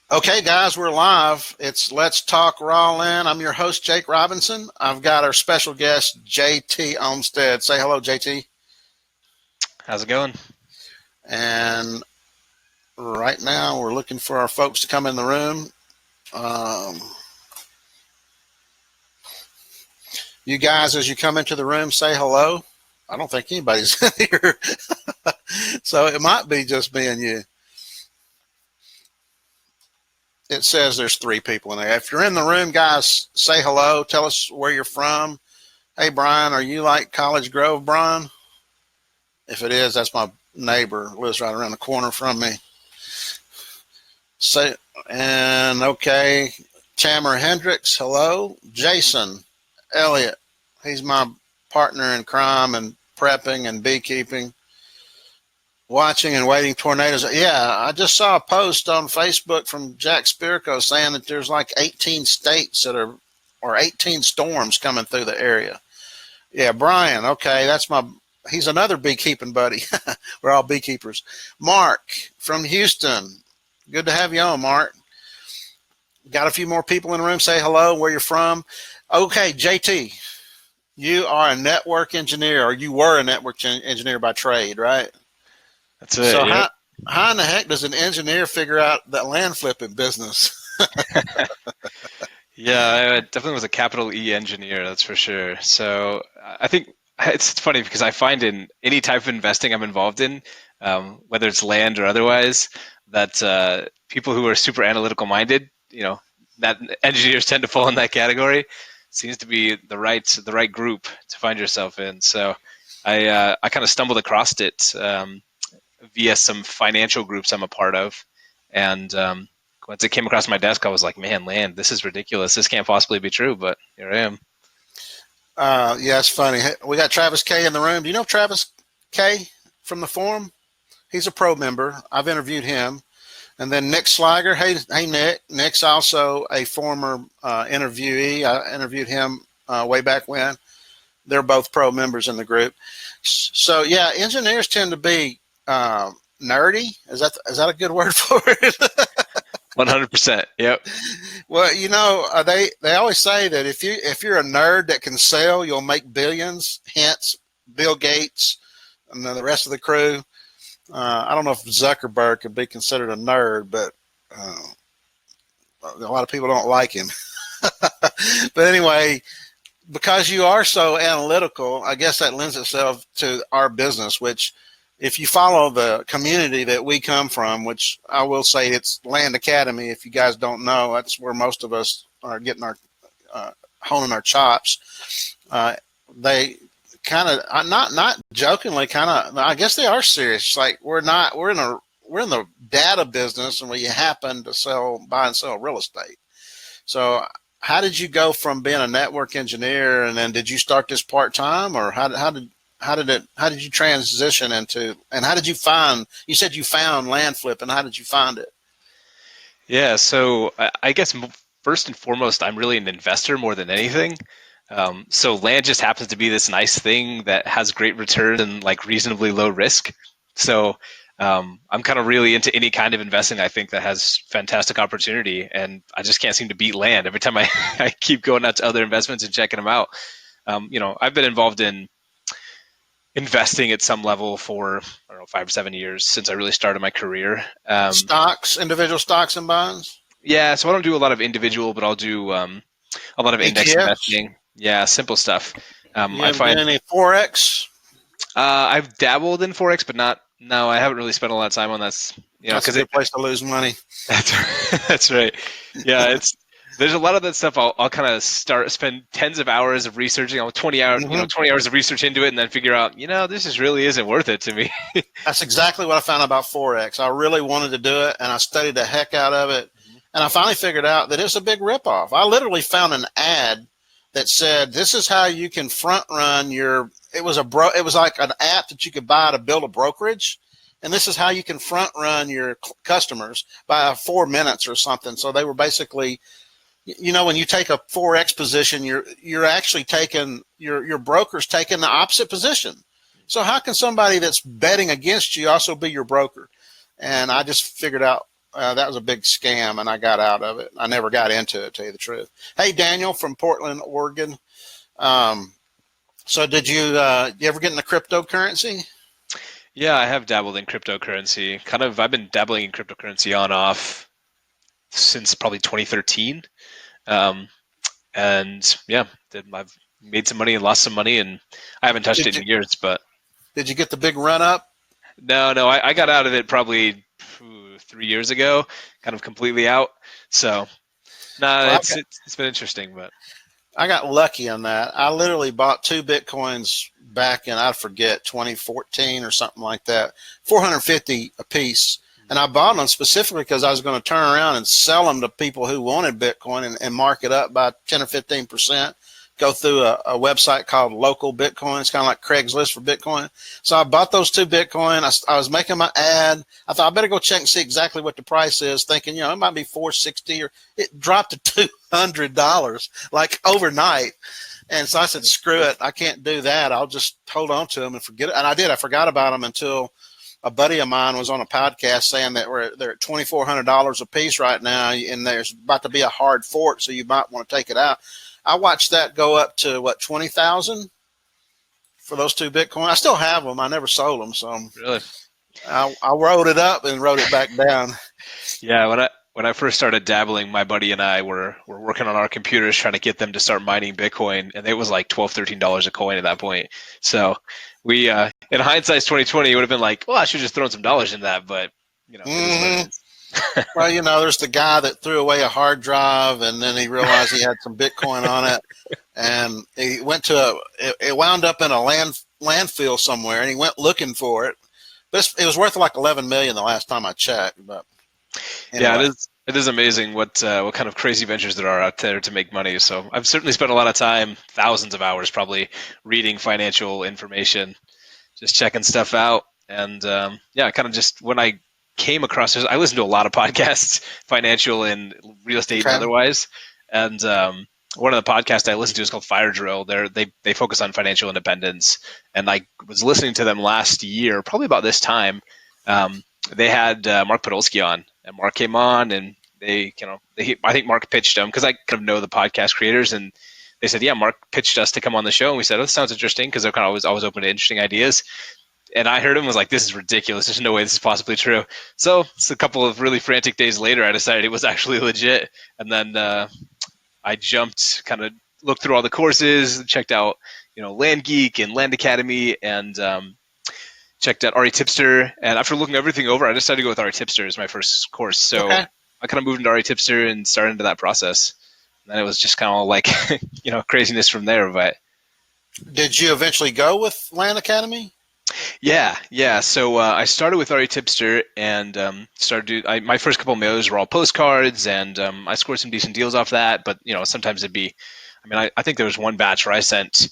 Okay, guys, we're live. It's Let's Talk Raw Land. I'm your host, Jake Robinson. I've got our special guest, JT Olmstead. Say hello, JT. How's it going? And right now, we're looking for our folks to come in the room. Um, you guys, as you come into the room, say hello. I don't think anybody's in here. So it might be just me and you. It says there's 3 people in there. If you're in the room, guys, say hello. Tell us where you're from. Hey, Brian, are you like College Grove, Brian? If it is, that's my neighbor. Lives right around the corner from me. Okay, Tamara Hendricks, hello. Jason Elliott, he's my partner in crime and prepping and beekeeping. Watching and waiting tornadoes. Yeah, I just saw a post on Facebook from Jack Spirko saying that there's like 18 states or 18 storms coming through the area. Yeah, Brian. Okay, he's another beekeeping buddy. We're all beekeepers. Mark from Houston. Good to have you on, Mark. Got a few more people in the room. Say hello, where you're from. Okay, JT, you are a network engineer, or you were a network engineer by trade, right? That's it. So yep. how in the heck does an engineer figure out that land flipping business? Yeah, I definitely was a capital E engineer, that's for sure. So I think it's funny because I find in any type of investing I'm involved in, whether it's land or otherwise, that people who are super analytical minded, that engineers tend to fall in that category. Seems to be the right group to find yourself in. So I kind of stumbled across it via some financial groups I'm a part of, and once it came across my desk, I was like, "Man, land, this is ridiculous. This can't possibly be true." But here I am. Yeah, it's funny. We got Travis K in the room. Do you know Travis K from the forum? He's a pro member. I've interviewed him. And then Nick Sliger. Hey, Nick. Nick's also a former interviewee. I interviewed him way back when. They're both pro members in the group. So yeah, engineers tend to be nerdy. Is that a good word for it? 100%. Yep. Well, they always say that if you're a nerd that can sell, you'll make billions. Hence, Bill Gates and then the rest of the crew. I don't know if Zuckerberg could be considered a nerd, but a lot of people don't like him. But anyway, because you are so analytical, I guess that lends itself to our business, which if you follow the community that we come from, which I will say it's Land Academy, if you guys don't know, that's where most of us are getting our honing our chops. They kind of not jokingly, kind of, I guess they are serious. It's like we're in the data business, and we happen to buy and sell real estate. So how did you go from being a network engineer, and then did you start this part time, or how did you transition into, and how did you find? You said you found land flipping. How did you find it? Yeah. So I guess first and foremost, I'm really an investor more than anything. So land just happens to be this nice thing that has great return and like reasonably low risk. So I'm kind of really into any kind of investing I think that has fantastic opportunity, and I just can't seem to beat land. Every time I keep going out to other investments and checking them out. I've been involved in investing at some level for, I don't know, 5 or 7 years since I really started my career. Stocks, individual stocks and bonds? Yeah, so I don't do a lot of individual, but I'll do a lot of index ETFs? investing. Yeah, simple stuff. You haven't done any Forex? I've dabbled in Forex, but no, I haven't really spent a lot of time on that. That's a good place to lose money. That's right. Yeah, there's a lot of that stuff. I'll kind of spend tens of hours of researching. I'll 20 hours, 20 hours of research into it, and then figure out, this just really isn't worth it to me. That's exactly what I found about Forex. I really wanted to do it, and I studied the heck out of it, and I finally figured out that it's a big ripoff. I literally found an ad that said, "This is how you can front run your." It was like an app that you could buy to build a brokerage. And this is how you can front run your customers by 4 minutes or something. So they were basically, when you take a Forex position, you're actually taking your broker's taking the opposite position. So how can somebody that's betting against you also be your broker? And I just figured out that was a big scam, and I got out of it. I never got into it, to tell you the truth. Hey, Daniel from Portland, Oregon. So did you ever get into cryptocurrency? Yeah, I have dabbled in cryptocurrency. I've been dabbling in cryptocurrency on off since probably 2013. Um, and yeah, I've made some money and lost some money, and I haven't touched Did it you in years. But did you get the big run up? no, I got out of it probably 3 years ago, kind of completely out. So no, Well, it's been interesting, but I got lucky on that. I literally bought two Bitcoins back in, I forget, 2014 or something like that, 450 a piece. And I bought them specifically because I was going to turn around and sell them to people who wanted Bitcoin and mark it up by 10 or 15%. Go through a website called Local Bitcoin. It's kind of like Craigslist for Bitcoin. So I bought those two Bitcoin. I was making my ad. I thought I better go check and see exactly what the price is, thinking, it might be 460, or it dropped to $200 like overnight. And so I said, screw it. I can't do that. I'll just hold on to them and forget it. And I did. I forgot about them until a buddy of mine was on a podcast saying that they're at $2,400 a piece right now, and there's about to be a hard fork, so you might want to take it out. I watched that go up to 20,000 for those two Bitcoin. I still have them. I never sold them, so really, I wrote it up and wrote it back down. yeah. When I first started dabbling, my buddy and I were working on our computers trying to get them to start mining Bitcoin, and it was like $12, $13 a coin at that point. So we, in hindsight, 2020, it would have been like, well, I should just thrown some dollars in that, but it is what it is. Well, there's the guy that threw away a hard drive, and then he realized he had some Bitcoin on it, and he went to it wound up in a landfill somewhere, and he went looking for it. But it was worth like 11 million the last time I checked. But anyway. Yeah, it is amazing what kind of crazy ventures there are out there to make money. So I've certainly spent a lot of time, thousands of hours probably, reading financial information, just checking stuff out. And kind of just when I came across this, I listen to a lot of podcasts, financial and real estate and otherwise. And one of the podcasts I listen to is called Fire Drill. They focus on financial independence. And I was listening to them last year, probably about this time. They had Mark Podolsky on, and Mark came on, and I think Mark pitched him because I kind of know the podcast creators, and they said, yeah, Mark pitched us to come on the show, and we said, oh, this sounds interesting because they're kind of always open to interesting ideas. And I heard him, was like, this is ridiculous. There's no way this is possibly true. So it's a couple of really frantic days later, I decided it was actually legit. And then I jumped, kind of looked through all the courses, checked out, Land Geek and Land Academy, and checked out RE Tipster. And after looking everything over, I decided to go with RE Tipster as my first course. So I kind of moved into RE Tipster and started into that process. And then it was just kind of like, craziness from there. But did you eventually go with Land Academy? Yeah. So I started with RE Tipster and my first couple of mailers were all postcards, and I scored some decent deals off that. But sometimes it'd be, I think there was one batch where I sent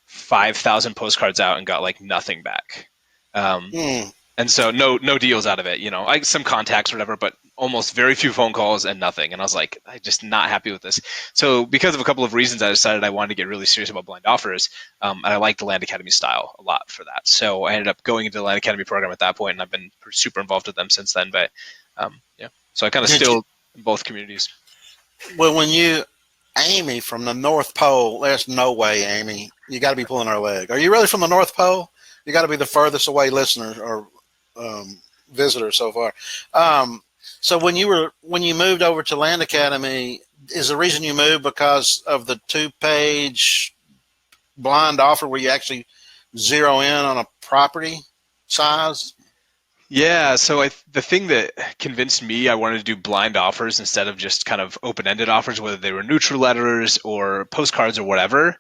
5,000 postcards out and got like nothing back. And so no deals out of it. Some contacts or whatever, but almost very few phone calls and nothing. And I was like, I'm just not happy with this. So because of a couple of reasons, I decided I wanted to get really serious about blind offers. And I liked the Land Academy style a lot for that. So I ended up going into the Land Academy program at that point, and I've been super involved with them since then. But so I kind of still in both communities. Well, Amy from the North Pole, there's no way, Amy. You got to be pulling our leg. Are you really from the North Pole? You got to be the furthest away listener or visitor so far. So when you moved over to Land Academy, is the reason you moved because of the 2-page blind offer where you actually zero in on a property size? Yeah, so the thing that convinced me I wanted to do blind offers instead of just kind of open-ended offers, whether they were neutral letters or postcards or whatever,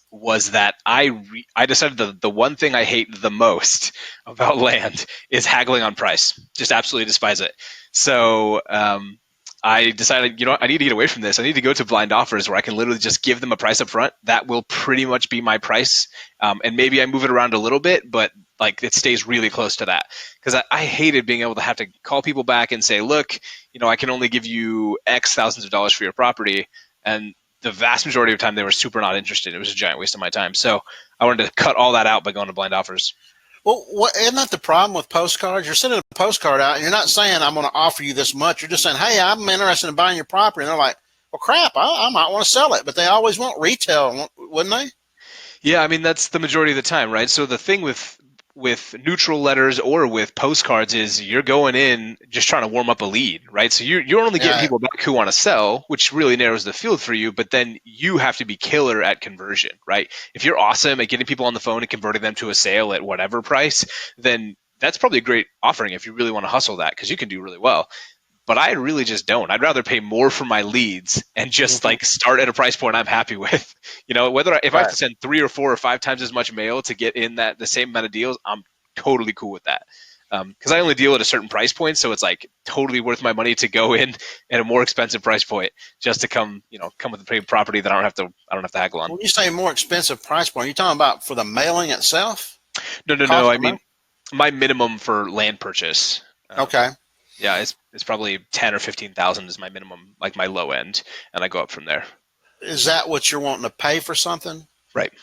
was that I decided the one thing I hate the most about land is haggling on price. Just absolutely despise it. So I decided, I need to get away from this. I need to go to blind offers where I can literally just give them a price up front. That will pretty much be my price. And maybe I move it around a little bit, but like it stays really close to that. Because I hated being able to have to call people back and say, look, I can only give you X thousands of dollars for your property. And the vast majority of the time they were super not interested. It was a giant waste of my time. So I wanted to cut all that out by going to blind offers. Well, isn't that the problem with postcards? You're sending a postcard out, and you're not saying I'm going to offer you this much. You're just saying, "Hey, I'm interested in buying your property." And they're like, "Well, crap, I might want to sell it," but they always want retail, wouldn't they? Yeah, I mean that's the majority of the time, right? So the thing with neutral letters or with postcards is you're going in just trying to warm up a lead, right? So you're only getting Yeah. people back who want to sell, which really narrows the field for you. But then you have to be killer at conversion, right? If you're awesome at getting people on the phone and converting them to a sale at whatever price, then that's probably a great offering if you really want to hustle that because you can do really well. But I really just don't. I'd rather pay more for my leads and just Hmm. like start at a price point I'm happy with. If I have Right. to send 3 or 4 or 5 times as much mail to get in that the same amount of deals, I'm totally cool with that. Because I only deal at a certain price point, so it's like totally worth my money to go in at a more expensive price point just to come with a property that I don't have to haggle on. When you say more expensive price point, are you talking about for the mailing itself? No, The no, no. cost I of mail? mean, my minimum for land purchase. Okay. Yeah, it's probably 10 or 15,000 is my minimum, like my low end, and I go up from there. Is that what you're wanting to pay for something? Right.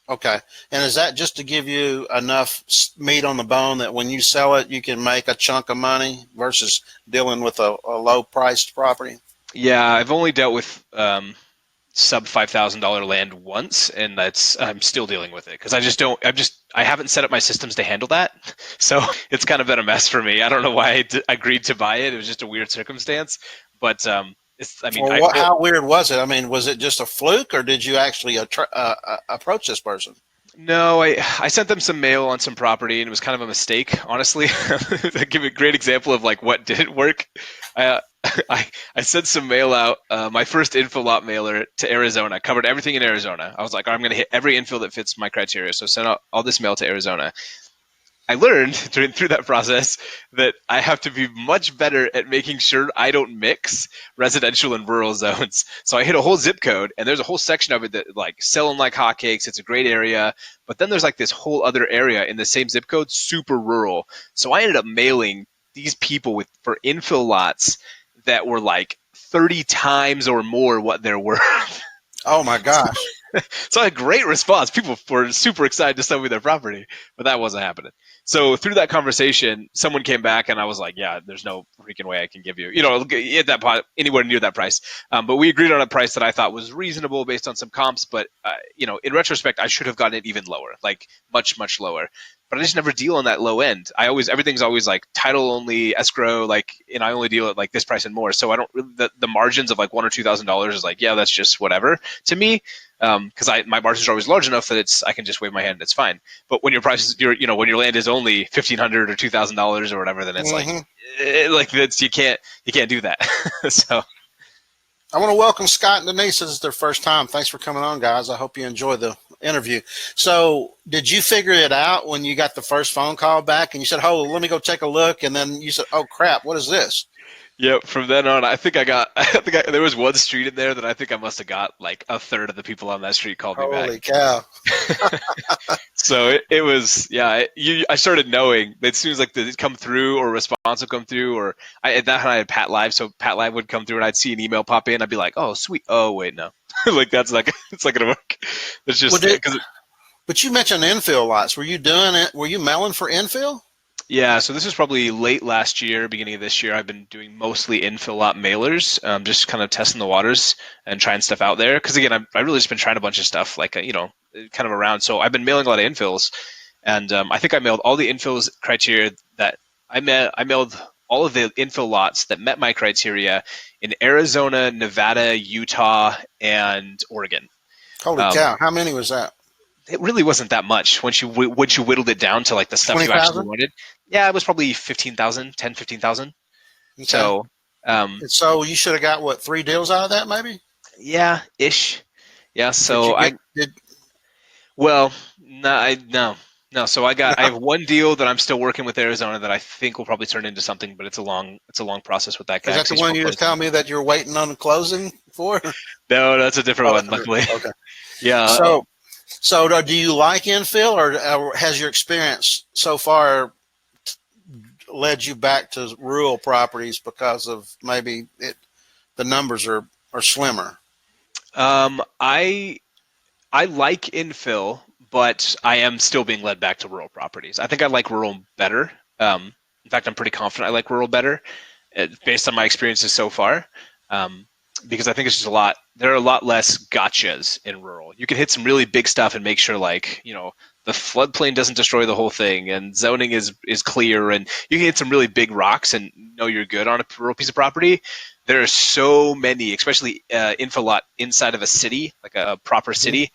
Okay. And is that just to give you enough meat on the bone that when you sell it, you can make a chunk of money versus dealing with a low priced property? Yeah, I've only dealt with sub $5,000 land once, and I'm still dealing with it because I just don't. I haven't set up my systems to handle that, so it's kind of been a mess for me. I don't know why agreed to buy it. It was just a weird circumstance, but it's. I mean, Or I what? built. How weird was it? I mean, was it just a fluke, or did you actually approach this person? No, I sent them some mail on some property, and it was kind of a mistake, honestly. I give a great example of like what didn't work. I uh, I sent some mail out, my first infill lot mailer to Arizona. I covered everything in Arizona. I was like, I'm going to hit every infill that fits my criteria. So sent out all this mail to Arizona. I learned through that process that I have to be much better at making sure I don't mix residential and rural zones. So I hit a whole zip code, and there's a whole section of it that like selling like hotcakes. It's a great area, but then there's like this whole other area in the same zip code, super rural. So I ended up mailing these people for infill lots that were like 30 times or more what they're worth. Oh my gosh! So I had great response. People were super excited to sell me their property, but that wasn't happening. So through that conversation, someone came back and I was like, yeah, there's no freaking way I can give you, at that point, anywhere near that price. But we agreed on a price that I thought was reasonable based on some comps. But, in retrospect, I should have gotten it even lower, like much, much lower. But I just never deal on that low end. Everything's always like title only, escrow, and I only deal at like this price and more. So I don't really, the margins of like $1 or $2,000 is like, yeah, that's just whatever to me. Because my margins are always large enough that I can just wave my hand and it's fine. But when when your land is only $1,500 or $2,000 or whatever, then it's Hmm. that's you can't do that. So I want to welcome Scott and Denise. This is their first time. Thanks for coming on, guys. I hope you enjoy the interview. So, did you figure it out when you got the first phone call back and you said, "Oh, let me go take a look," and then you said, "Oh crap, what is this?" yep. From then on, I think there was one street in there that I think I must have got like a third of the people on that street called me back. Holy cow! So it was, yeah. I started knowing that as soon as like the come through or response would come through, or at that time I had Pat Live, so Pat Live would come through and I'd see an email pop in. I'd be like, oh sweet, oh wait no, like that's like it's not gonna work. It's Would just it, because but you mentioned infill lots. Were you doing it? Were you mailing for infill? yeah. So this was probably late last year, beginning of this year. I've been doing mostly infill lot mailers, just kind of testing the waters and trying stuff out there. Because again, I really just been trying a bunch of stuff like kind of around. So I've been mailing a lot of infills. And I think I mailed all the infills criteria that I mailed all of the infill lots that met my criteria in Arizona, Nevada, Utah, and Oregon. Holy Um, cow! How many was that? it really wasn't that much once you whittled it down to like the stuff you actually 20,000. wanted. Yeah, it was probably 15,000, 10, 15,000. Okay. So And so you should have got what, 3 deals out of that, maybe? yeah, ish. Yeah. Did you So get? Did well, no. So I have one deal that I'm still working with Arizona that I think will probably turn into something, but it's a long process with that is guy that because the he's one you just foreclosing. tell me that you're waiting on the closing for? No, that's a different Oh, one. Luckily, okay. yeah. So, do you like infill, or has your experience so far led you back to rural properties because of maybe the numbers are slimmer? I like infill, but I am still being led back to rural properties. I think I like rural better. In fact, I'm pretty confident I like rural better based on my experiences so far. Um, because I think it's just there are a lot less gotchas in rural. You can hit some really big stuff and make sure, like, the floodplain doesn't destroy the whole thing, and zoning is clear, and you can hit some really big rocks and know you're good on a rural piece of property. There are so many, especially info lot inside of a city, like a proper city.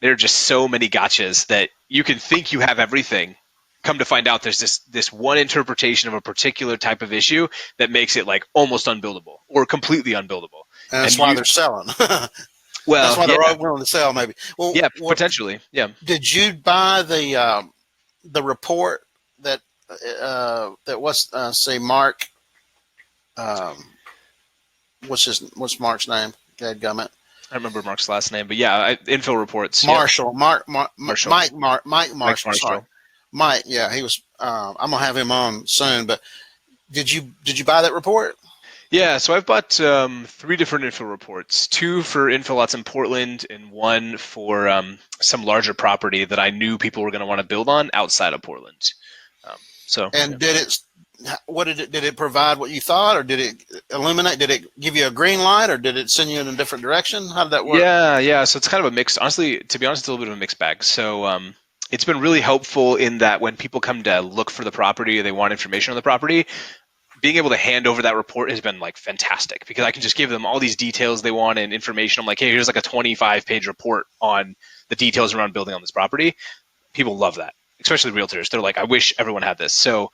There are just so many gotchas that you can think you have everything. Come to find out, there's this one interpretation of a particular type of issue that makes it like almost unbuildable or completely unbuildable. And that's why they're selling. That's Well, why they're yeah, all willing to sell, maybe. Well, yeah, potentially, yeah. did you buy the report that that was say Mark? What's Mark's name? Dadgummit. I remember Mark's last name, but yeah, info reports. Marshall. Yeah. Marshall. Mike Mike Marshall. Marshall. Sorry, Mike. Yeah, he was. I'm gonna have him on soon. But did you buy that report? Yeah, so I've bought 3 different info reports, 2 for info lots in Portland and 1 for some larger property that I knew people were going to want to build on outside of Portland. Did it? What did it? Did it provide what you thought, or did it illuminate? Did it give you a green light, or did it send you in a different direction? How did that work? Yeah. So it's kind of a mix. Honestly, to be honest, it's a little bit of a mixed bag. So it's been really helpful in that when people come to look for the property or they want information on the property, being able to hand over that report has been like fantastic, because I can just give them all these details they want and information. I'm like, hey, here's like a 25-page report on the details around building on this property. People love that, especially realtors. They're like, I wish everyone had this. So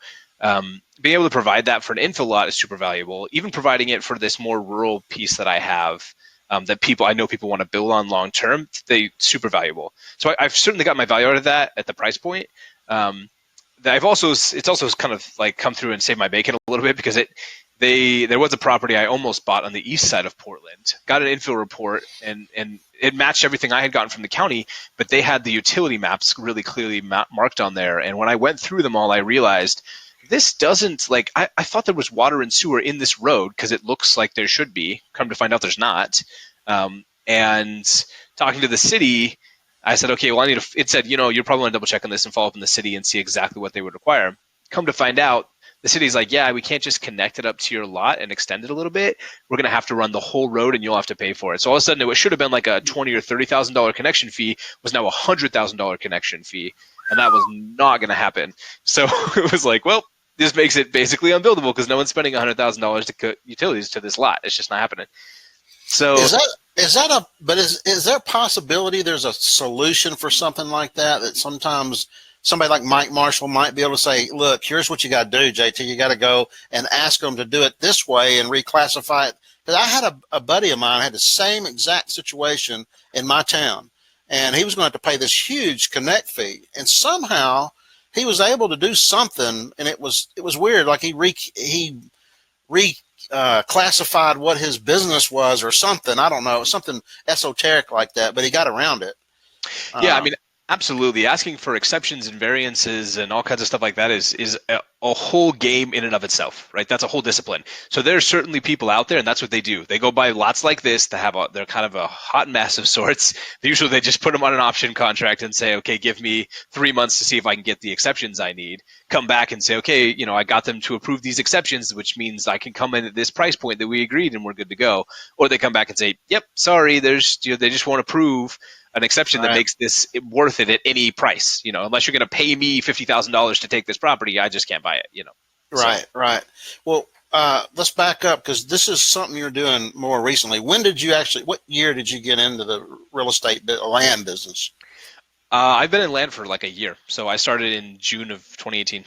being able to provide that for an info lot is super valuable. Even providing it for this more rural piece that I have that I know people want to build on long term, super valuable. So I've certainly got my value out of that at the price point. It's also kind of like come through and saved my bacon a little bit, because there was a property I almost bought on the east side of Portland. Got an infill report and it matched everything I had gotten from the county, but they had the utility maps really clearly marked on there. And when I went through them all, I realized this doesn't, like, I thought there was water and sewer in this road because it looks like there should be. Come to find out there's not. And talking to the city, I said, okay, well, it said, you're probably want to double check on this and follow up in the city and see exactly what they would require. Come to find out, the city's like, yeah, we can't just connect it up to your lot and extend it a little bit. We're going to have to run the whole road and you'll have to pay for it. So all of a sudden, it should have been like a $20,000 or $30,000 connection fee was now a $100,000 connection fee. And that was not going to happen. So it was like, well, this makes it basically unbuildable because no one's spending $100,000 to cut utilities to this lot. It's just not happening. So is there a possibility there's a solution for something like that sometimes somebody like Mike Marshall might be able to say, look, here's what you got to do, JT. You got to go and ask them to do it this way and reclassify it. Because I had a buddy of mine had the same exact situation in my town, and he was going to have to pay this huge connect fee. And somehow he was able to do something, and it was weird. Like he classified what his business was or something. I don't know, something esoteric like that, but he got around it. Yeah, I mean, absolutely. Asking for exceptions and variances and all kinds of stuff like that is a whole game in and of itself, right? That's a whole discipline. So there's certainly people out there, and that's what they do. They go buy lots like this they're kind of a hot mess of sorts. Usually they just put them on an option contract and say, okay, give me 3 months to see if I can get the exceptions I need. Come back and say, okay, I got them to approve these exceptions, which means I can come in at this price point that we agreed and we're good to go. Or they come back and say, yep, sorry, they just won't approve an exception that makes this worth it at any price, unless you're going to pay me $50,000 to take this property, I just can't buy it, Right. Well, let's back up, because this is something you're doing more recently. What year did you get into the real estate land business? I've been in land for like a year. So I started in June of 2018.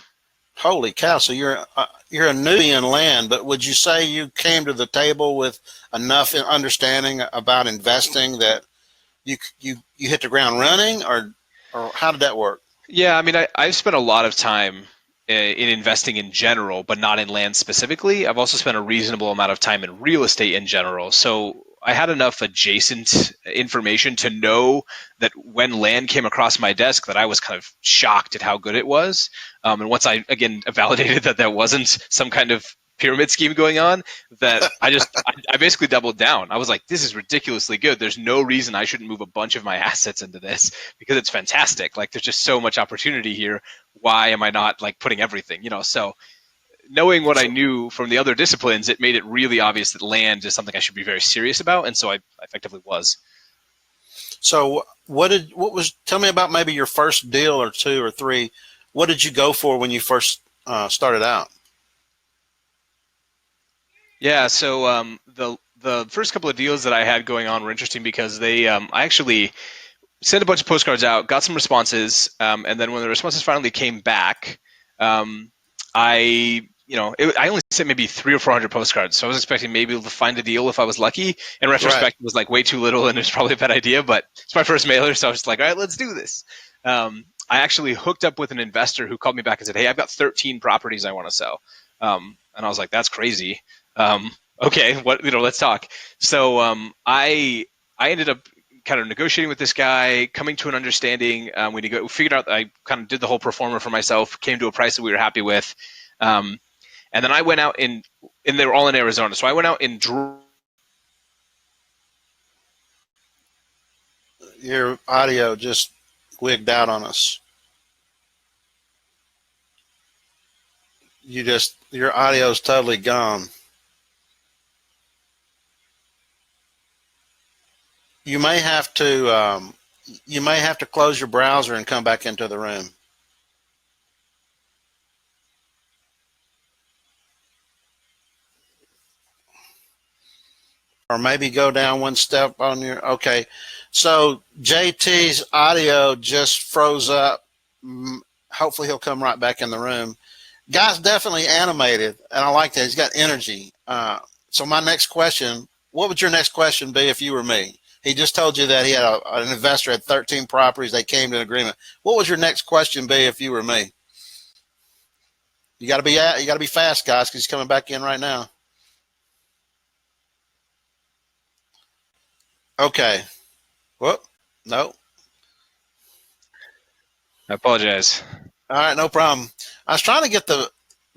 Holy cow. So you're a newbie in land, but would you say you came to the table with enough understanding about investing that you hit the ground running, or how did that work? Yeah, I mean, I've spent a lot of time in investing in general, but not in land specifically. I've also spent a reasonable amount of time in real estate in general. So I had enough adjacent information to know that when land came across my desk, that I was kind of shocked at how good it was. And once I, again, validated that wasn't some kind of pyramid scheme going on that I basically doubled down. I was like, this is ridiculously good. There's no reason I shouldn't move a bunch of my assets into this because it's fantastic. Like there's just so much opportunity here. Why am I not like putting everything, So knowing what I knew from the other disciplines, it made it really obvious that land is something I should be very serious about. And so I effectively was. So tell me about maybe your first deal or two or three. What did you go for when you first started out? Yeah, so the first couple of deals that I had going on were interesting because I actually sent a bunch of postcards out, got some responses, and then when the responses finally came back, I only sent maybe 300 or 400 postcards, so I was expecting maybe to find a deal if I was lucky. In retrospect, It was like way too little, and it was probably a bad idea. But it's my first mailer, so I was just like, all right, let's do this. I actually hooked up with an investor who called me back and said, hey, I've got 13 properties I want to sell, and I was like, that's crazy. Okay, let's talk. So I ended up kind of negotiating with this guy, coming to an understanding. We figured out, I kind of did the whole pro forma for myself, came to a price that we were happy with. And then I went out and they were all in Arizona. So I went out and drew. Your audio just wigged out on us. Your audio is totally gone. You may have to close your browser and come back into the room. Or maybe go down one step on your, okay. So JT's audio just froze up. Hopefully he'll come right back in the room. Guy's definitely animated, and I like that. He's got energy. So my next question, what would your next question be if you were me? He just told you that he had an investor had 13 properties. They came to an agreement. What would your next question be if you were me? You got to be fast, guys, because he's coming back in right now. Okay. Whoop. No. I apologize. All right, no problem. I was trying to get the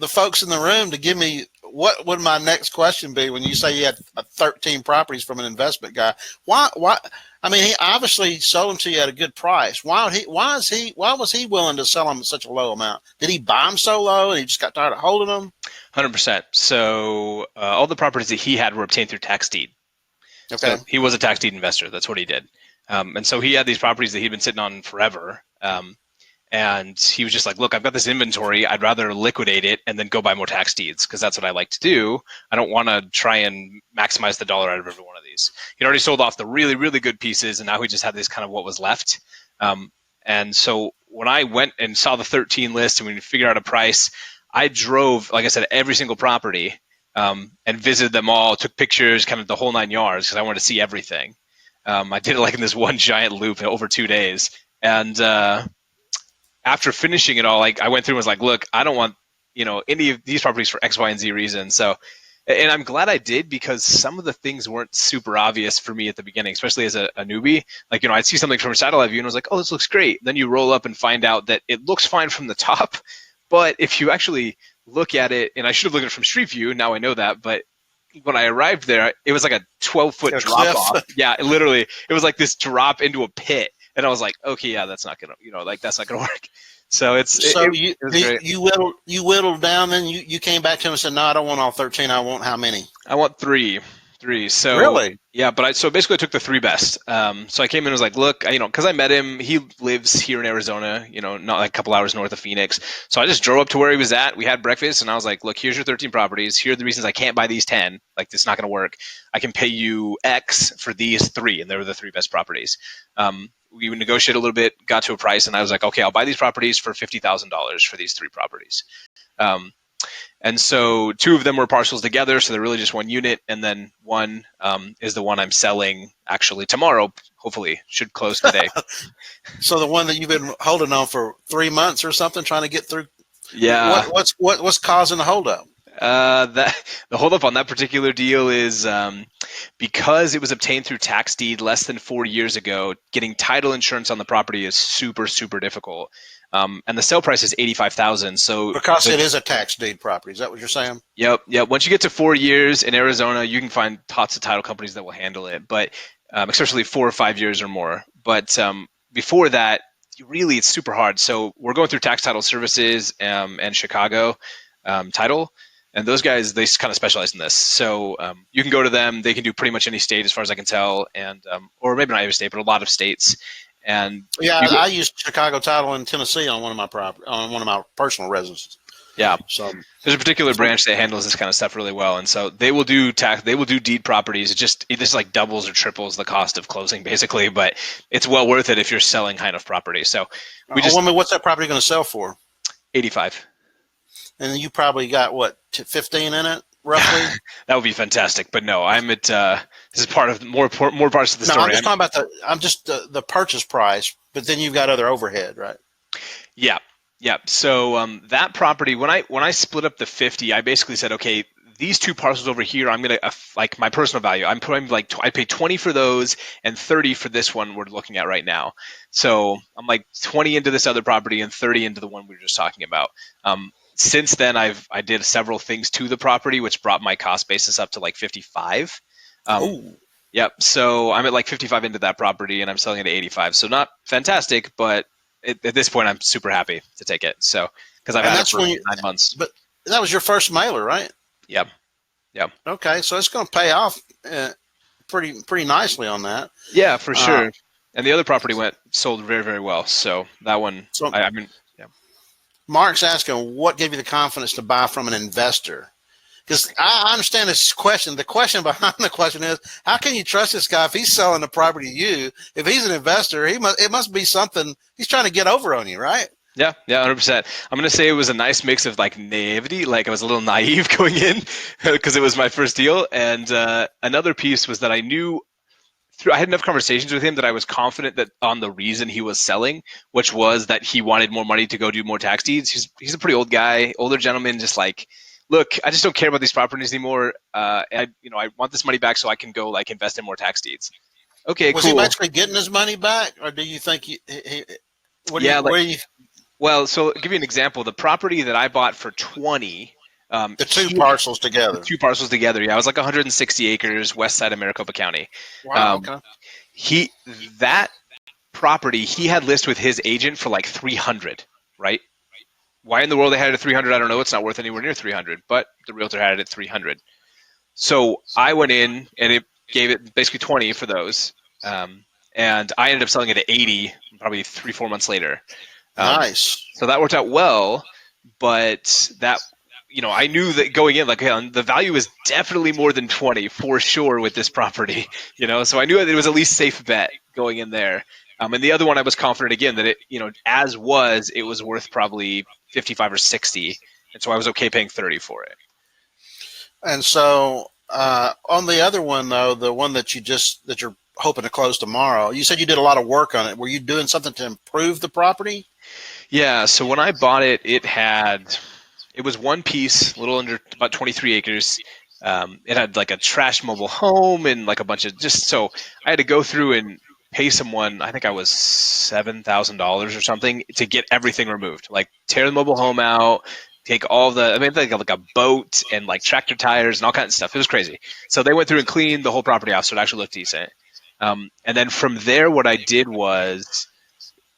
folks in the room to give me what would my next question be when you say you had 13 properties from an investment guy. Why? I mean, he obviously sold them to you at a good price. Why was he willing to sell them at such a low amount? Did he buy them so low and he just got tired of holding them? 100%. So all the properties that he had were obtained through tax deed. Okay. So he was a tax deed investor. That's what he did. And so he had these properties that he'd been sitting on forever. And he was just like, look, I've got this inventory. I'd rather liquidate it and then go buy more tax deeds because that's what I like to do. I don't want to try and maximize the dollar out of every one of these. He'd already sold off the really, really good pieces, and now he just had this kind of what was left. And so when I went and saw the 13 list and we figured out a price, I drove, like I said, every single property and visited them all, took pictures, kind of the whole 9 yards because I wanted to see everything. I did it like in this one giant loop over 2 days. And after finishing it all, like I went through and was like, look, I don't want, any of these properties for X, Y, and Z reasons. So, and I'm glad I did because some of the things weren't super obvious for me at the beginning, especially as a newbie. Like, I'd see something from a satellite view and I was like, oh, this looks great. Then you roll up and find out that it looks fine from the top. But if you actually look at it, and I should have looked at it from street view, now I know that, but when I arrived there, it was like a 12-foot drop off. Yeah, literally, it was like this drop into a pit. And I was like, okay, yeah, that's not gonna, that's not gonna work. So you whittled down, then you came back to him and said, no, I don't want all 13. I want how many? I want three. So really, yeah, but so basically I took the 3 best. So I came in and was like, look, because I met him. He lives here in Arizona, not like a couple hours north of Phoenix. So I just drove up to where he was at. We had breakfast, and I was like, look, here's your 13 properties. Here are the reasons I can't buy these 10. Like, it's not going to work. I can pay you X for these 3, and they were the 3 best properties. We negotiated a little bit, got to a price, and I was like, okay, I'll buy these properties for $50,000 for these 3 properties. And so 2 of them were parcels together, so they're really just one unit, and then one is the one I'm selling actually tomorrow. Hopefully, should close today. So the one that you've been holding on for 3 months or something, trying to get through. Yeah. What's causing the holdup? The holdup on that particular deal is because it was obtained through tax deed less than 4 years ago. Getting title insurance on the property is super, super difficult. and the sale price is $85,000. So Because it is a tax deed property. Is that what you're saying? Yep. Once you get to 4 years in Arizona, you can find lots of title companies that will handle it, but especially 4 or 5 years or more. But before that, really, it's super hard. So we're going through Tax Title Services and Chicago Title, and those guys, they kind of specialize in this. So you can go to them. They can do pretty much any state, as far as I can tell, and or maybe not every state, but a lot of states. And yeah, I used Chicago Title in Tennessee on one of my personal residences. Yeah. So there's a particular branch that handles this kind of stuff really well, and so they will do deed properties. This like doubles or triples the cost of closing, basically, but it's well worth it if you're selling kind of property. So what's that property going to sell for? 85. And you probably got what, 15 in it, roughly? That would be fantastic, but no, I'm at. This is part of more parts of the story. I'm just talking about the purchase price, but then you've got other overhead, right? Yeah. So that property, when I split up the 50, I basically said, okay, these two parcels over here, I'm gonna like my personal value. I'm putting like I paid 20 for those and 30 for this one we're looking at right now. So I'm like 20 into this other property and 30 into the one we were just talking about. Since then, I did several things to the property, which brought my cost basis up to like 55. Yep. So I'm at like 55 into that property, and I'm selling it at 85. So not fantastic, but at this point, I'm super happy to take it. So because I've had it for 9 months. But that was your first mailer, right? Yep. Okay, so it's going to pay off pretty nicely on that. Yeah, for sure. And the other property sold very, very well. So that one, yeah. Mark's asking, what gave you the confidence to buy from an investor? Because I understand this question. The question behind the question is, how can you trust this guy if he's selling the property to you? If he's an investor, it must be something he's trying to get over on you, right? Yeah, 100%. I'm going to say it was a nice mix of like naivety, like I was a little naive going in because it was my first deal. And another piece was that I knew I had enough conversations with him that I was confident that on the reason he was selling, which was that he wanted more money to go do more tax deeds. He's a pretty old guy, older gentleman, just like, look, I just don't care about these properties anymore. I want this money back so I can go like invest in more tax deeds. Okay, was cool. Was he actually getting his money back, or do you think Well, so I'll give you an example. The property that I bought for 20, the two parcels together. Yeah, it was like 160 acres, west side of Maricopa County. Wow. Okay. That property he had listed with his agent for like 300, right? Why in the world they had it at 300? I don't know. It's not worth anywhere near 300, but the realtor had it at 300. So I went in and it gave it basically 20 for those, and I ended up selling it at 80, probably 3-4 months later. Nice. So that worked out well, but that, I knew that going in, like, the value is definitely more than 20 for sure with this property, so I knew that it was at least safe bet going in there. And the other one, I was confident again that it, it was worth probably 55 or 60. And so I was okay paying 30 for it. And so on the other one, though, the one that you're hoping to close tomorrow, you said you did a lot of work on it. Were you doing something to improve the property? Yeah. So when I bought it, it was one piece, a little under about 23 acres. It had like a trash mobile home and like a bunch of so I had to go through and pay someone, I think I was $7,000 or something, to get everything removed, like tear the mobile home out, take all like a boat and like tractor tires and all kinds of stuff. It was crazy. So they went through and cleaned the whole property off, so it actually looked decent. And then from there, what I did was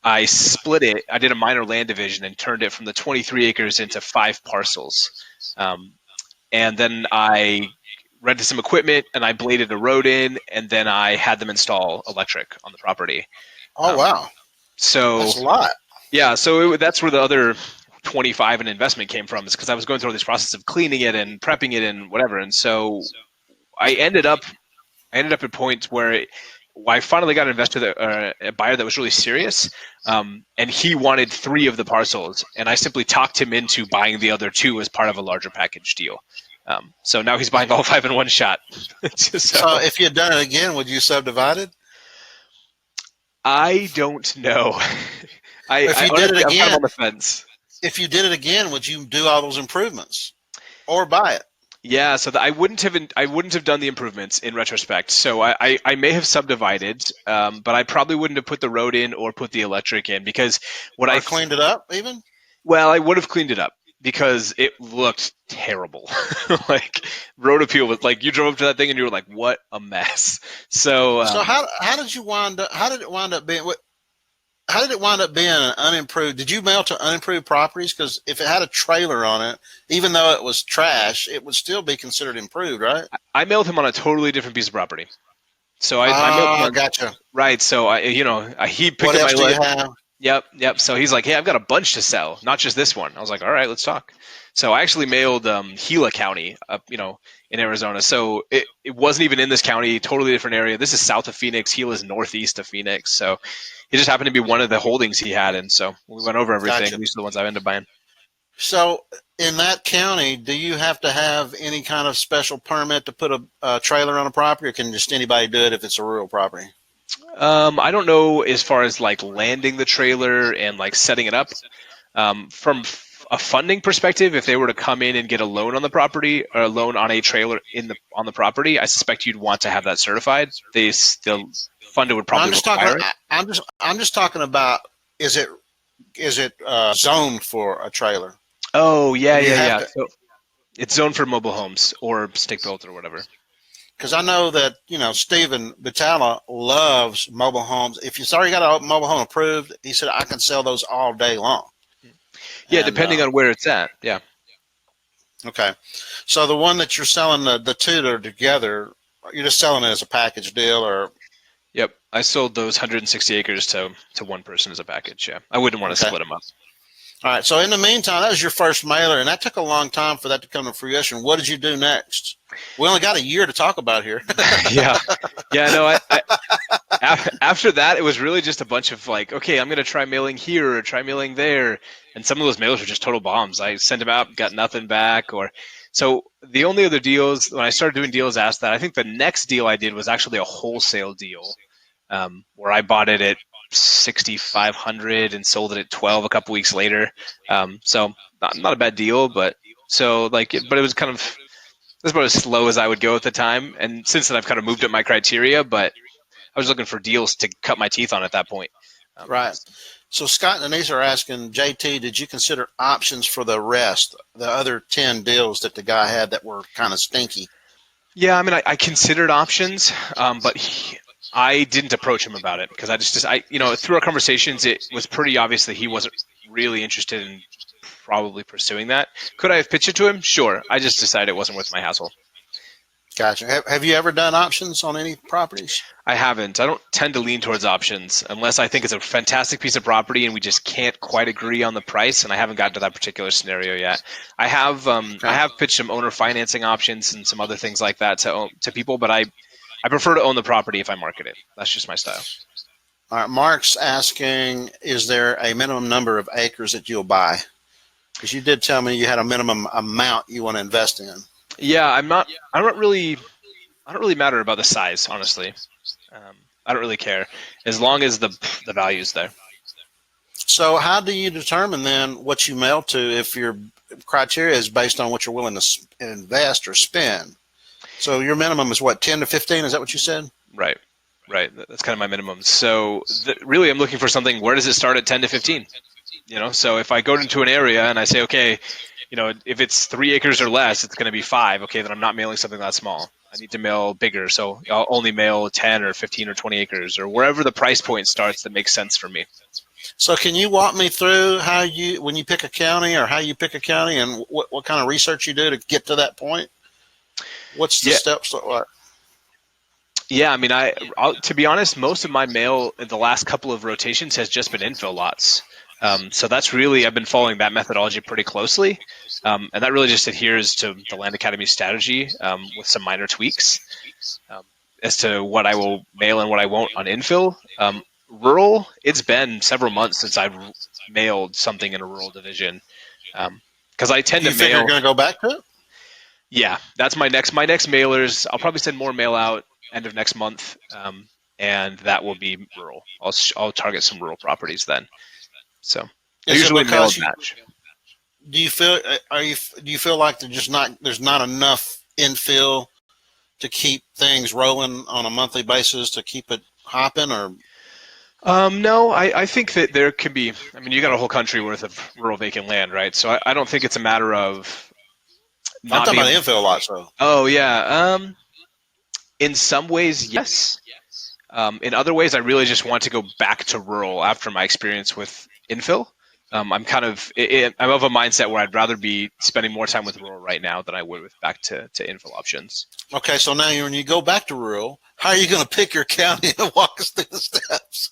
I split it. I did a minor land division and turned it from the 23 acres into 5 parcels. And then I rented some equipment and I bladed a road in, and then I had them install electric on the property. Oh, wow. So that's a lot. Yeah. So that's where the other 25 in investment came from, is because I was going through all this process of cleaning it and prepping it and whatever. And so I ended up at points where I finally got an investor, a buyer that was really serious, and he wanted 3 of the parcels, and I simply talked him into buying the other 2 as part of a larger package deal. So now he's buying all 5 in one shot. So if you had done it again, would you subdivide it? I don't know. If you did it again, I'm on the fence. If you did it again, would you do all those improvements or buy it? Yeah, so I wouldn't have done the improvements in retrospect. So I may have subdivided, but I probably wouldn't have put the road in or put the electric in because what Or cleaned it up even? well, I would have cleaned it up because it looked terrible. Like road appeal was like you drove up to that thing and you were like, what a mess. So So how did you wind up? How did it wind up being? How did it wind up being an unimproved? Did you mail to unimproved properties? Because if it had a trailer on it, even though it was trash, it would still be considered improved, right? I mailed him on a totally different piece of property. So I mailed him Ah, on gotcha. right. So he picked What up my else do you lead. have? Yep. So he's like, hey, I've got a bunch to sell, not just this one. I was like, all right, let's talk. So I actually mailed Gila County up, in Arizona. So it wasn't even in this county, totally different area. This is south of Phoenix. Gila's northeast of Phoenix. So it just happened to be one of the holdings he had. And so we went over everything. Gotcha. These are the ones I ended up buying. So in that county, do you have to have any kind of special permit to put a trailer on a property, or can just anybody do it if it's a rural property? I don't know as far as like landing the trailer and like setting it up. From a funding perspective, if they were to come in and get a loan on the property or a loan on a trailer on the property, I suspect you'd want to have that certified. The funder would No, probably require it. I'm just talking about, is it zoned for a trailer? Oh Or yeah, do you yeah, have yeah. to? So it's zoned for mobile homes or stick built or whatever. Because I know that Stephen Vitala loves mobile homes. If you already got a mobile home approved, he said I can sell those all day long. Yeah, And depending on where it's at. Yeah. okay, so the one that you're selling, the two that are together, you're just selling it as a package deal, or Yep. I sold those 160 acres to one person as a package. Yeah. I wouldn't want to okay. split them up. All right. So in the meantime, that was your first mailer, and that took a long time for that to come to fruition. What did you do next? We only got a year to talk about here. Yeah. Yeah. No. After that, it was really just a bunch of like, okay, I'm gonna try mailing here or try mailing there, and some of those mailers were just total bombs. I sent them out, got nothing back, or so the only other deals when I started doing deals after that, I think the next deal I did was actually a wholesale deal, where I bought it at 6,500 and sold it at 12 a couple weeks later. So not a bad deal, but so like, but it was kind of that's about as slow as I would go at the time. And since then, I've kind of moved up my criteria, but I was looking for deals to cut my teeth on at that point. Um, Right. So Scott and Denise are asking, JT, did you consider options for the rest, the other 10 deals that the guy had that were kind of stinky? yeah, I mean, I considered options, but I didn't approach him about it because through our conversations, it was pretty obvious that he wasn't really interested in probably pursuing that. Could I have pitched it to him? Sure. I just decided it wasn't worth my hassle. Gotcha. Have you ever done options on any properties? I haven't. I don't tend to lean towards options unless I think it's a fantastic piece of property and we just can't quite agree on the price. And I haven't gotten to that particular scenario yet. I Okay. have pitched some owner financing options and some other things like that to people, but I prefer to own the property if I market it. That's just my style. All right. Mark's asking, is there a minimum number of acres that you'll buy? Because you did tell me you had a minimum amount you want to invest in. Yeah, I'm not. I don't really matter about the size, honestly. I don't really care as long as the value's there. So how do you determine then what you mail to if your criteria is based on what you're willing to invest or spend? So your minimum is what, 10 to 15? Is that what you said? Right. Right. That's kind of my minimum. So really, I'm looking for something. Where does it start at 10 to 15? So if I go into an area and I say, okay, if it's 3 acres or less, it's going to be 5. Okay, then I'm not mailing something that small. I need to mail bigger. So I'll only mail 10 or 15 or 20 acres or wherever the price point starts that makes sense for me. So can you walk me through when you pick a county, or how you pick a county, and what kind of research you do to get to that point? What's the Yeah. steps look like? Yeah, I mean, to be honest, most of my mail in the last couple of rotations has just been infill lots. So that's really, I've been following that methodology pretty closely. And that really just adheres to the Land Academy strategy with some minor tweaks as to what I will mail and what I won't on infill. Rural, it's been several months since I've mailed something in a rural division because I tend Do you to figure you're mail. going to go back to it? Yeah, that's my next mailers. I'll probably send more mail out end of next month, and that will be rural. I'll target some rural properties then. So I Is it usually mail because a batch. do you feel like there's not enough infill to keep things rolling on a monthly basis to keep it hopping, or No, I think that there could be. I mean, you got a whole country worth of rural vacant land, right? So I don't think it's a matter of I'm not talking being about able. infill lots though. Oh yeah. In some ways, yes. In other ways, I really just want to go back to rural after my experience with infill. I'm of a mindset where I'd rather be spending more time with rural right now than I would with back to infill options. Okay, so now when you go back to rural, how are you going to pick your county and walk us through the steps?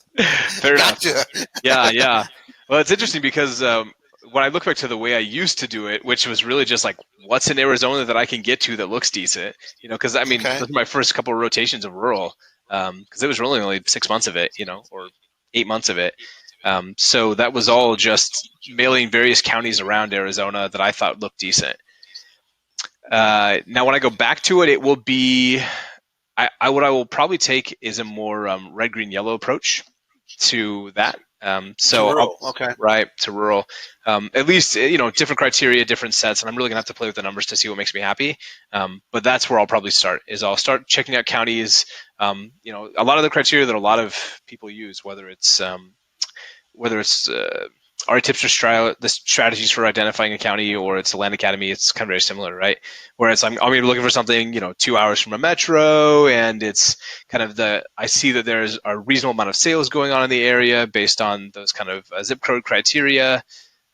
Fair enough. Gotcha. Yeah, yeah. Well, it's interesting because when I look back to the way I used to do it, which was really just like, what's in Arizona that I can get to that looks decent? Because I mean, Okay. those are my first couple of rotations of rural, because it was really only 6 months of it, or 8 months of it. So that was all just mailing various counties around Arizona that I thought looked decent. Now, when I go back to it, it will be what I will probably take is a more red, green, yellow approach to that. To So I'll rural. Okay. right to rural, at least different criteria, different sets, and I'm really gonna have to play with the numbers to see what makes me happy. But that's where I'll probably start. Is I'll start checking out counties. A lot of the criteria that a lot of people use, whether it's our tips or the strategies for identifying a county, or it's the Land Academy, it's kind of very similar, right? Whereas I'll be looking for something, 2 hours from a metro, and it's kind of I see that there's a reasonable amount of sales going on in the area based on those kind of zip code criteria,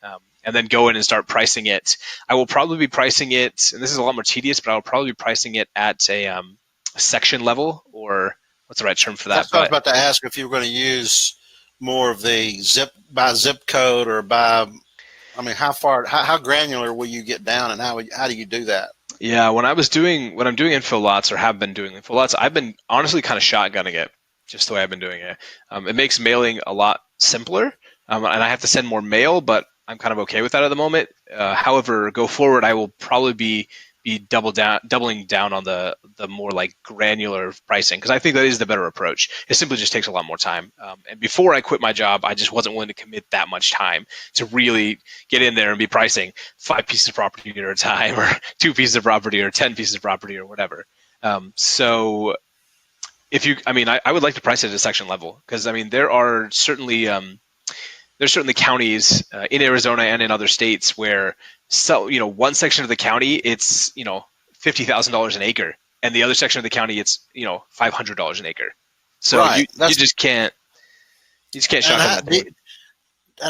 and then go in and start pricing it. I will probably be pricing it, and this is a lot more tedious, but I'll probably be pricing it at a section level, or what's the right term for that? That's what I was But about to ask if you were going to use more of the zip code or by. I mean, how granular will you get down, and how do you do that? yeah, when I'm doing infill lots, or have been doing infill lots, I've been honestly kind of shotgunning it, just the way I've been doing it. It makes mailing a lot simpler, and I have to send more mail, but I'm kind of okay with that at the moment. However, go forward, I will probably be doubling down on the more like granular pricing, because I think that is the better approach. It simply just takes a lot more time. And before I quit my job, I just wasn't willing to commit that much time to really get in there and be pricing 5 pieces of property at a time, or 2 pieces of property, or 10 pieces of property, or whatever. So I would like to price it at a section level, because I mean there's certainly counties in Arizona and in other states where one section of the county it's $50,000 an acre, and the other section of the county it's $500 an acre. So Right. you just can't And shotgun that thing.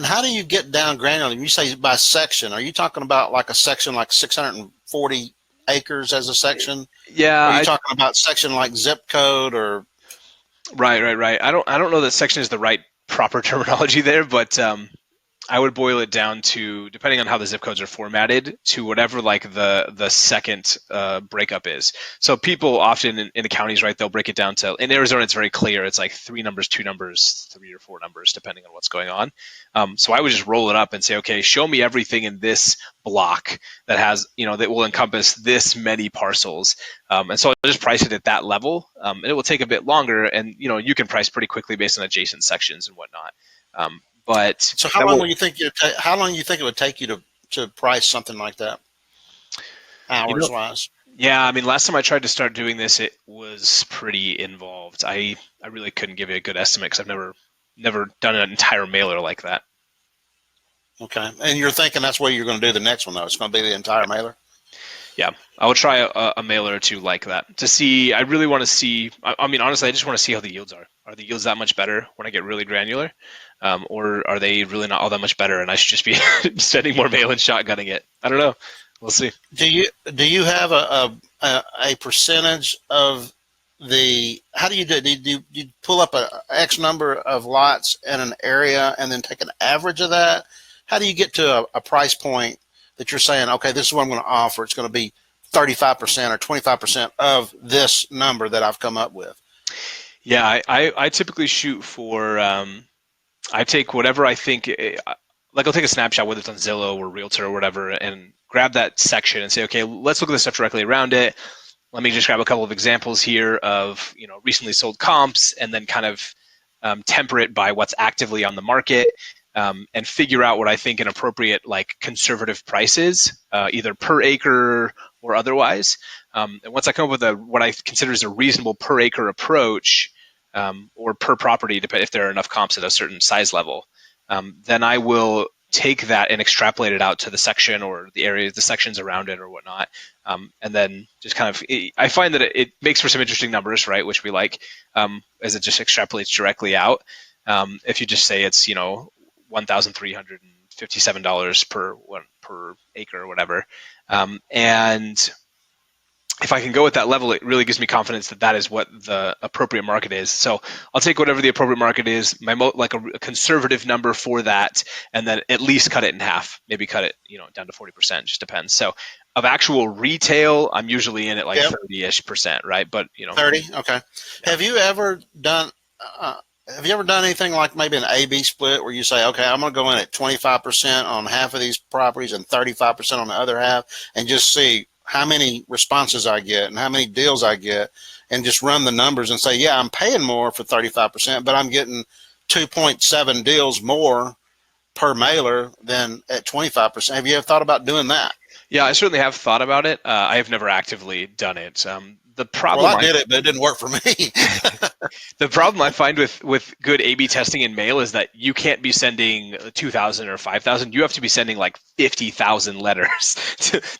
how do you get down granular? When you say by section, are you talking about like a section like 640 acres as a section? Yeah, Or are you talking about section like zip code or? right. I don't know that section is the right proper terminology there, but I would boil it down to, depending on how the zip codes are formatted, to whatever like the second breakup is. So people often in the counties, right, they'll break it down to, in Arizona it's very clear, it's like 3 numbers, 2 numbers, 3 or 4 numbers, depending on what's going on. So I would just roll it up and say, okay, show me everything in this block that has, that will encompass this many parcels. And so I'll just price it at that level. And it will take a bit longer, and you can price pretty quickly based on adjacent sections and whatnot. But So that will, how long do you think it would take you to price something like that, you hours know, wise? yeah, I mean, last time I tried to start doing this, it was pretty involved. I really couldn't give you a good estimate, because I've never done an entire mailer like that. Okay. And you're thinking that's where you're going to do the next one though. It's going to be the entire mailer. Yeah, I will try a mailer or two like that to see. I really want to see. I mean, honestly, I just want to see how the yields are. Are the yields that much better when I get really granular, or are they really not all that much better? And I should just be spending more mail and shotgunning it. I don't know. We'll see. Do you have a percentage of the? How do you do? Do you pull up a X number of lots in an area and then take an average of that? How do you get to a price point that you're saying, okay, this is what I'm going to offer? It's going to be 35% or 25% of this number that I've come up with. Yeah, I typically shoot for. I take whatever I think. Like I'll take a snapshot, whether it's on Zillow or Realtor or whatever, and grab that section and say, okay, let's look at the stuff directly around it. Let me just grab a couple of examples here of recently sold comps, and then kind of temper it by what's actively on the market. and figure out what I think an appropriate like conservative price is, either per acre or otherwise. And once I come up with what I consider is a reasonable per acre approach, or per property, if there are enough comps at a certain size level, then I will take that and extrapolate it out to the section or the areas, the sections around it or whatnot. And then just kind of, I find that it makes for some interesting numbers, right? Which we like, as it just extrapolates directly out. If you just say it's, $1,357 per acre or whatever. And if I can go at that level, it really gives me confidence that that is what the appropriate market is. So I'll take whatever the appropriate market is, like a conservative number for that, and then at least cut it in half. Maybe cut it, down to 40%. Just depends. So of actual retail, I'm usually in at like 30-ish%, right? But 30. Okay. Yeah. Have you ever done anything like maybe an A/B split where you say, okay, I'm going to go in at 25% on half of these properties and 35% on the other half, and just see how many responses I get and how many deals I get, and just run the numbers and say, yeah, I'm paying more for 35%, but I'm getting 2.7 deals more per mailer than at 25%. Have you ever thought about doing that? Yeah, I certainly have thought about it. I have never actively done it. The problem I did it, but it didn't work for me. The problem I find with good A/B testing in mail is that you can't be sending 2,000 or 5,000. You have to be sending like 50,000 letters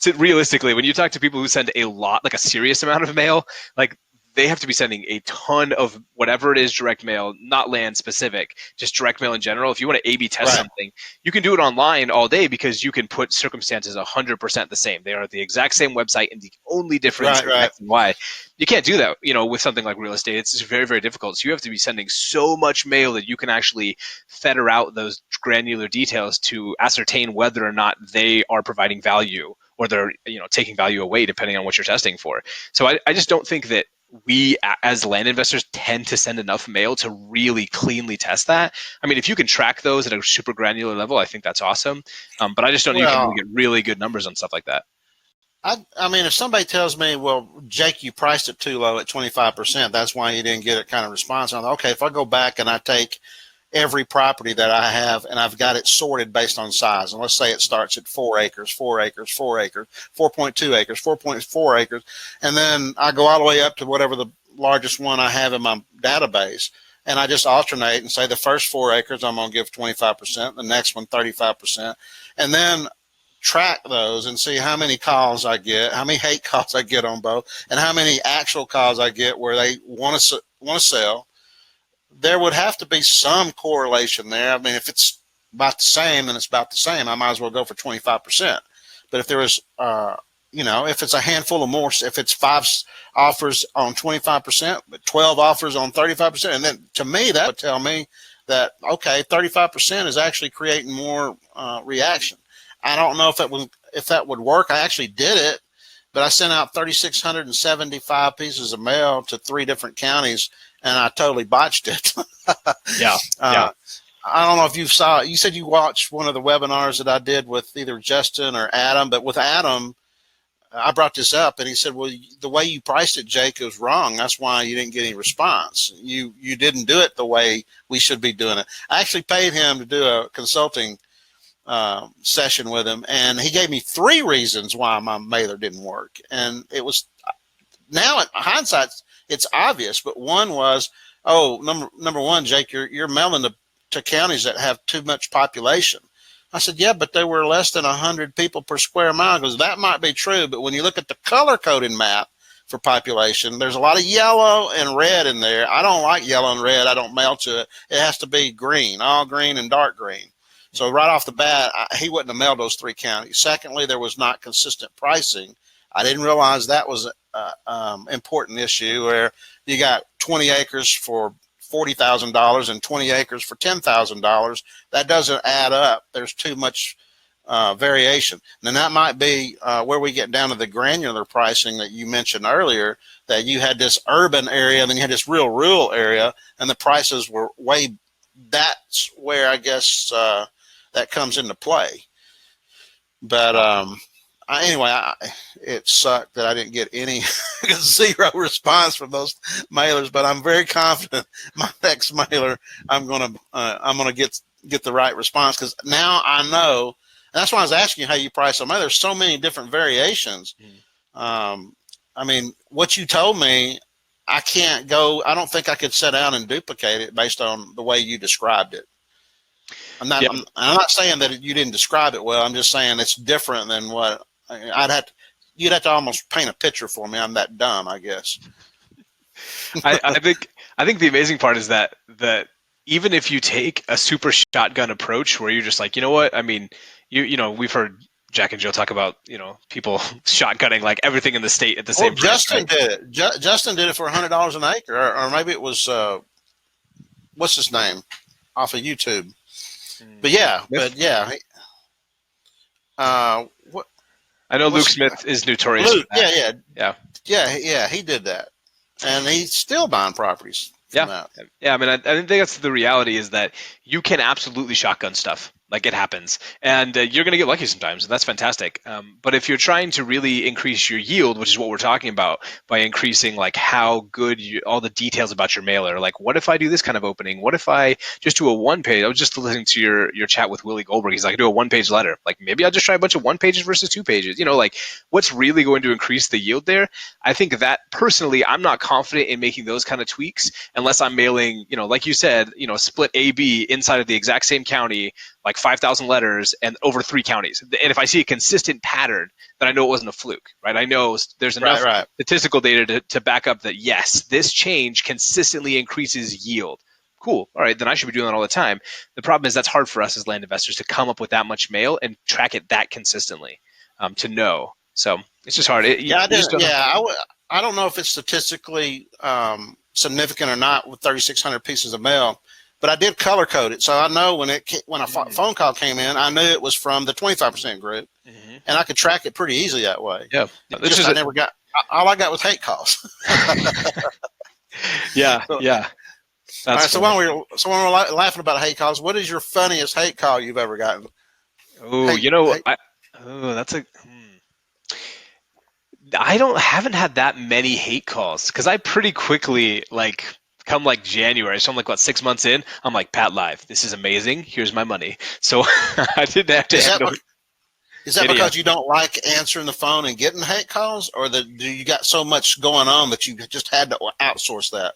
to realistically. When you talk to people who send a lot, like a serious amount of mail, like they have to be sending a ton of whatever it is, direct mail, not land specific, just direct mail in general. If you want to A/B test something, you can do it online all day because you can put circumstances 100% the same. They are the exact same website, and the only difference is X and Y. You can't do that, with something like real estate. It's just very, very difficult. So you have to be sending so much mail that you can actually feather out those granular details to ascertain whether or not they are providing value or they're, taking value away depending on what you're testing for. So I just don't think that we as land investors tend to send enough mail to really cleanly test that. I mean, if you can track those at a super granular level, I think that's awesome. But I just don't know you can really get really good numbers on stuff like that. I mean, if somebody tells me, well, Jake, you priced it too low at 25%, that's why you didn't get it kind of response. I'm like, okay, if I go back and I take every property that I have and I've got it sorted based on size, and let's say it starts at 4 acres, 4 acres, 4 acres, 4.2 acres, 4.4 acres, and then I go all the way up to whatever the largest one I have in my database, and I just alternate and say the first 4 acres I'm going to give 25%, the next one 35%, and then track those and see how many calls I get, how many hate calls I get on both, and how many actual calls I get where they want to sell. There would have to be some correlation there. I mean, if it's about the same, then it's about the same. I might as well go for 25%. But if there is, if it's a handful of more, if it's 5 offers on 25%, but 12 offers on 35%, and then to me, that would tell me that, okay, 35% is actually creating more reaction. I don't know if that would work. I actually did it, but I sent out 3,675 pieces of mail to 3 different counties, and I totally botched it. Yeah. I don't know if you saw it. You said you watched one of the webinars that I did with either Justin or Adam, but with Adam, I brought this up, and he said, well, the way you priced it, Jake, was wrong. That's why you didn't get any response. You didn't do it the way we should be doing it. I actually paid him to do a consulting session with him, and he gave me 3 reasons why my mailer didn't work. And it was, now in hindsight, it's obvious, but one was, number one, Jake, you're mailing to counties that have too much population. I said, yeah, but they were less than 100 people per square mile. Because that might be true, but when you look at the color coded map for population, there's a lot of yellow and red in there. I don't like yellow and red. I don't mail to it. It has to be green, all green and dark green. So right off the bat, he wouldn't have mailed those 3 counties. Secondly, there was not consistent pricing. I didn't realize that was an important issue where you got 20 acres for $40,000 and 20 acres for $10,000. That doesn't add up. There's too much variation. And that might be where we get down to the granular pricing that you mentioned earlier, that you had this urban area and then you had this real rural area, and the prices were way, that's where I guess that comes into play. But anyway, it sucked that I didn't get any 0 response from those mailers. But I'm very confident my next mailer, I'm gonna get get the right response, because now I know. And that's why I was asking you how you price them. There's so many different variations. I mean, what you told me, I don't think I could sit down and duplicate it based on the way you described it. I'm not saying that you didn't describe it well. I'm just saying it's different than what you'd have to almost paint a picture for me. I'm that dumb, I guess. I think the amazing part is that even if you take a super shotgun approach where you're just like, you know what, I mean, we've heard Jack and Joe talk about, people shotgunning like everything in the state at the same price. Justin did it. Justin did it for $100 an acre, or maybe it was what's his name off of YouTube. But yeah. What? I know Luke Smith is notorious. Luke, yeah. He did that, and he's still buying properties. Yeah. I mean, I think that's the reality, is that you can absolutely shotgun stuff. Like, it happens, and you're going to get lucky sometimes, and that's fantastic. But if you're trying to really increase your yield, which is what we're talking about, by increasing like how good all the details about your mailer, like what if I do this kind of opening? What if I just do a one page? I was just listening to your chat with Willie Goldberg. He's like, I do a 1-page letter. Like, maybe I'll just try a bunch of 1 pages versus 2 pages. Like what's really going to increase the yield there? I think that personally, I'm not confident in making those kind of tweaks unless I'm mailing, like you said, split AB inside of the exact same county, like 5,000 letters and over 3 counties. And if I see a consistent pattern, then I know it wasn't a fluke, right? I know there's enough statistical data to back up that, yes, this change consistently increases yield. Cool. All right, then I should be doing that all the time. The problem is that's hard for us as land investors to come up with that much mail and track it that consistently to know. So it's just hard. I don't know if it's statistically significant or not with 3,600 pieces of mail. But I did color code it, so I know when a phone call came in, I knew it was from the 25% group, and I could track it pretty easily that way. Yeah, all I got was hate calls. Yeah. All right, so when we're laughing about hate calls, what is your funniest hate call you've ever gotten? I haven't had that many hate calls, because I pretty quickly come like January, so I'm like, 6 months in, I'm like, Pat Live, this is amazing, here's my money. So I didn't have to handle. Is that because you don't like answering the phone and getting hate calls, or do you got so much going on that you just had to outsource that?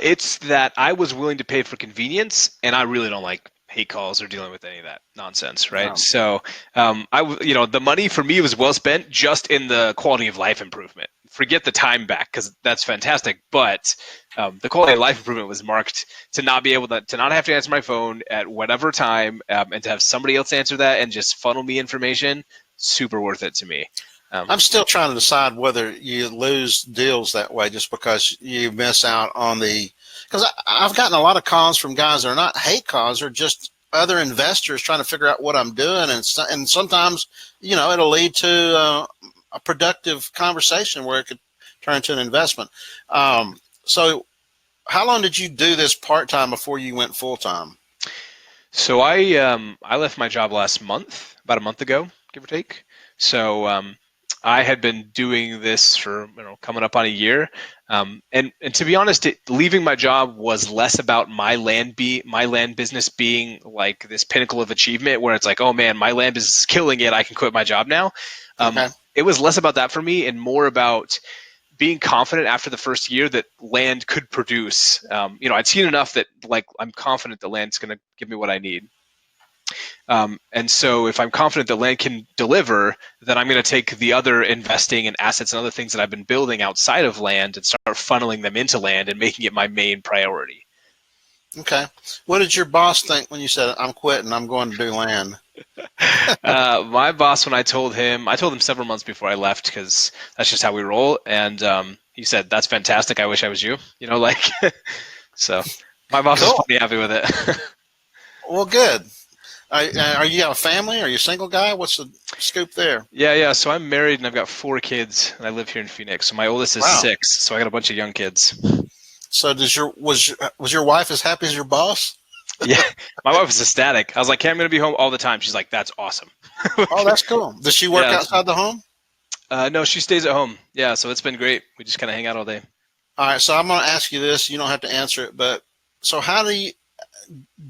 It's that I was willing to pay for convenience, and I really don't like hate calls or dealing with any of that nonsense, right? No. So the money for me was well spent just in the quality of life improvement. Forget the time back, because that's fantastic, but the quality of life improvement was marked to not be able to not have to answer my phone at whatever time, and to have somebody else answer that and just funnel me information. Super worth it to me. I'm still trying to decide whether you lose deals that way just because you miss out on because I've gotten a lot of calls from guys that are not hate calls, or just other investors trying to figure out what I'm doing, and sometimes it'll lead to a productive conversation where it could turn into an investment. So how long did you do this part-time before you went full-time? So I left my job last month, about a month ago, give or take. So I had been doing this for coming up on a year, and to be honest, leaving my job was less about my land business being like this pinnacle of achievement where it's like, oh man, my land business is killing it, I can quit my job now. Okay. It was less about that for me and more about being confident after the first year that land could produce. I'd seen enough that I'm confident the land's going to give me what I need. And so if I'm confident that land can deliver, then I'm going to take the other investing and assets and other things that I've been building outside of land and start funneling them into land and making it my main priority. Okay. What did your boss think when you said, I'm quitting, I'm going to do land? My boss, when I told him several months before I left, because that's just how we roll. And he said, that's fantastic. I wish I was you, so my boss is pretty happy with it. Well, good. Are you a family? Are you a single guy? What's the scoop there? Yeah. So I'm married and I've got 4 kids, and I live here in Phoenix. So my oldest is 6. So I got a bunch of young kids. So was your wife as happy as your boss? Yeah, my wife was ecstatic. I was like, "Hey, I'm going to be home all the time." She's like, "That's awesome." Oh, that's cool. Does she work outside the home? No, she stays at home. Yeah, so it's been great. We just kind of hang out all day. All right, so I'm going to ask you this. You don't have to answer it, but so how do you?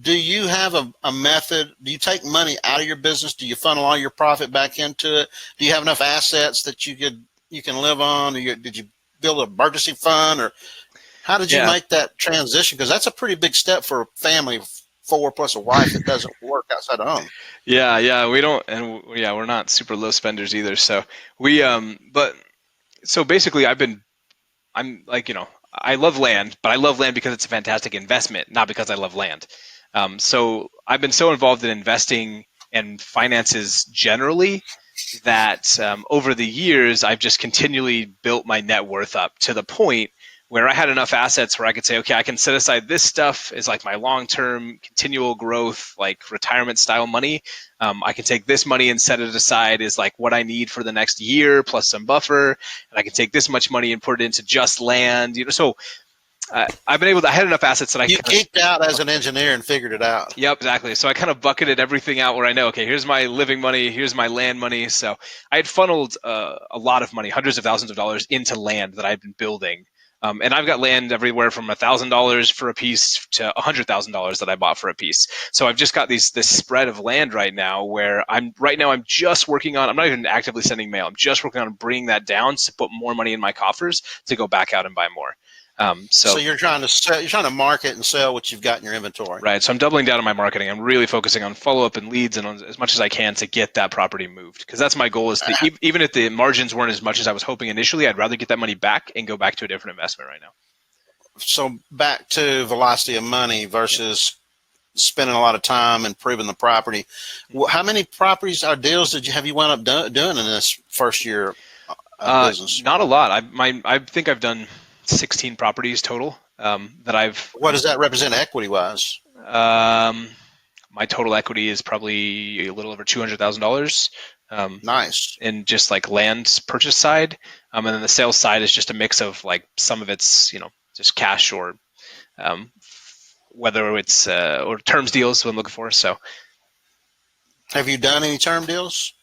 do you have a method? Do you take money out of your business? Do you funnel all your profit back into it? Do you have enough assets that you can live on? Or did you build an emergency fund, or how did you Yeah. make that transition? Because that's a pretty big step for a family of four plus a wife that doesn't work outside the home. Yeah, we don't, and yeah, we're not super low spenders either. So but so basically, I'm like, I love land, but I love land because it's a fantastic investment, not because I love land. So I've been so involved in investing and finances generally that over the years, I've just continually built my net worth up to the point where I had enough assets where I could say, okay, I can set aside this stuff as like my long-term continual growth, like retirement style money. I can take this money and set it aside as like what I need for the next year plus some buffer. And I can take this much money and put it into just land, so I've been able to, I had enough assets that I You kind of, geeked out as an engineer and figured it out. yep, exactly. So I kind of bucketed everything out where I know, okay, here's my living money, here's my land money. So I had funneled a lot of money, hundreds of thousands of dollars into land that I've been building. And I've got land everywhere from $1,000 for a piece to $100,000 that I bought for a piece. So I've just got this spread of land right now where I'm just working on. I'm not even actively sending mail. I'm just working on bringing that down to put more money in my coffers to go back out and buy more. So you're trying to sell, you're trying to market and sell what you've got in your inventory. Right. So I'm doubling down on my marketing. I'm really focusing on follow up and leads and on as much as I can to get that property moved. Because that's my goal is to, even if the margins weren't as much as I was hoping initially, I'd rather get that money back and go back to a different investment right now. So back to velocity of money versus spending a lot of time improving the property. How many properties or deals have you wound up doing in this first year of business? Not a lot. I think I've done 16 properties total that I've. What does that represent equity wise? My total equity is probably a little over $200,000. Nice. In just like land purchase side, and then the sales side is just a mix of like some of it's just cash or whether it's or terms deals. What I'm looking for. So, have you done any term deals?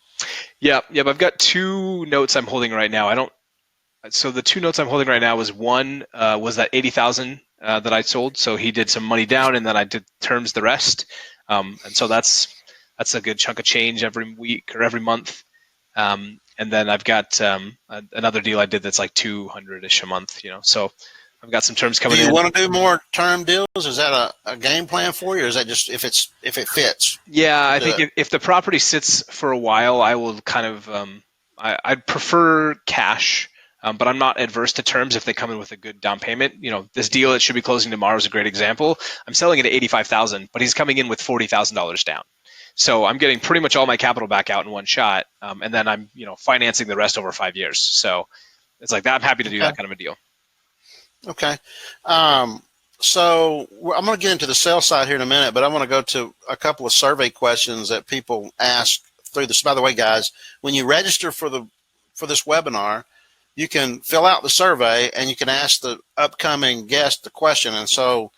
Yeah. I've got two notes I'm holding right now. I don't. So the two notes I'm holding right now was one was that 80,000 that I sold. So he did some money down, and then I did terms the rest. And so that's a good chunk of change every week or every month. And then I've got another deal I did that's like 200-ish a month. So I've got some terms coming in. Do you want to do more term deals? Is that a game plan for you, or is that just if it fits? Yeah, I think if the property sits for a while, I will kind of I'd prefer cash. But I'm not adverse to terms if they come in with a good down payment. This deal that should be closing tomorrow is a great example. I'm selling it at $85,000, but he's coming in with $40,000 down. So I'm getting pretty much all my capital back out in one shot, and then I'm financing the rest over 5 years. So it's like that. I'm happy to do that kind of a deal. Okay. So I'm going to get into the sales side here in a minute, but I want to go to a couple of survey questions that people ask through this. By the way, guys, when you register for this webinar, you can fill out the survey and you can ask the upcoming guest the question. And so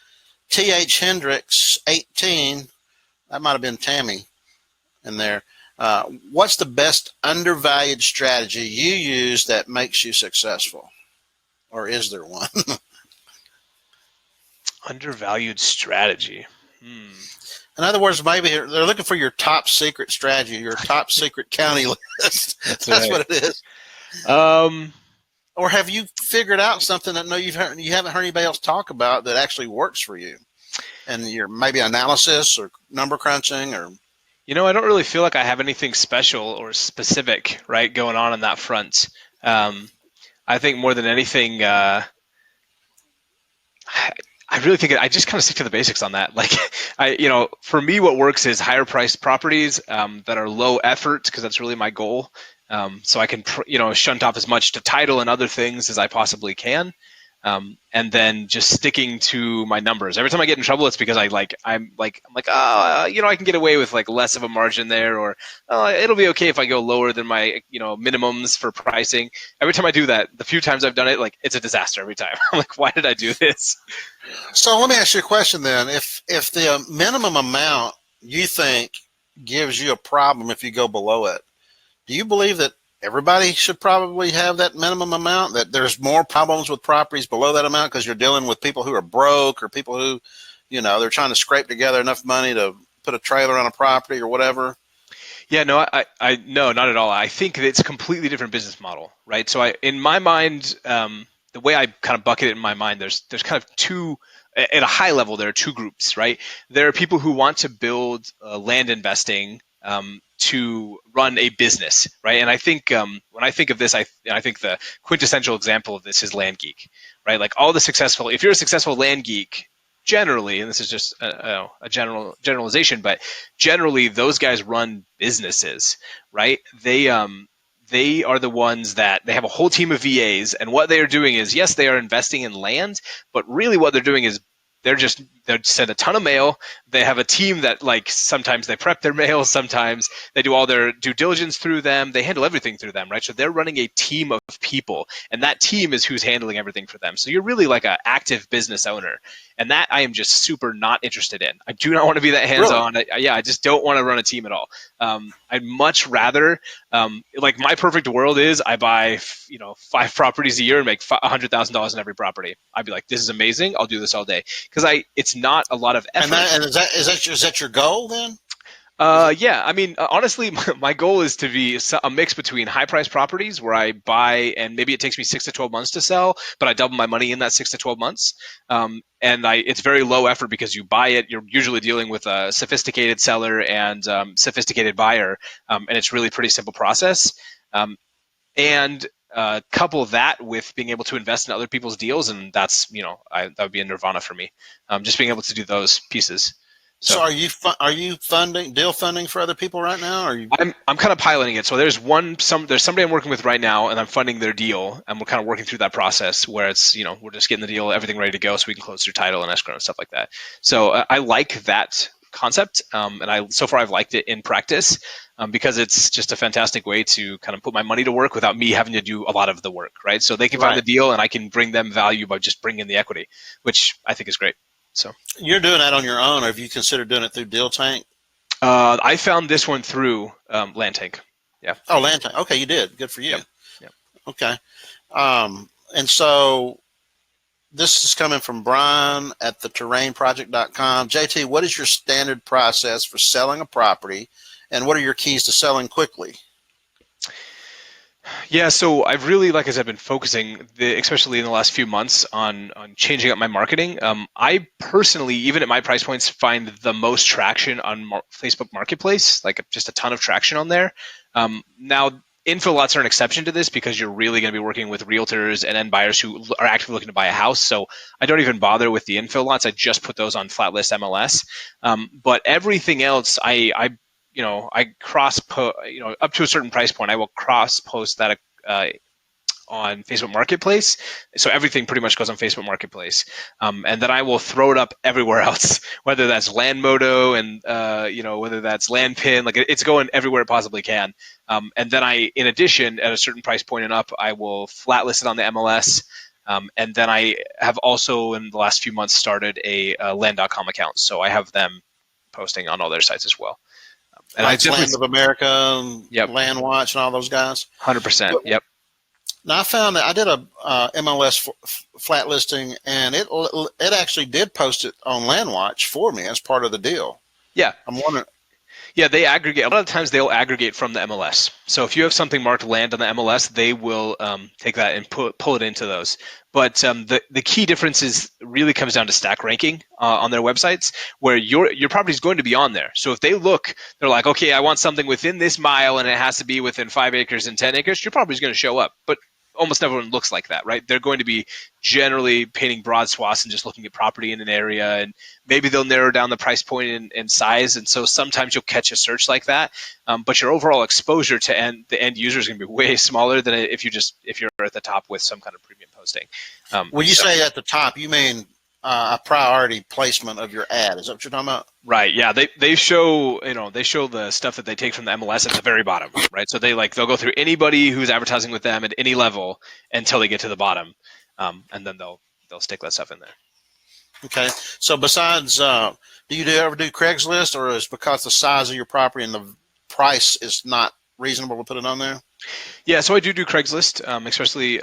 T.H. Hendricks, 18, that might have been Tammy in there. What's the best undervalued strategy you use that makes you successful? Or is there one? Undervalued strategy. In other words, maybe they're looking for your top secret strategy, your top secret county list. That's right. What it is. Or have you figured out something that you haven't heard anybody else talk about that actually works for you? And your maybe analysis or number crunching or. I don't really feel like I have anything special or specific, right, going on that front. I think more than anything, I really think I just kind of stick to the basics on that. Like, for me, what works is higher priced properties that are low effort because that's really my goal. So I can, shunt off as much to title and other things as I possibly can. And then just sticking to my numbers. Every time I get in trouble, it's because I'm like, I can get away with like less of a margin there, or it'll be okay if I go lower than my, minimums for pricing. Every time I do that, the few times I've done it, like it's a disaster every time. I'm like, why did I do this? So let me ask you a question then. If the minimum amount you think gives you a problem if you go below it, do you believe that everybody should probably have that minimum amount, that there's more problems with properties below that amount because you're dealing with people who are broke or people who, they're trying to scrape together enough money to put a trailer on a property or whatever? Yeah, no, no, not at all. I think it's a completely different business model, right? So in my mind, the way I kind of bucket it in my mind, there's kind of two, at a high level, there are two groups, right? There are people who want to build land investing to run a business, right? And I think when I think of this, I think the quintessential example of this is Land Geek, right? Like all the successful, if you're a successful land geek, generally, and this is just a generalization, but generally those guys run businesses, right? They are the ones that they have a whole team of VAs, and what they are doing is, yes, they are investing in land, but really what they're doing is they send a ton of mail. They have a team that, like, sometimes they prep their mail, sometimes they do all their due diligence through them. They handle everything through them, right? So they're running a team of people, and that team is who's handling everything for them. So you're really like an active business owner, and that I am just super not interested in. I do not want to be that hands-on. Really? I just don't want to run a team at all. I'd much rather, like, my perfect world is I buy 5 properties a year and make $100,000 in every property. I'd be like, this is amazing. I'll do this all day, because it's not a lot of effort. And is that your goal then? Yeah, I mean, honestly, my goal is to be a mix between high-priced properties where I buy and maybe it takes me 6 to 12 months to sell, but I double my money in that 6 to 12 months. And it's very low effort because you buy it. You're usually dealing with a sophisticated seller and sophisticated buyer, and it's really pretty simple process. And couple that with being able to invest in other people's deals, and that's that would be a nirvana for me. Just being able to do those pieces. So are you funding deal funding for other people right now? Or are you? I'm kind of piloting it. So there's somebody I'm working with right now, and I'm funding their deal, and we're kind of working through that process where it's we're just getting the deal, everything ready to go, so we can close through title and escrow and stuff like that. So I like that concept, and so far I've liked it in practice, because it's just a fantastic way to kind of put my money to work without me having to do a lot of the work, right? So they can find the deal, and I can bring them value by just bringing the equity, which I think is great. So you're doing that on your own, or have you considered doing it through Deal Tank? I found this one through Land Tank. Yeah. Oh, Land Tank. Okay, you did. Good for you. Yep. Okay. And so this is coming from Brian at theterrainproject.com. JT, what is your standard process for selling a property, and what are your keys to selling quickly? Yeah, so I've really, like I said, been focusing, especially in the last few months, on changing up my marketing. I personally, even at my price points, find the most traction on Facebook Marketplace, like just a ton of traction on there. Now, infill lots are an exception to this because you're really going to be working with realtors and end buyers who are actively looking to buy a house. So I don't even bother with the infill lots. I just put those on flat list MLS. But everything else, I cross post, up to a certain price point, I will cross post that on Facebook Marketplace. So everything pretty much goes on Facebook Marketplace. And then I will throw it up everywhere else, whether that's Landmodo and, whether that's Landpin, like it's going everywhere it possibly can. And then in addition, at a certain price point and up, I will flat list it on the MLS. And then I have also, in the last few months, started a land.com account. So I have them posting on all their sites as well. And like Land of America, yep. LandWatch, and all those guys. 100%. Yep. Now I found that I did a MLS flat listing, and it actually did post it on LandWatch for me as part of the deal. Yeah. I'm wondering. Yeah, they aggregate. A lot of times they'll aggregate from the MLS. So if you have something marked land on the MLS, they will take that and pull it into those. But the key difference really comes down to stack ranking on their websites, where your property is going to be on there. So if they look, they're like, okay, I want something within this mile, and it has to be within 5 acres and 10 acres, your property is going to show up. But almost everyone looks like that, right? They're going to be generally painting broad swaths and just looking at property in an area, and maybe they'll narrow down the price point and size. And so sometimes you'll catch a search like that, but your overall exposure to the end user is going to be way smaller than if you're at the top with some kind of premium posting. When you say at the top, you mean a priority placement of your ad? Is that what you're talking about? Right. Yeah. They show the stuff that they take from the MLS at the very bottom, right? So they'll go through anybody who's advertising with them at any level until they get to the bottom, and then they'll stick that stuff in there. Okay. So besides, do you ever do Craigslist, or is it because the size of your property and the price is not reasonable to put it on there? Yeah. So I do Craigslist, especially.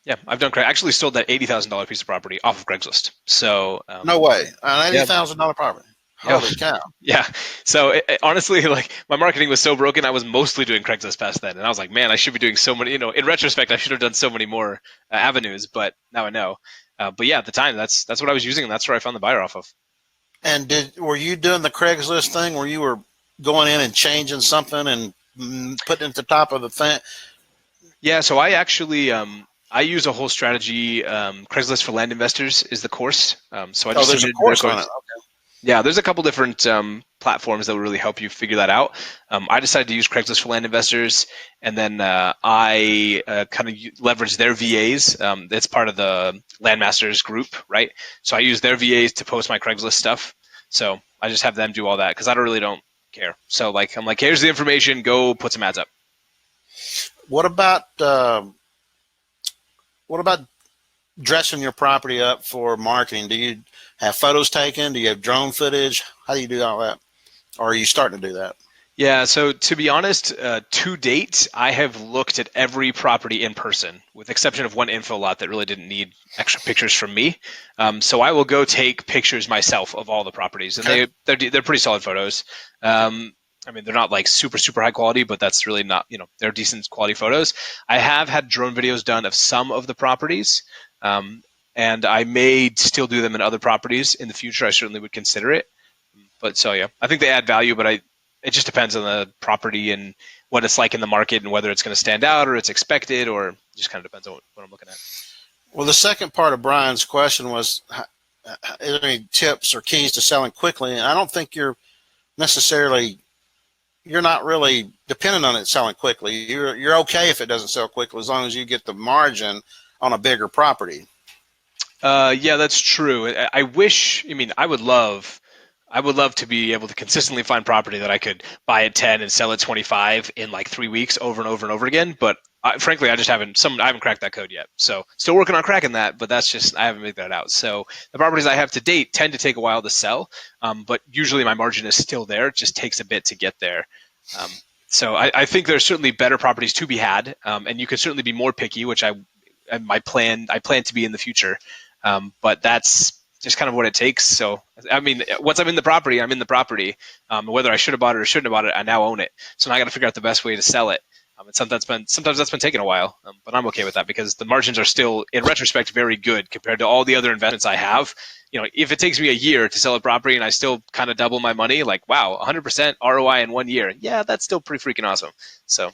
Yeah, I've done. I actually sold that $80,000 piece of property off of Craigslist. So No way. An yeah, $80,000 property. yeah, Holy cow. yeah. So honestly, like my marketing was so broken, I was mostly doing Craigslist past then, and I was like, man, I should be doing so many. In retrospect, I should have done so many more avenues, but now I know. But yeah, at the time, that's what I was using, and that's where I found the buyer off of. And were you doing the Craigslist thing where you were going in and changing something and putting it at the top of the thing? Yeah, so I actually I use a whole strategy. Craigslist for Land Investors is the course. So I Oh, just there's a submitted their course on it. course. Yeah, there's a couple different platforms that will really help you figure that out. I decided to use Craigslist for Land Investors, and then I kind of leverage their VAs. It's part of the Landmasters group, right? So I use their VAs to post my Craigslist stuff. So I just have them do all that because I don't care. So like I'm like, here's the information, go put some ads up. What about what about dressing your property up for marketing? Do you have photos taken? Do you have drone footage? How do you do all that? Or are you starting to do that? Yeah, so to be honest, to date, I have looked at every property in person, with the exception of one info lot that really didn't need extra pictures from me. So I will go take pictures myself of all the properties, and Okay. they're pretty solid photos. I mean, they're not like super high quality, but that's really not, they're decent quality photos. I have had drone videos done of some of the properties, and I may still do them in other properties in the future. I certainly would consider it. But so yeah, I think they add value, but it just depends on the property and what it's like in the market and whether it's going to stand out or it's expected, or it just kind of depends on what I'm looking at. Well, the second part of Brian's question was, is there any tips or keys to selling quickly? And I don't think you're not really dependent on it selling quickly. You're okay if it doesn't sell quickly as long as you get the margin on a bigger property. Yeah, that's true. I wish. I mean, I would love to be able to consistently find property that I could buy at 10 and sell at 25 in like 3 weeks over and over and over again. But frankly, I just I haven't cracked that code yet. So still working on cracking that, but that's just, I haven't made that out. So the properties I have to date tend to take a while to sell. But usually my margin is still there. It just takes a bit to get there. Um, so I think there's certainly better properties to be had. And you can certainly be more picky, which I plan to be in the future. But that's just kind of what it takes. So, I mean, once I'm in the property, I'm in the property. Whether I should have bought it or shouldn't have bought it, I now own it. So now I got to figure out the best way to sell it. And sometimes that's been taking a while, but I'm okay with that because the margins are still, in retrospect, very good compared to all the other investments I have. If it takes me a year to sell a property and I still kind of double my money, like wow, 100% ROI in 1 year. Yeah, that's still pretty freaking awesome. So.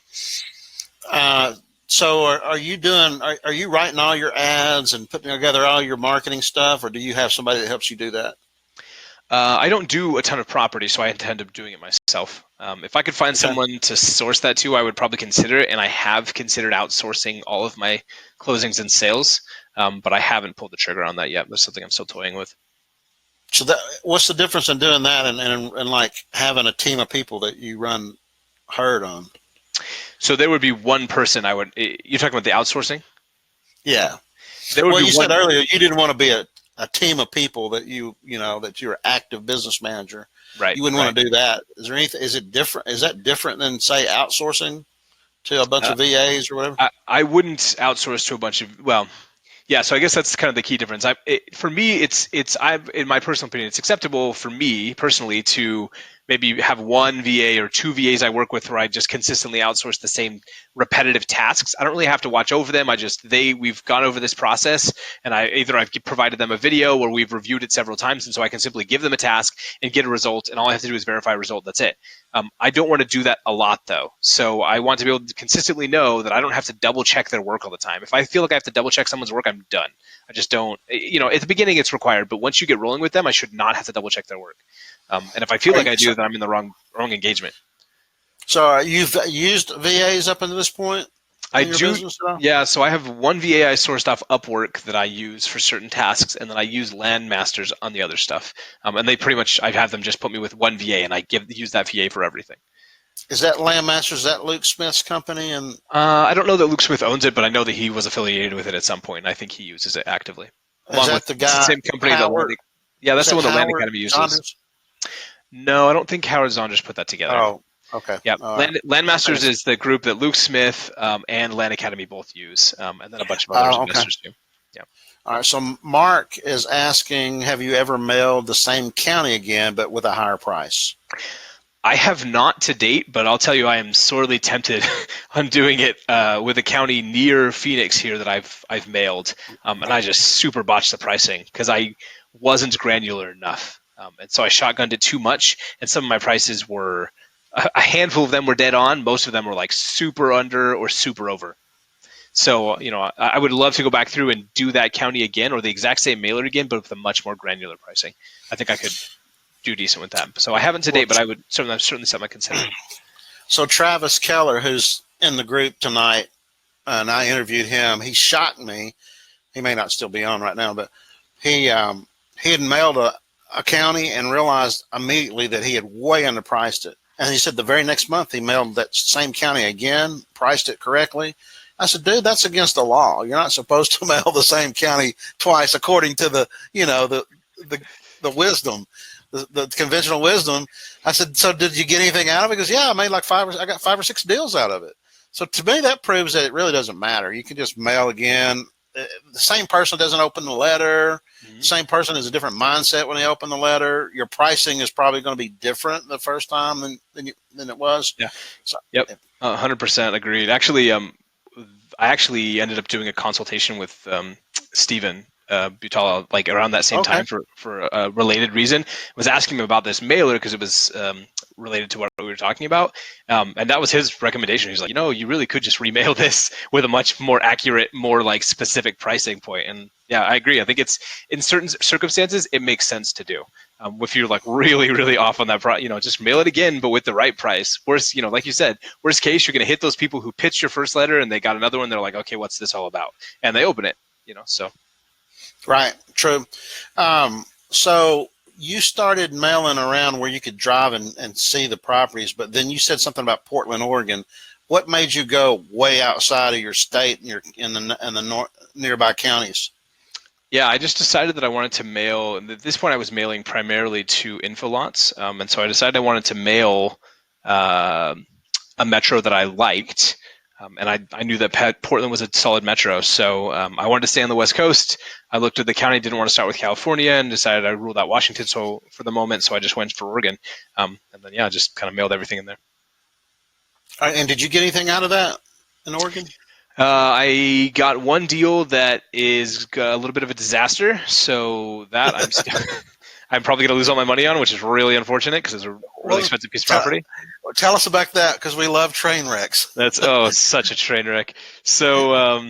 Uh, so are you doing? Are you writing all your ads and putting together all your marketing stuff, or do you have somebody that helps you do that? I don't do a ton of property, so I intend up doing it myself. If I could find Okay. someone to source that to, I would probably consider it, and I have considered outsourcing all of my closings and sales, but I haven't pulled the trigger on that yet. That's something I'm still toying with. So what's the difference in doing that and like having a team of people that you run herd on? So there would be one person I would. You're talking about the outsourcing? Yeah. There would Well, be you one. said earlier you didn't want to be a team of people that that you're an active business manager. Right. You wouldn't Right. want to do that. Is there anything? Is it different? Is that different than say outsourcing to a bunch Uh, of VAs or whatever? I wouldn't outsource to a bunch of, well, yeah, so I guess that's kind of the key difference. For me, in my personal opinion, it's acceptable for me personally to maybe have one VA or two VAs I work with where I just consistently outsource the same repetitive tasks. I don't really have to watch over them. We've gone over this process, and I've provided them a video where we've reviewed it several times, and so I can simply give them a task and get a result, and all I have to do is verify a result. That's it. I don't want to do that a lot though. So I want to be able to consistently know that I don't have to double check their work all the time. If I feel like I have to double check someone's work, I'm done. I just don't, at the beginning it's required, but once you get rolling with them, I should not have to double check their work. And if I feel like I do, then I'm in the wrong engagement. So you've used VAs up until this point I in your do, business at all? yeah. So I have one VA I sourced off Upwork that I use for certain tasks, and then I use Landmasters on the other stuff. And they pretty much, I have them just put me with one VA, and I use that VA for everything. Is that LandMasters? Is that Luke Smith's company? And I don't know that Luke Smith owns it, but I know that he was affiliated with it at some point, and I think he uses it actively. is Along with that the it's the guy same company that Howard? yeah, Is that's the that one that Land Howard Academy uses. Saunders? No, I don't think Howard Zahn just put that together. Oh, Okay. Yeah, All right. Landmasters is the group that Luke Smith and Land Academy both use, and then a bunch of other Okay. investors do. Yeah. All right. So Mark is asking, have you ever mailed the same county again, but with a higher price? I have not to date, but I'll tell you, I am sorely tempted on doing it with a county near Phoenix here that I've mailed, and I just super botched the pricing because I wasn't granular enough, and so I shotgunned it too much, and some of my prices were a handful of them were dead on, most of them were like super under or super over. So I would love to go back through and do that county again or the exact same mailer again, but with a much more granular pricing. I think I could do decent with that. So I haven't to date, but I would certainly something I consider. So Travis Keller, who's in the group tonight, and I interviewed him. He shocked me. He may not still be on right now, but he had mailed a county and realized immediately that he had way underpriced it. And he said the very next month he mailed that same county again, priced it correctly. I said, dude, that's against the law. You're not supposed to mail the same county twice, according to the wisdom. The conventional wisdom. I said, so did you get anything out of it? He goes, yeah, I got 5 or 6 deals out of it. So to me, that proves that it really doesn't matter. You can just mail again. The same person doesn't open the letter. Mm-hmm. The same person has a different mindset when they open the letter. Your pricing is probably going to be different the first time than it was. Yeah. So, yep. 100% agreed. Actually, I actually ended up doing a consultation with Stephen Butala, like around that same time for a related reason. I was asking him about this mailer because it was related to what we were talking about, and that was his recommendation. He's like, you really could just remail this with a much more accurate, more like specific pricing point. And yeah, I agree. I think it's in certain circumstances it makes sense to do. If you're like really, really off on that price, just mail it again, but with the right price. Worst, like you said, worst case, you're going to hit those people who pitched your first letter and they got another one. They're like, okay, what's this all about? And they open it, so. Right. True. So you started mailing around where you could drive and see the properties, but then you said something about Portland, Oregon. What made you go way outside of your state and in the nearby counties? Yeah, I just decided that I wanted to mail. And at this point, I was mailing primarily to infolots, and so I decided I wanted to mail a metro that I liked. And I knew that Portland was a solid metro, so I wanted to stay on the West Coast. I looked at the county, didn't want to start with California, and decided I ruled out Washington. So for the moment, so I just went for Oregon, and then I just kind of mailed everything in there. All right, and did you get anything out of that in Oregon? I got one deal that is a little bit of a disaster, so that I'm probably going to lose all my money on, which is really unfortunate because it's a really expensive piece of property. Tell us about that because we love train wrecks. That's such a train wreck. So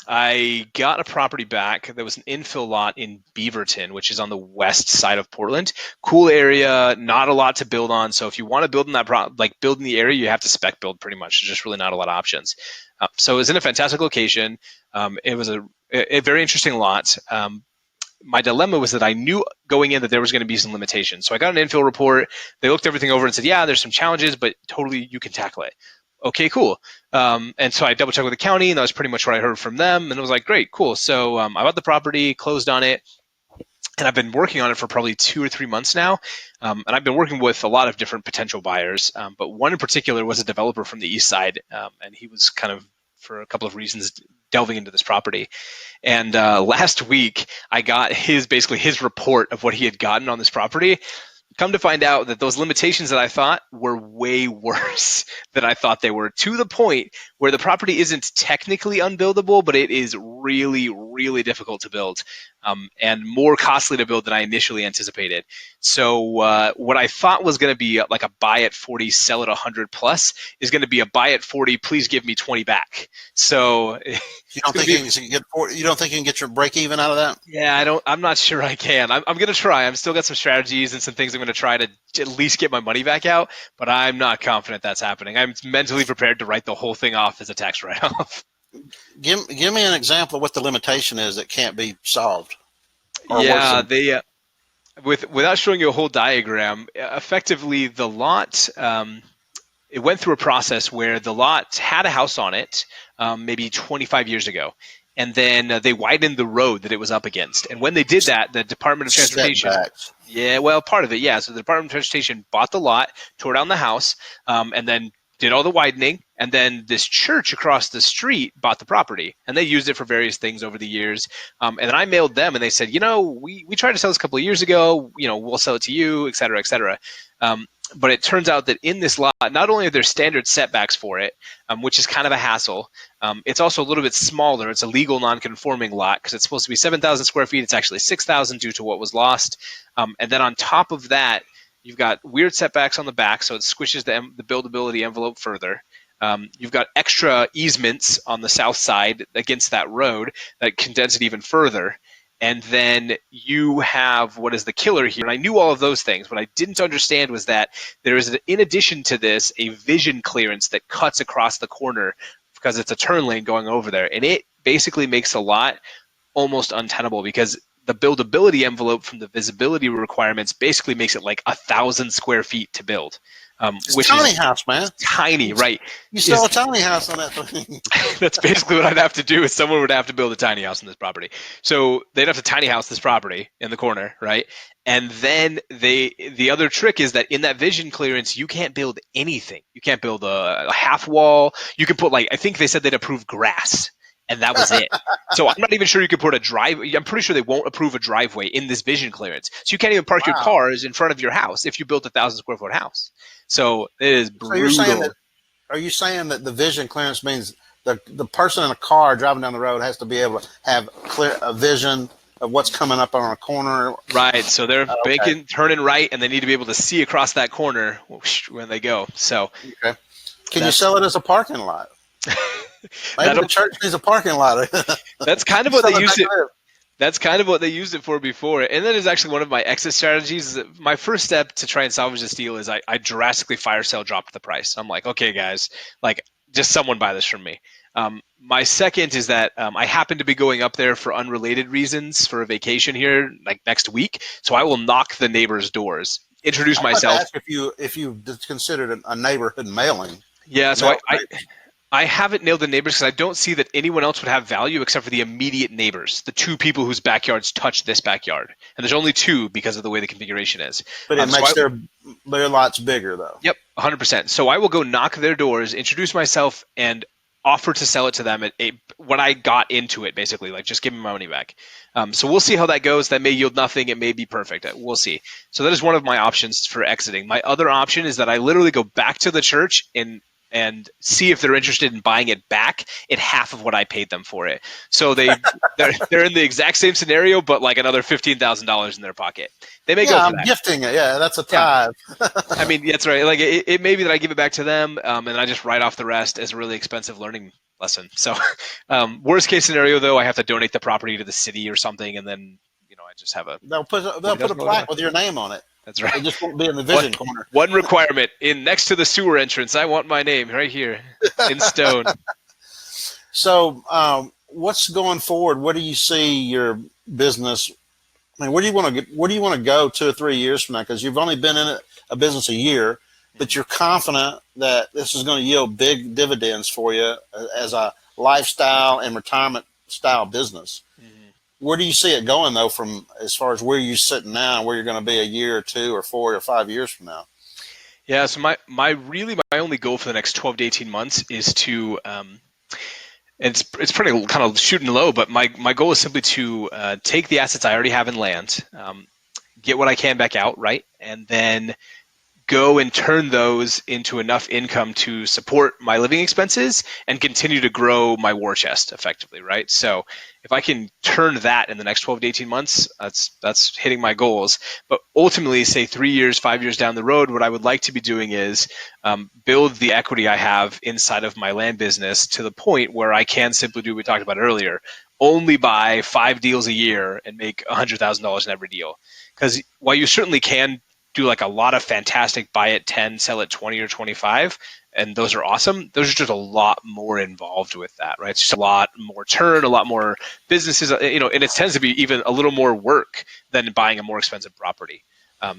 I got a property back that was an infill lot in Beaverton, which is on the west side of Portland. Cool area, not a lot to build on. So if you want to build in that build in the area, you have to spec build pretty much. There's just really not a lot of options. So it was in a fantastic location. It was a very interesting lot. My dilemma was that I knew going in that there was going to be some limitations. So I got an infill report. They looked everything over and said, yeah, there's some challenges, but totally you can tackle it. Okay, cool. And so I double checked with the county, and that was pretty much what I heard from them. And it was like, great, cool. So I bought the property, closed on it, and I've been working on it for probably 2 or 3 months now. And I've been working with a lot of different potential buyers. But one in particular was a developer from the east side, and he was kind of, for a couple of reasons, delving into this property. And last week, I got his report of what he had gotten on this property. Come to find out that those limitations that I thought were way worse than I thought they were, to the point where the property isn't technically unbuildable, but it is really, really difficult to build, and more costly to build than I initially anticipated. So what I thought was going to be like a buy at 40, sell at 100 plus is going to be a buy at 40, please give me 20 back. So you don't think you can get your break even out of that? Yeah, I'm not sure I can. I'm going to try. I've still got some strategies and some things I'm going to try to at least get my money back out, but I'm not confident that's happening. I'm mentally prepared to write the whole thing off as a tax write-off. Give me an example of what the limitation is that can't be solved. Yeah, they without showing you a whole diagram, effectively the lot, it went through a process where the lot had a house on it maybe 25 years ago. And then they widened the road that it was up against. And when they did that, the Department of Transportation, Yeah, well, part of it, yeah. So the Department of Transportation bought the lot, tore down the house, and then did all the widening. And then this church across the street bought the property, and they used it for various things over the years. And then I mailed them, and they said, we tried to sell this a couple of years ago. We'll sell it to you, et cetera, et cetera. But it turns out that in this lot, not only are there standard setbacks for it, which is kind of a hassle, it's also a little bit smaller. It's a legal non-conforming lot because it's supposed to be 7,000 square feet. It's actually 6,000 due to what was lost. And then on top of that, you've got weird setbacks on the back, so it squishes the buildability envelope further. You've got extra easements on the south side against that road that condense it even further. And then you have what is the killer here. And I knew all of those things. What I didn't understand was that there is, in addition to this, a vision clearance that cuts across the corner because it's a turn lane going over there. And it basically makes a lot almost untenable because the buildability envelope from the visibility requirements basically makes it like 1,000 square feet to build. Which tiny house, man. Tiny, right? You sell a tiny house on that thing. That's basically what I'd have to do. Is someone would have to build a tiny house on this property. So they'd have to tiny house this property in the corner, right? And then the other trick is that in that vision clearance, you can't build anything. You can't build a half wall. You can put I think they said they'd approve grass. And that was it. So I'm not even sure you could put a driveway. I'm pretty sure they won't approve a driveway in this vision clearance. So you can't even park your cars in front of your house if you built 1,000 square foot house. So it is brutal. So are you saying that the vision clearance means the person in a car driving down the road has to be able to have a vision of what's coming up on a corner? Right. So they're turning right, and they need to be able to see across that corner when they go. So can you sell it as a parking lot? Maybe the church needs a parking lot. That's kind of what they used it. That's kind of what they used it for before. And that is actually one of my exit strategies. My first step to try and salvage this deal is I drastically fire sale dropped the price. I'm like, okay, guys, just someone buy this from me. My second is that I happen to be going up there for unrelated reasons for a vacation here, next week. So I will knock the neighbors' doors, introduce myself. Ask if you considered a neighborhood mailing. Yeah, so I haven't nailed the neighbors because I don't see that anyone else would have value except for the immediate neighbors, the two people whose backyards touch this backyard. And there's only two because of the way the configuration is. But it makes their lots bigger, though. Yep, 100%. So I will go knock their doors, introduce myself, and offer to sell it to them at what I got into it, basically. Just give me my money back. So we'll see how that goes. That may yield nothing. It may be perfect. We'll see. So that is one of my options for exiting. My other option is that I literally go back to the church and see if they're interested in buying it back at half of what I paid them for it. So they're in the exact same scenario, but another $15,000 in their pocket. They may go for that. Gifting it. Yeah, that's a tithe. I mean, that's right. It may be that I give it back to them, and I just write off the rest as a really expensive learning lesson. So worst case scenario, though, I have to donate the property to the city or something, and then I just have they'll put a plaque with your name on it. That's right. It just won't be in the vision corner. One requirement next to the sewer entrance. I want my name right here in stone. So, what's going forward? What do you see your business? I mean, where do you want to go 2 or 3 years from now? Because you've only been in a business a year, but you're confident that this is going to yield big dividends for you as a lifestyle and retirement style business. Where do you see it going, though, from as far as where you're sitting now and where you're going to be a year or 2 or 4 or 5 years from now? Yeah, so my only goal for the next 12 to 18 months is to it's pretty kind of shooting low, but my goal is simply to take the assets I already have in land, get what I can back out, right, and then go and turn those into enough income to support my living expenses and continue to grow my war chest effectively, right? So if I can turn that in the next 12 to 18 months, that's hitting my goals. But ultimately, say 3 years, 5 years down the road, what I would like to be doing is build the equity I have inside of my land business to the point where I can simply do what we talked about earlier, only buy 5 deals a year and make $100,000 in every deal. Because while you certainly can do a lot of fantastic buy at 10, sell at 20 or 25, and those are awesome. There's just a lot more involved with that, right? It's just a lot more turn, a lot more businesses, and it tends to be even a little more work than buying a more expensive property.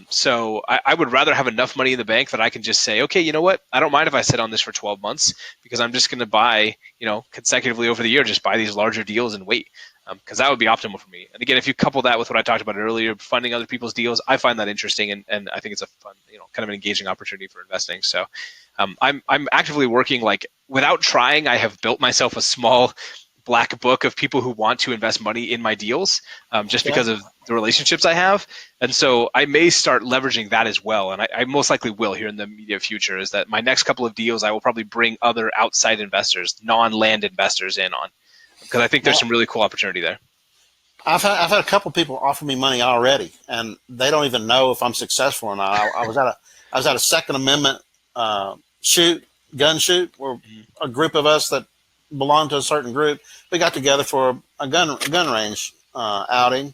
So I would rather have enough money in the bank that I can just say, okay, you know what? I don't mind if I sit on this for 12 months because I'm just going to buy, consecutively over the year, just buy these larger deals and wait. because that would be optimal for me. And again, if you couple that with what I talked about earlier, funding other people's deals, I find that interesting, and I think it's a fun, kind of an engaging opportunity for investing. So I'm actively working, like, without trying. I have built myself a small black book of people who want to invest money in my deals, just because of the relationships I have. And so I may start leveraging that as well. And I most likely will here in the immediate future, is that my next couple of deals, I will probably bring other outside investors, non-land investors in on, because I think there's some really cool opportunity there. I've had a couple people offer me money already, and they don't even know if I'm successful or not. I was at a Second Amendment gun shoot, where a group of us that belonged to a certain group, we got together for a gun range outing,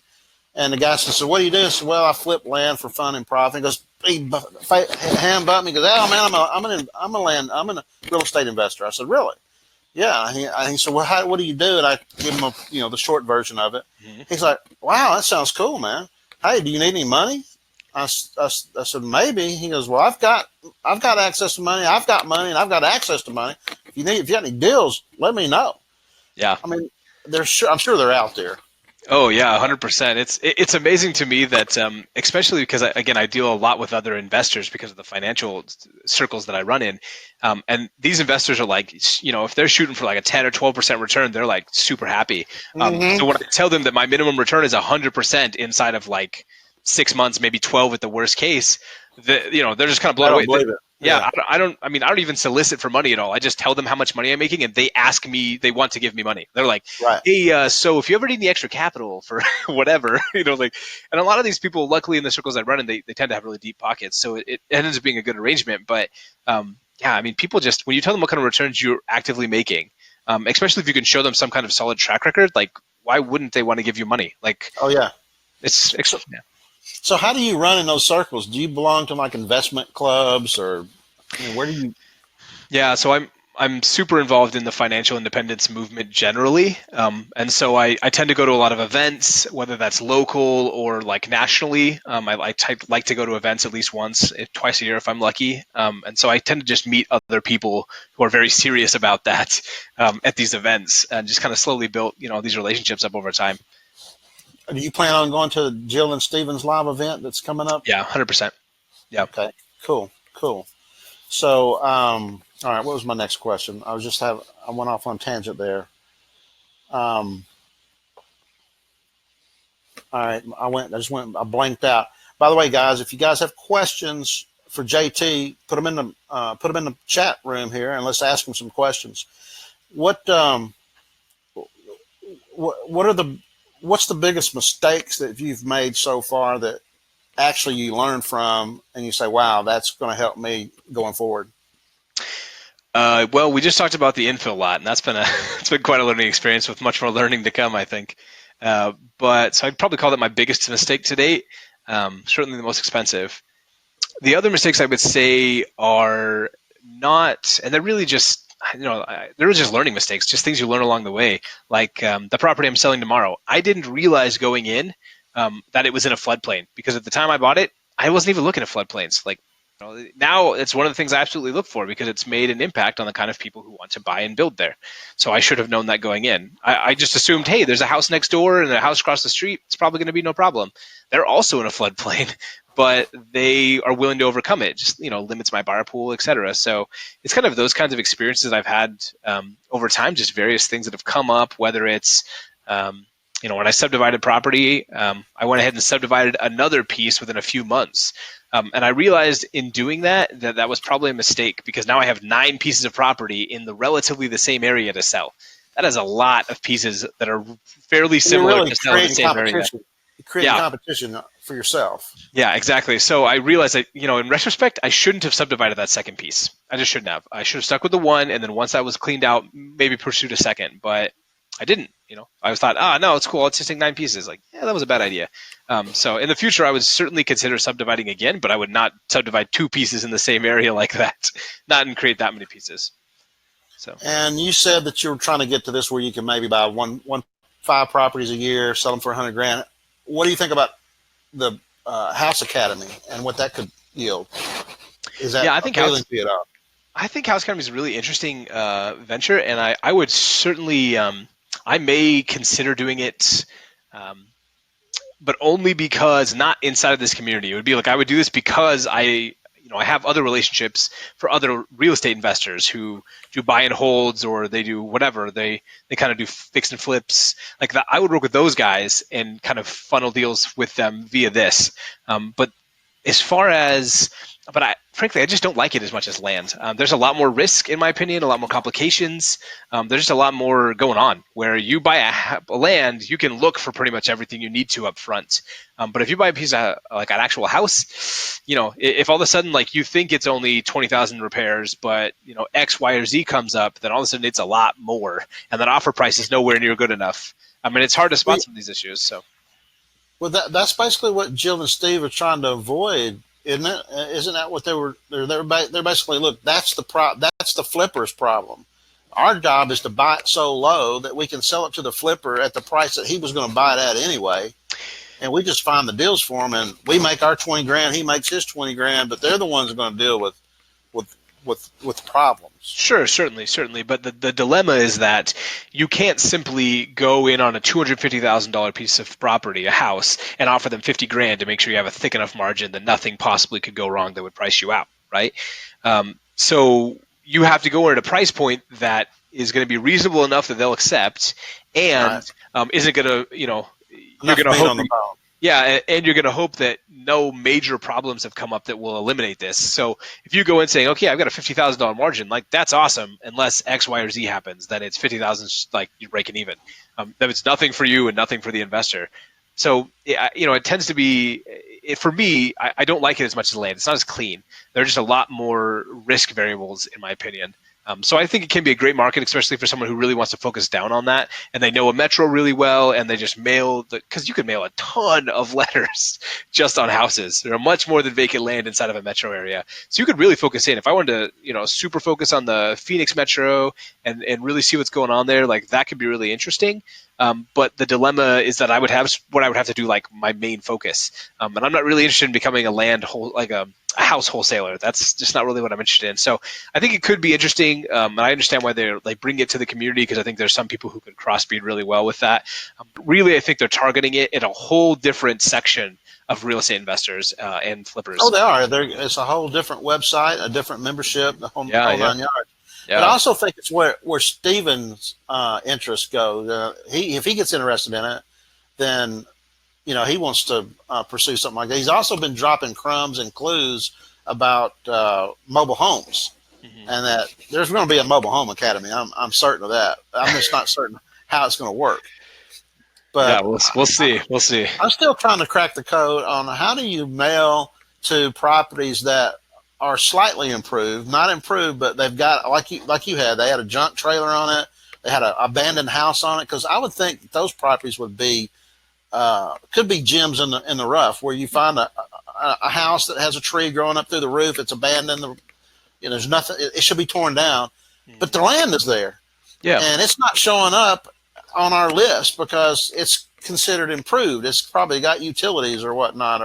and the guy says, "So what do you do?" I said, "Well, I flip land for fun and profit." He goes, he hand butt me. He goes, "Oh man, I'm a real estate investor." I said, "Really?" Yeah. He said, "Well, what do you do?" And I give him the short version of it. Mm-hmm. He's like, "Wow, that sounds cool, man. Hey, do you need any money?" I said, "Maybe." He goes, "Well, I've got access to money. I've got money, and I've got access to money. If you got any deals, let me know." Yeah. I mean, I'm sure they're out there. Oh yeah, 100%. It's amazing to me that, especially because I deal a lot with other investors because of the financial circles that I run in, and these investors are like, if they're shooting for like a 10 or 12% return, they're like super happy. So when I tell them that my minimum return is 100% inside of like 6 months, maybe 12 at the worst case, they're just kind of blown away. Yeah, I don't even solicit for money at all. I just tell them how much money I'm making, and they ask me, they want to give me money. They're like, right. "Hey, so if you ever need any extra capital for whatever," and a lot of these people, luckily in the circles I run in, they tend to have really deep pockets. So it ends up being a good arrangement. But people just, when you tell them what kind of returns you're actively making, especially if you can show them some kind of solid track record, like, why wouldn't they want to give you money? Like, oh yeah. So how do you run in those circles? Do you belong to like investment clubs, or where do you? Yeah, so I'm super involved in the financial independence movement generally, and so I tend to go to a lot of events, whether that's local or like nationally. I like to go to events at least once, twice a year if I'm lucky, and so I tend to just meet other people who are very serious about that at these events, and just kind of slowly build these relationships up over time. Do you plan on going to Jill and Steven's live event that's coming up? Yeah, 100%. Yeah. Okay. Cool. So, all right. What was my next question? I went off on a tangent there. All right. I blanked out. By the way, guys, if you guys have questions for JT, put them in the chat room here, and let's ask him some questions. What's the biggest mistakes that you've made so far that actually you learn from, and you say, "Wow, that's going to help me going forward"? Well, we just talked about the infill lot, and it's been quite a learning experience with much more learning to come, I think. But so I'd probably call that my biggest mistake to date. Certainly the most expensive. The other mistakes I would say are not, and they're really just, they're just learning mistakes, just things you learn along the way. Like the property I'm selling tomorrow, I didn't realize going in that it was in a floodplain, because at the time I bought it, I wasn't even looking at floodplains. Like, now it's one of the things I absolutely look for, because it's made an impact on the kind of people who want to buy and build there. So I should have known that going in. I just assumed, hey, there's a house next door and a house across the street, it's probably going to be no problem. They're also in a floodplain, but they are willing to overcome it. Just, limits my buyer pool, et cetera. So it's kind of those kinds of experiences I've had over time, just various things that have come up, whether it's when I subdivided property, I went ahead and subdivided another piece within a few months. And I realized in doing that was probably a mistake, because now I have 9 pieces of property in the relatively the same area to sell. That is a lot of pieces that are fairly similar to sell in the same area. You create competition for yourself. Yeah, exactly. So I realized that, in retrospect, I shouldn't have subdivided that second piece. I just shouldn't have. I should have stuck with the one, and then once that was cleaned out, maybe pursued a second. But I didn't. I thought, no, it's cool. Let's just take 9 pieces. Like, yeah, that was a bad idea. So in the future, I would certainly consider subdividing again, but I would not subdivide 2 pieces in the same area like that, not and create that many pieces. So. And you said that you were trying to get to this where you can maybe buy 5 properties a year, sell them for $100,000. What do you think about the House Academy and what that could yield? Is that appealing to you at all? I think House Academy is a really interesting venture, and I would certainly I may consider doing it. But only because not inside of this community. It would be like I would do this because I have other relationships for other real estate investors who do buy and holds, or they do whatever. They kind of do fix and flips like that. I would work with those guys and kind of funnel deals with them via this. But as far as frankly, I just don't like it as much as land. There's a lot more risk, in my opinion, a lot more complications. There's just a lot more going on. Where you buy a land, you can look for pretty much everything you need to up front. But if you buy a piece of like an actual house, if all of a sudden like you think it's only 20,000 repairs, but X, Y, or Z comes up, then all of a sudden it's a lot more, and that offer price is nowhere near good enough. I mean, it's hard to spot some of these issues. So. Well, that's basically what Jill and Steve are trying to avoid, isn't it? Isn't that what they're basically, look, that's the flipper's problem. Our job is to buy it so low that we can sell it to the flipper at the price that he was going to buy it at anyway. And we just find the deals for him, and we make our 20 grand, he makes his 20 grand, but they're the ones that are going to deal with problems. Sure, certainly. But the dilemma is that you can't simply go in on a $250,000 piece of property, a house, and offer them 50 grand to make sure you have a thick enough margin that nothing possibly could go wrong that would price you out, right? So you have to go in at a price point that is going to be reasonable enough that they'll accept, and isn't going to, you're going to hope. Yeah, and you're going to hope that no major problems have come up that will eliminate this. So if you go in saying, okay, I've got a $50,000 margin, like that's awesome, unless X, Y, or Z happens, then it's 50,000, like you're breaking even. Then it's nothing for you and nothing for the investor. So, it tends to be, for me, I don't like it as much as land. It's not as clean. There are just a lot more risk variables, in my opinion. So I think it can be a great market, especially for someone who really wants to focus down on that, and they know a metro really well, and they just mail because you can mail a ton of letters just on houses. There are much more than vacant land inside of a metro area. So you could really focus in. If I wanted to, super focus on the Phoenix metro and really see what's going on there, like that could be really interesting. But the dilemma is that I would have to do like my main focus. And I'm not really interested in becoming a house wholesaler. That's just not really what I'm interested in. So I think it could be interesting. And I understand why they bring it to the community, because I think there's some people who could crossbreed really well with that. Really, I think they're targeting it in a whole different section of real estate investors and flippers. Oh, they are. It's a whole different website, a different membership, the whole 9 yards. Yeah. But I also think it's where Steven's interest goes. If he gets interested in it, then he wants to pursue something like that. He's also been dropping crumbs and clues about mobile homes, and that there's going to be a mobile home academy. I'm certain of that. I'm just not certain how it's going to work. But yeah, we'll see. We'll see. I'm still trying to crack the code on how do you mail to properties that are slightly improved, not improved, but they've got like you had. They had a junk trailer on it. They had an abandoned house on it. Because I would think those properties would be could be gems in the rough, where you find a house that has a tree growing up through the roof. It's abandoned. There's nothing. It should be torn down, but the land is there. Yeah, and it's not showing up on our list because it's considered improved. It's probably got utilities or whatnot,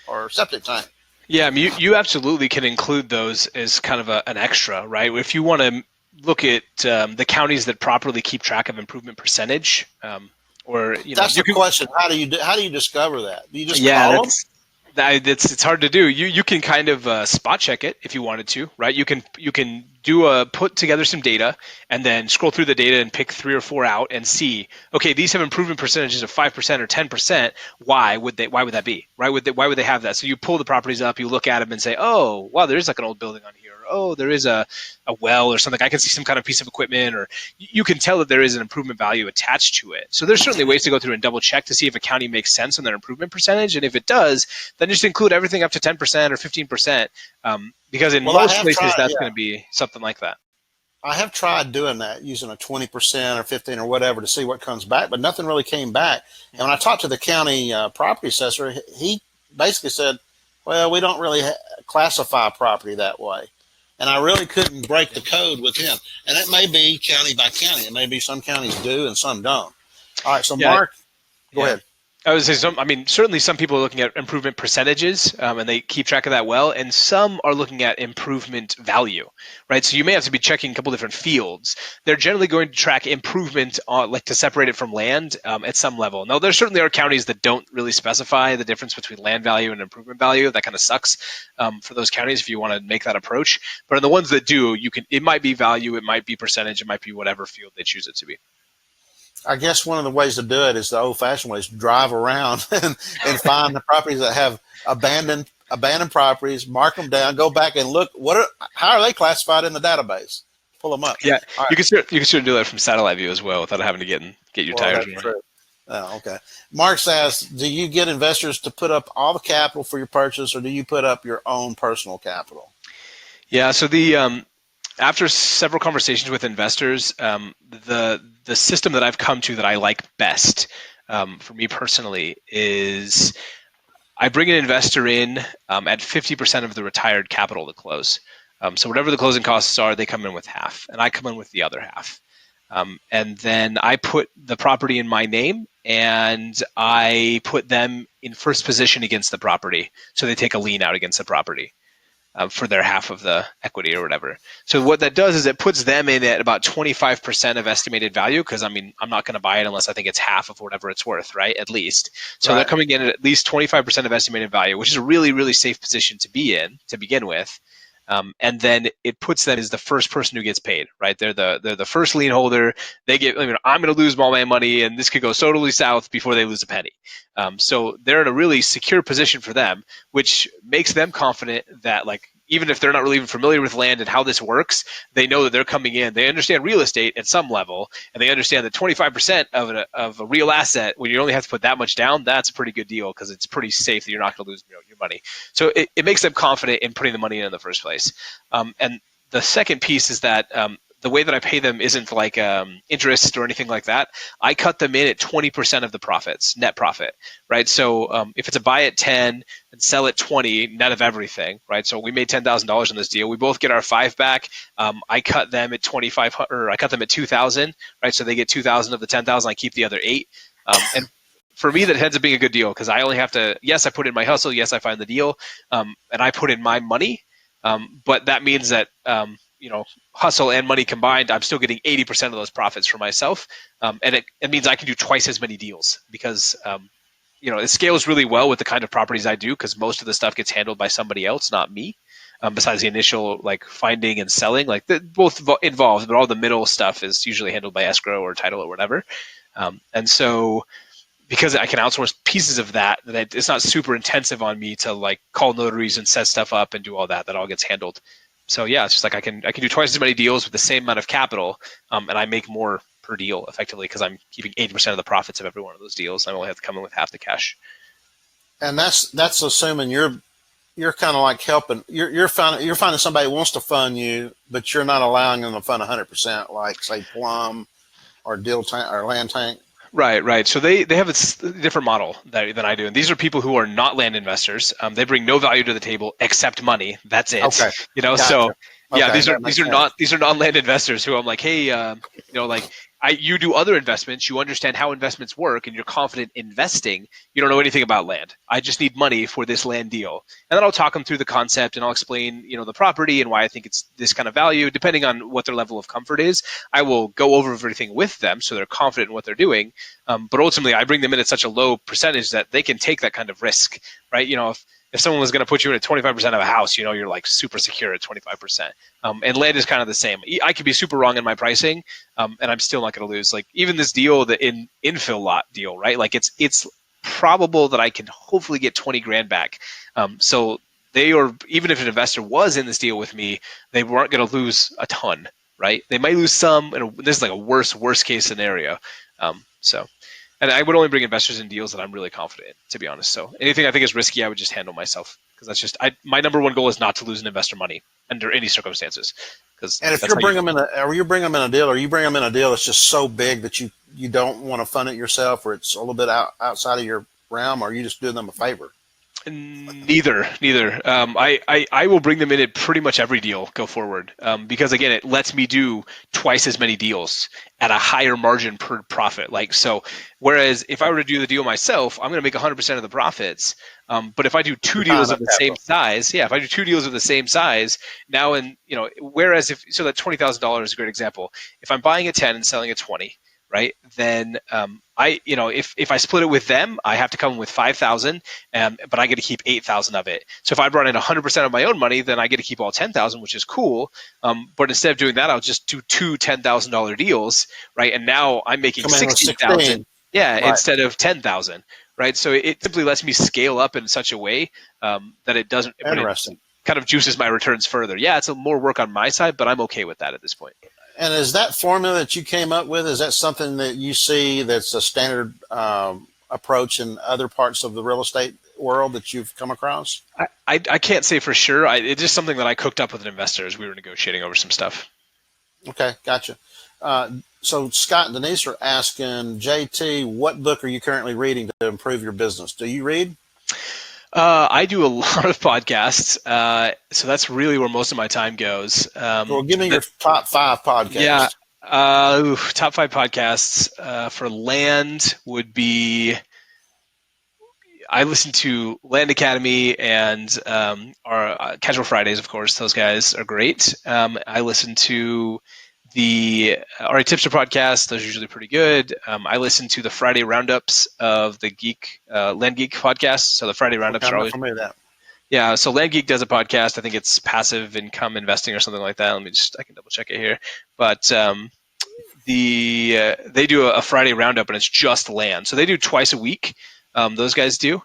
or septic tank. Yeah, I mean, you absolutely can include those as kind of an extra, right? If you want to look at the counties that properly keep track of improvement percentage, that's the question. How do you discover that? Do you just call them? It's hard to do. You can kind of spot check it if you wanted to, right? You can put together some data and then scroll through the data and pick 3 or 4 out and see, okay, these have improvement percentages of 5% or 10%. Why would that be? Why would they have that? So you pull the properties up, you look at them and say, oh, wow, there is like an old building on here. Oh, there is a well or something. I can see some kind of piece of equipment, or you can tell that there is an improvement value attached to it. So there's certainly ways to go through and double check to see if a county makes sense on their improvement percentage. And if it does, then just include everything up to 10% or 15%. Because in most places, that's going to be something like that. I have tried doing that, using a 20% or 15 or whatever to see what comes back, but nothing really came back. And when I talked to the county property assessor, he basically said, well, we don't really classify property that way. And I really couldn't break the code with him. And it may be county by county. It may be some counties do and some don't. All right, so Mark, go ahead. I would say certainly some people are looking at improvement percentages, and they keep track of that well, and some are looking at improvement value, right? So you may have to be checking a couple different fields. They're generally going to track improvement, like to separate it from land at some level. Now, there certainly are counties that don't really specify the difference between land value and improvement value. That kind of sucks for those counties if you want to make that approach. But in the ones that do, it might be value, it might be percentage, it might be whatever field they choose it to be. I guess one of the ways to do it is the old-fashioned way: is drive around and find the properties that have abandoned properties, mark them down, go back and look how are they classified in the database. Pull them up. Yeah, All you right. can sort of do that from satellite view as well without having to get your tires That's running. true. Oh, okay. Mark says, do you get investors to put up all the capital for your purchase, or do you put up your own personal capital? Yeah, so the after several conversations with investors, the system that I've come to that I like best, for me personally, is I bring an investor in at 50% of the retired capital to close. So whatever the closing costs are, they come in with half, and I come in with the other half. And then I put the property in my name, and I put them in first position against the property, so they take a lien out against the property. For their half of the equity or whatever. So what that does is it puts them in at about 25% of estimated value, because I'm not going to buy it unless I think it's half of whatever it's worth, right? At least. So they're coming in at least 25% of estimated value, which is a really, really safe position to be in to begin with. And then it puts them as the first person who gets paid, right? They're the first lien holder. They get, I'm going to lose all my money, and this could go totally south before they lose a penny. So they're in a really secure position for them, which makes them confident that, like, even if they're not really even familiar with land and how this works, they know that they're coming in. They understand real estate at some level, and they understand that 25% of a real asset, when you only have to put that much down, that's a pretty good deal, because it's pretty safe that you're not going to lose your money. So it makes them confident in putting the money in the first place. And the second piece is that the way that I pay them isn't like interest or anything like that. I cut them in at 20% of the profits, net profit, right? So if it's a buy at 10 and sell at 20, net of everything, right? So we made $10,000 on this deal. We both get our 5 back. I cut them at 2,500, or I cut them at 2,000, right? So they get 2,000 of the 10,000. I keep the other 8. And for me, that ends up being a good deal, because I only have to, yes, I put in my hustle, yes, I find the deal, and I put in my money. But that means that hustle and money combined, I'm still getting 80% of those profits for myself, and it means I can do twice as many deals, because it scales really well with the kind of properties I do, because most of the stuff gets handled by somebody else, not me. Besides the initial like finding and selling, like both involved, but all the middle stuff is usually handled by escrow or title or whatever. And so, because I can outsource pieces of that it's not super intensive on me to like call notaries and set stuff up and do all that. That all gets handled. So yeah, it's just like I can do twice as many deals with the same amount of capital, and I make more per deal effectively, because I'm keeping 80% of the profits of every one of those deals. I only have to come in with half the cash. And that's assuming you're kind of like helping. You're finding somebody who wants to fund you, but you're not allowing them to fund 100%, like say Plum or Deal Tank or Land Tank. Right. So they have a different model than I do, and these are people who are not land investors. They bring no value to the table except money. That's it. Okay. Gotcha. So yeah, Okay, these are non-land investors who I'm like, hey, like you do other investments, you understand how investments work, and you're confident investing. You don't know anything about land. I just need money for this land deal, and then I'll talk them through the concept, and I'll explain, the property and why I think it's this kind of value, depending on what their level of comfort is. I will go over everything with them so they're confident in what they're doing. But ultimately, I bring them in at such a low percentage that they can take that kind of risk, right? If someone was going to put you in at 25% of a house, you're like super secure at 25%. And land is kind of the same. I could be super wrong in my pricing, and I'm still not going to lose. Like even this deal, the infill lot deal, right? Like it's probable that I can hopefully get 20 grand back. So even if an investor was in this deal with me, they weren't going to lose a ton, right? They might lose some, and this is like a worst case scenario. And I would only bring investors in deals that I'm really confident in, to be honest. So anything I think is risky, I would just handle myself, because that's just my number one goal is not to lose an investor money under any circumstances. And if you bring them in a deal, or you bring them in a deal that's just so big that you don't want to fund it yourself, or it's a little bit outside of your realm, or you just do them a favor. Neither. I will bring them in at pretty much every deal go forward, because again, it lets me do twice as many deals at a higher margin per profit. Like so, whereas if I were to do the deal myself, I'm going to make 100% of the profits. But if I do two You're deals tying of up the same capital. size, yeah, if I do two deals of the same size, now whereas if so that $20,000 is a great example. If I'm buying a 10 and selling a 20, right? Then if I split it with them, I have to come with 5,000, but I get to keep 8,000 of it. So if I brought in 100% of my own money, then I get to keep all 10,000, which is cool. But instead of doing that, I'll just do two $10,000 deals, right? And now I'm making Come in with 16,000, 16. yeah, Right. instead of 10,000, right? So it simply lets me scale up in such a way that it doesn't, but it Interesting. kind of juices my returns further. Yeah, it's a more work on my side, but I'm okay with that at this point. And is that formula that you came up with, is that something that you see that's a standard approach in other parts of the real estate world that you've come across? I can't say for sure. It's just something that I cooked up with an investor as we were negotiating over some stuff. Okay, gotcha. So Scott and Denise are asking, JT, what book are you currently reading to improve your business? Do you read? I do a lot of podcasts, so that's really where most of my time goes. Well, give me That, your top 5 yeah, podcasts. top 5 podcasts for land would be. I listen to Land Academy and our Casual Fridays, of course. Those guys are great. I listen to the RA Tipster podcast. Those are usually pretty good. I listen to the Friday roundups of the Land Geek podcast. So the Friday Okay, roundups I'm are not always, familiar with that. yeah. So Land Geek does a podcast. I think it's passive income investing or something like that. I can double check it here. But they do a Friday roundup and it's just land. So they do twice a week. Those guys do.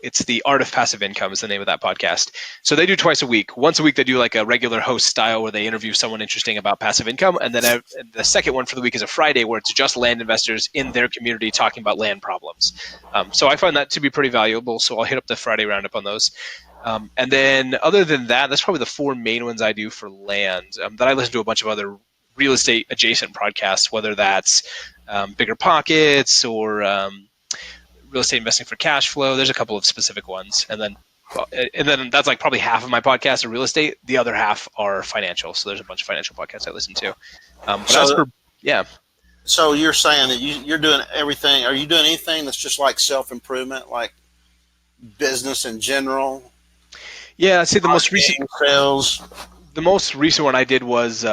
It's the Art of Passive Income is the name of that podcast. So they do twice a week. Once a week they do like a regular host style where they interview someone interesting about passive income, and then the second one for the week is a Friday where it's just land investors in their community talking about land problems. So I find that to be pretty valuable. So I'll hit up the Friday roundup on those. And then other than that, that's probably the 4 main ones I do for land. Then I listen to a bunch of other real estate adjacent podcasts, whether that's Bigger Pockets or Real Estate Investing for Cash Flow. There's a couple of specific ones, and then that's like probably half of my podcasts are real estate. The other half are financial. So there's a bunch of financial podcasts I listen to. But as So, for yeah, so you're saying that you're doing everything. Are you doing anything that's just like self improvement, like business in general, yeah, I'd say marketing, sales? the most recent one I did was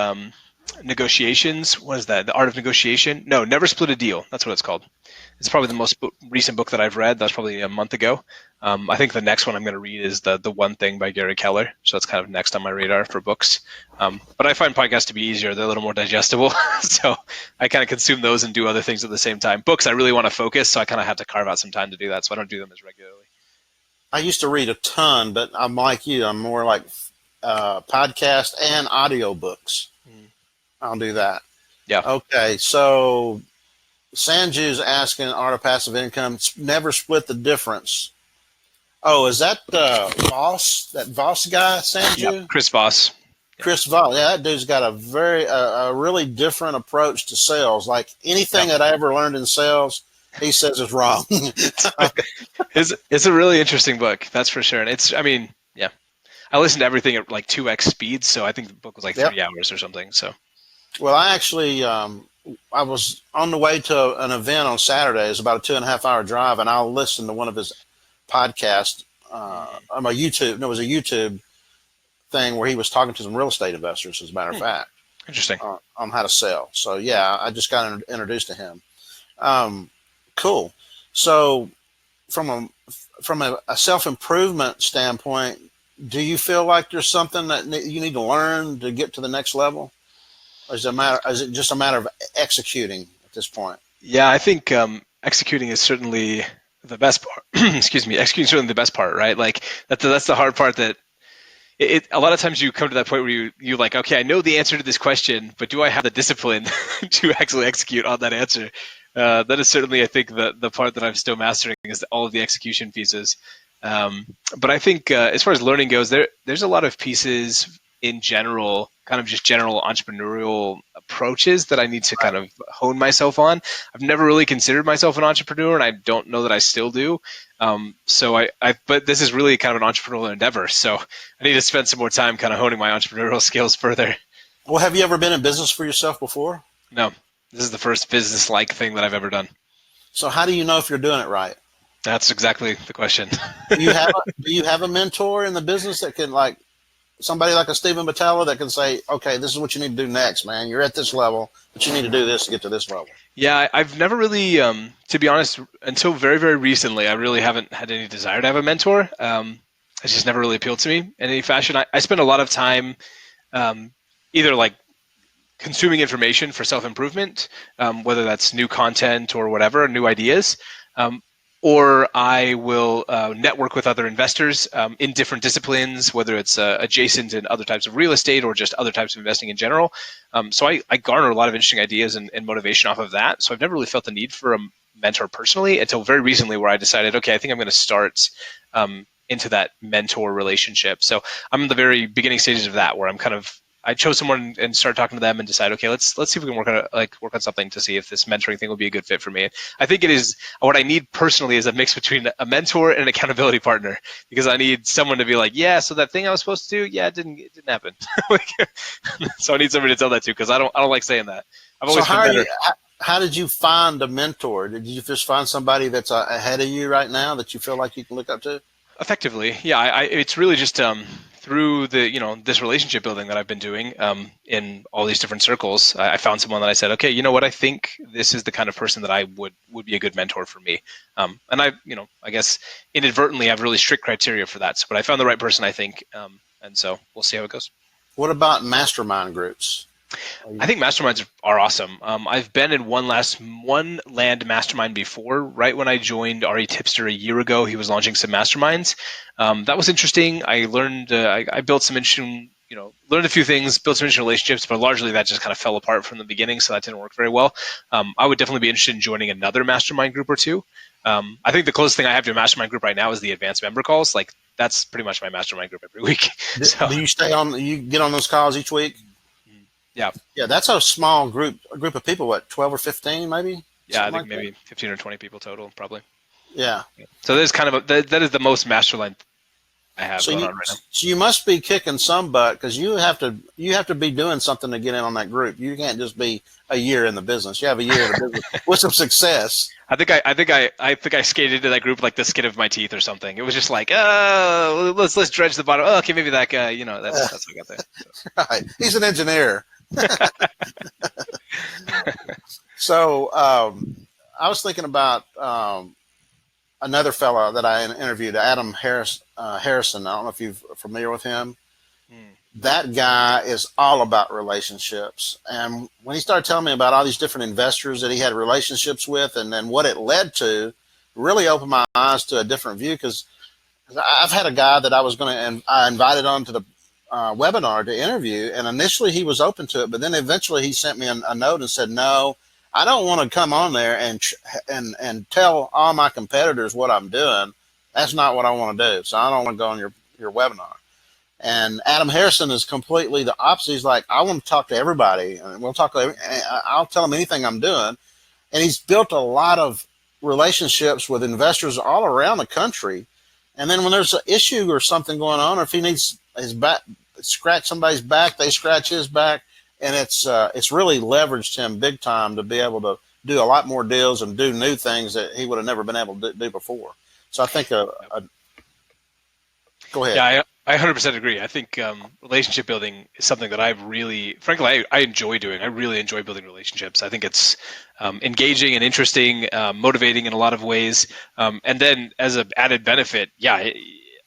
negotiations. What is that? The Art of Negotiation? No, Never Split a Deal. That's what it's called. It's probably the most recent book that I've read. That's probably a month ago. I think the next one I'm going to read is the One Thing by Gary Keller. So that's kind of next on my radar for books. But I find podcasts to be easier. They're a little more digestible. So I kind of consume those and do other things at the same time. Books, I really want to focus, so I kind of have to carve out some time to do that. So I don't do them as regularly. I used to read a ton, but I'm like you. I'm more like podcast and audio books. Mm. I'll do that. Yeah. Okay, so Sanju's asking Art of Passive Income. Never split the difference. Oh, is that Voss? That Voss guy, Yep. Sanju? Chris Voss. Yep. Chris Voss. Yeah, that dude's got a really different approach to sales. Like anything Yep. that I ever learned in sales, he says is wrong. It's a really interesting book, that's for sure. And yeah, I listened to everything at like 2x speed, so I think the book was like Yep. 3 hours or something. So Well, I actually I was on the way to an event on Saturday. It's about a 2.5 hour drive, and I'll listen to one of his podcasts on my YouTube. No, it was a YouTube thing where he was talking to some real estate investors, as a matter of fact, interesting. on how to sell. So yeah, I just got introduced to him. Cool. So from a self improvement standpoint, do you feel like there's something that you need to learn to get to the next level? Or is it just a matter of executing at this point? Yeah, I think executing is certainly the best part. Excuse me, executing is certainly the best part, right? Like that's the hard part. That a lot of times you come to that point where you like, okay, I know the answer to this question, but do I have the discipline to actually execute on that answer? That is certainly, I think, the part that I'm still mastering is all of the execution pieces. But I think as far as learning goes, there's a lot of pieces in general, kind of just general entrepreneurial approaches that I need to kind of hone myself on. I've never really considered myself an entrepreneur, and I don't know that I still do. But this is really kind of an entrepreneurial endeavor. So I need to spend some more time kind of honing my entrepreneurial skills further. Well, have you ever been in business for yourself before? No, this is the first business-like thing that I've ever done. So how do you know if you're doing it right? That's exactly the question. Do you have a mentor in the business that can, like, somebody like a Stephen Battella that can say, okay, this is what you need to do next, man. You're at this level, but you need to do this to get to this level. Yeah, I've never really, to be honest, until very, very recently, I really haven't had any desire to have a mentor. It's just never really appealed to me in any fashion. I spend a lot of time either like consuming information for self-improvement, whether that's new content or whatever, new ideas, or I will network with other investors in different disciplines, whether it's adjacent in other types of real estate or just other types of investing in general. So I garner a lot of interesting ideas and motivation off of that. So I've never really felt the need for a mentor personally until very recently, where I decided, okay, I think I'm going to start into that mentor relationship. So I'm in the very beginning stages of that, where I chose someone and started talking to them and decided, okay, let's see if we can work on something to see if this mentoring thing will be a good fit for me. I think it is what I need personally is a mix between a mentor and an accountability partner, because I need someone to be like, yeah, so that thing I was supposed to do, yeah, it didn't happen. So I need somebody to tell that to, because I don't like saying that. I've always been better. How did you find a mentor? Did you just find somebody that's ahead of you right now that you feel like you can look up to? Effectively, yeah. It's really just through this relationship building that I've been doing in all these different circles. I found someone that I said, okay, you know what? I think this is the kind of person that I would be a good mentor for me. And I guess inadvertently have really strict criteria for that. But I found the right person, I think, and so we'll see how it goes. What about mastermind groups? I think masterminds are awesome. I've been in one land mastermind before. Right when I joined RE Tipster a year ago, he was launching some masterminds. That was interesting. I learned, I built some interesting, learned a few things, built some interesting relationships, but largely that just kind of fell apart from the beginning, so that didn't work very well. I would definitely be interested in joining another mastermind group or two. I think the closest thing I have to a mastermind group right now is the advanced member calls. Like, that's pretty much my mastermind group every week. Do you get on those calls each week? Yeah, that's a small group of people. What, 12 or 15, maybe? Yeah, I think maybe 15 or 20 people total, probably. Yeah. So there's kind of that is the most mastermind I have going on right now. So you must be kicking some butt, because you have to be doing something to get in on that group. You can't just be a year in the business. You have a year in the business with some success. I think I skated into that group like the skin of my teeth or something. It was just like, oh, let's dredge the bottom. Oh, okay, maybe that guy. That's what I got there. So. Right, he's an engineer. So I was thinking about another fellow that I interviewed, Adam Harrison. I don't know if you're familiar with him. That guy is all about relationships. And when he started telling me about all these different investors that he had relationships with, and then what it led to, really opened my eyes to a different view. Because I've had a guy that I invited on to the webinar to interview, and initially he was open to it, but then eventually he sent me a note and said, no, I don't want to come on there and tell all my competitors what I'm doing. That's not what I want to do. So I don't want to go on your webinar. And Adam Harrison is completely the opposite. He's like, I want to talk to everybody, and I'll tell them anything I'm doing. And he's built a lot of relationships with investors all around the country. And then when there's an issue or something going on, or if he needs his back, scratch somebody's back, they scratch his back, and it's really leveraged him big time to be able to do a lot more deals and do new things that he would have never been able to do before. So I think go ahead. Yeah, I 100% agree. I think relationship building is something that frankly, I enjoy doing. I really enjoy building relationships. I think it's engaging and interesting, motivating in a lot of ways. And then as an added benefit,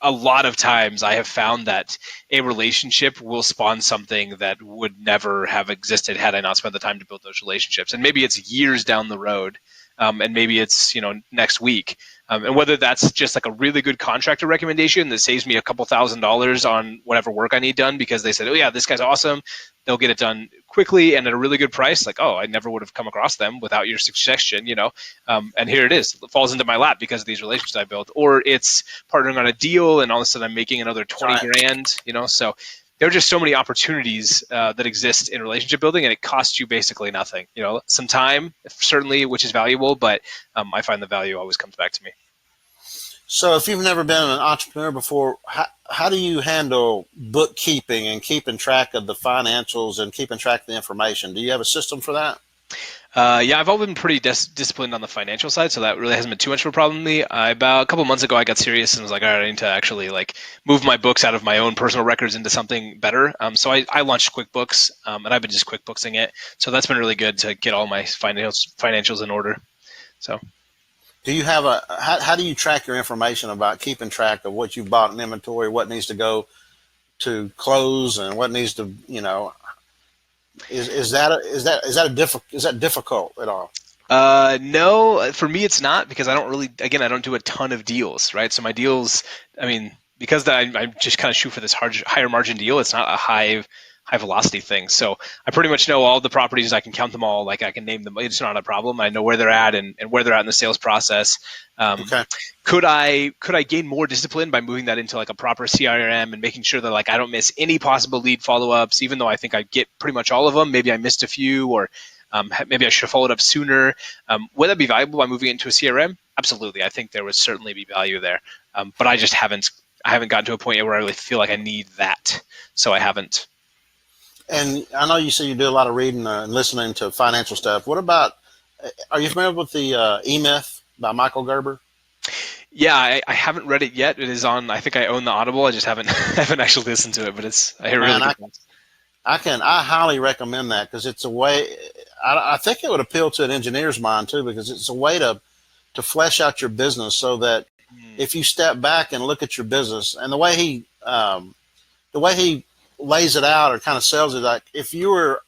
a lot of times I have found that a relationship will spawn something that would never have existed had I not spent the time to build those relationships. And maybe it's years down the road, and maybe it's next week. And whether that's just like a really good contractor recommendation that saves me a couple $1,000s on whatever work I need done because they said, oh yeah, this guy's awesome. They'll get it done quickly and at a really good price. Like, oh, I never would have come across them without your suggestion, and here it is. It falls into my lap because of these relationships I built. Or it's partnering on a deal and all of a sudden I'm making another 20 grand, So there are just so many opportunities that exist in relationship building, and it costs you basically nothing. Some time, certainly, which is valuable, but I find the value always comes back to me. So if you've never been an entrepreneur before, how do you handle bookkeeping and keeping track of the financials and keeping track of the information? Do you have a system for that? Yeah, I've always been pretty disciplined on the financial side, so that really hasn't been too much of a problem with me. About a couple months ago, I got serious and was like, all right, I need to actually move my books out of my own personal records into something better. So I launched QuickBooks, and I've been just QuickBooksing it. So that's been really good to get all my financials in order. So. Do you have how do you track your information about keeping track of what you've bought in inventory, what needs to go to close, and what needs to, is that difficult at all? No, for me it's not, because I don't do a ton of deals, right? So my deals, because I just kind of shoot for this higher margin deal, it's not a high velocity thing. So I pretty much know all the properties. I can count them all. I can name them. It's not a problem. I know where they're at and where they're at in the sales process. Okay. Could I gain more discipline by moving that into a proper CRM and making sure that I don't miss any possible lead follow-ups, even though I think I get pretty much all of them. Maybe I missed a few, or maybe I should have followed up sooner. Would that be valuable by moving into a CRM? Absolutely. I think there would certainly be value there. But I just haven't gotten to a point yet where I really feel like I need that. So I haven't. And I know you say you do a lot of reading and listening to financial stuff. What about, are you familiar with the E-Myth by Michael Gerber? Yeah, I haven't read it yet. It is on, I think I own the Audible. I just haven't actually listened to it, but I hear really good things. I highly recommend that, because it's a way, I think it would appeal to an engineer's mind too, because it's a way to flesh out your business, so that if you step back and look at your business, and the way he lays it out or kind of sells it, like if you were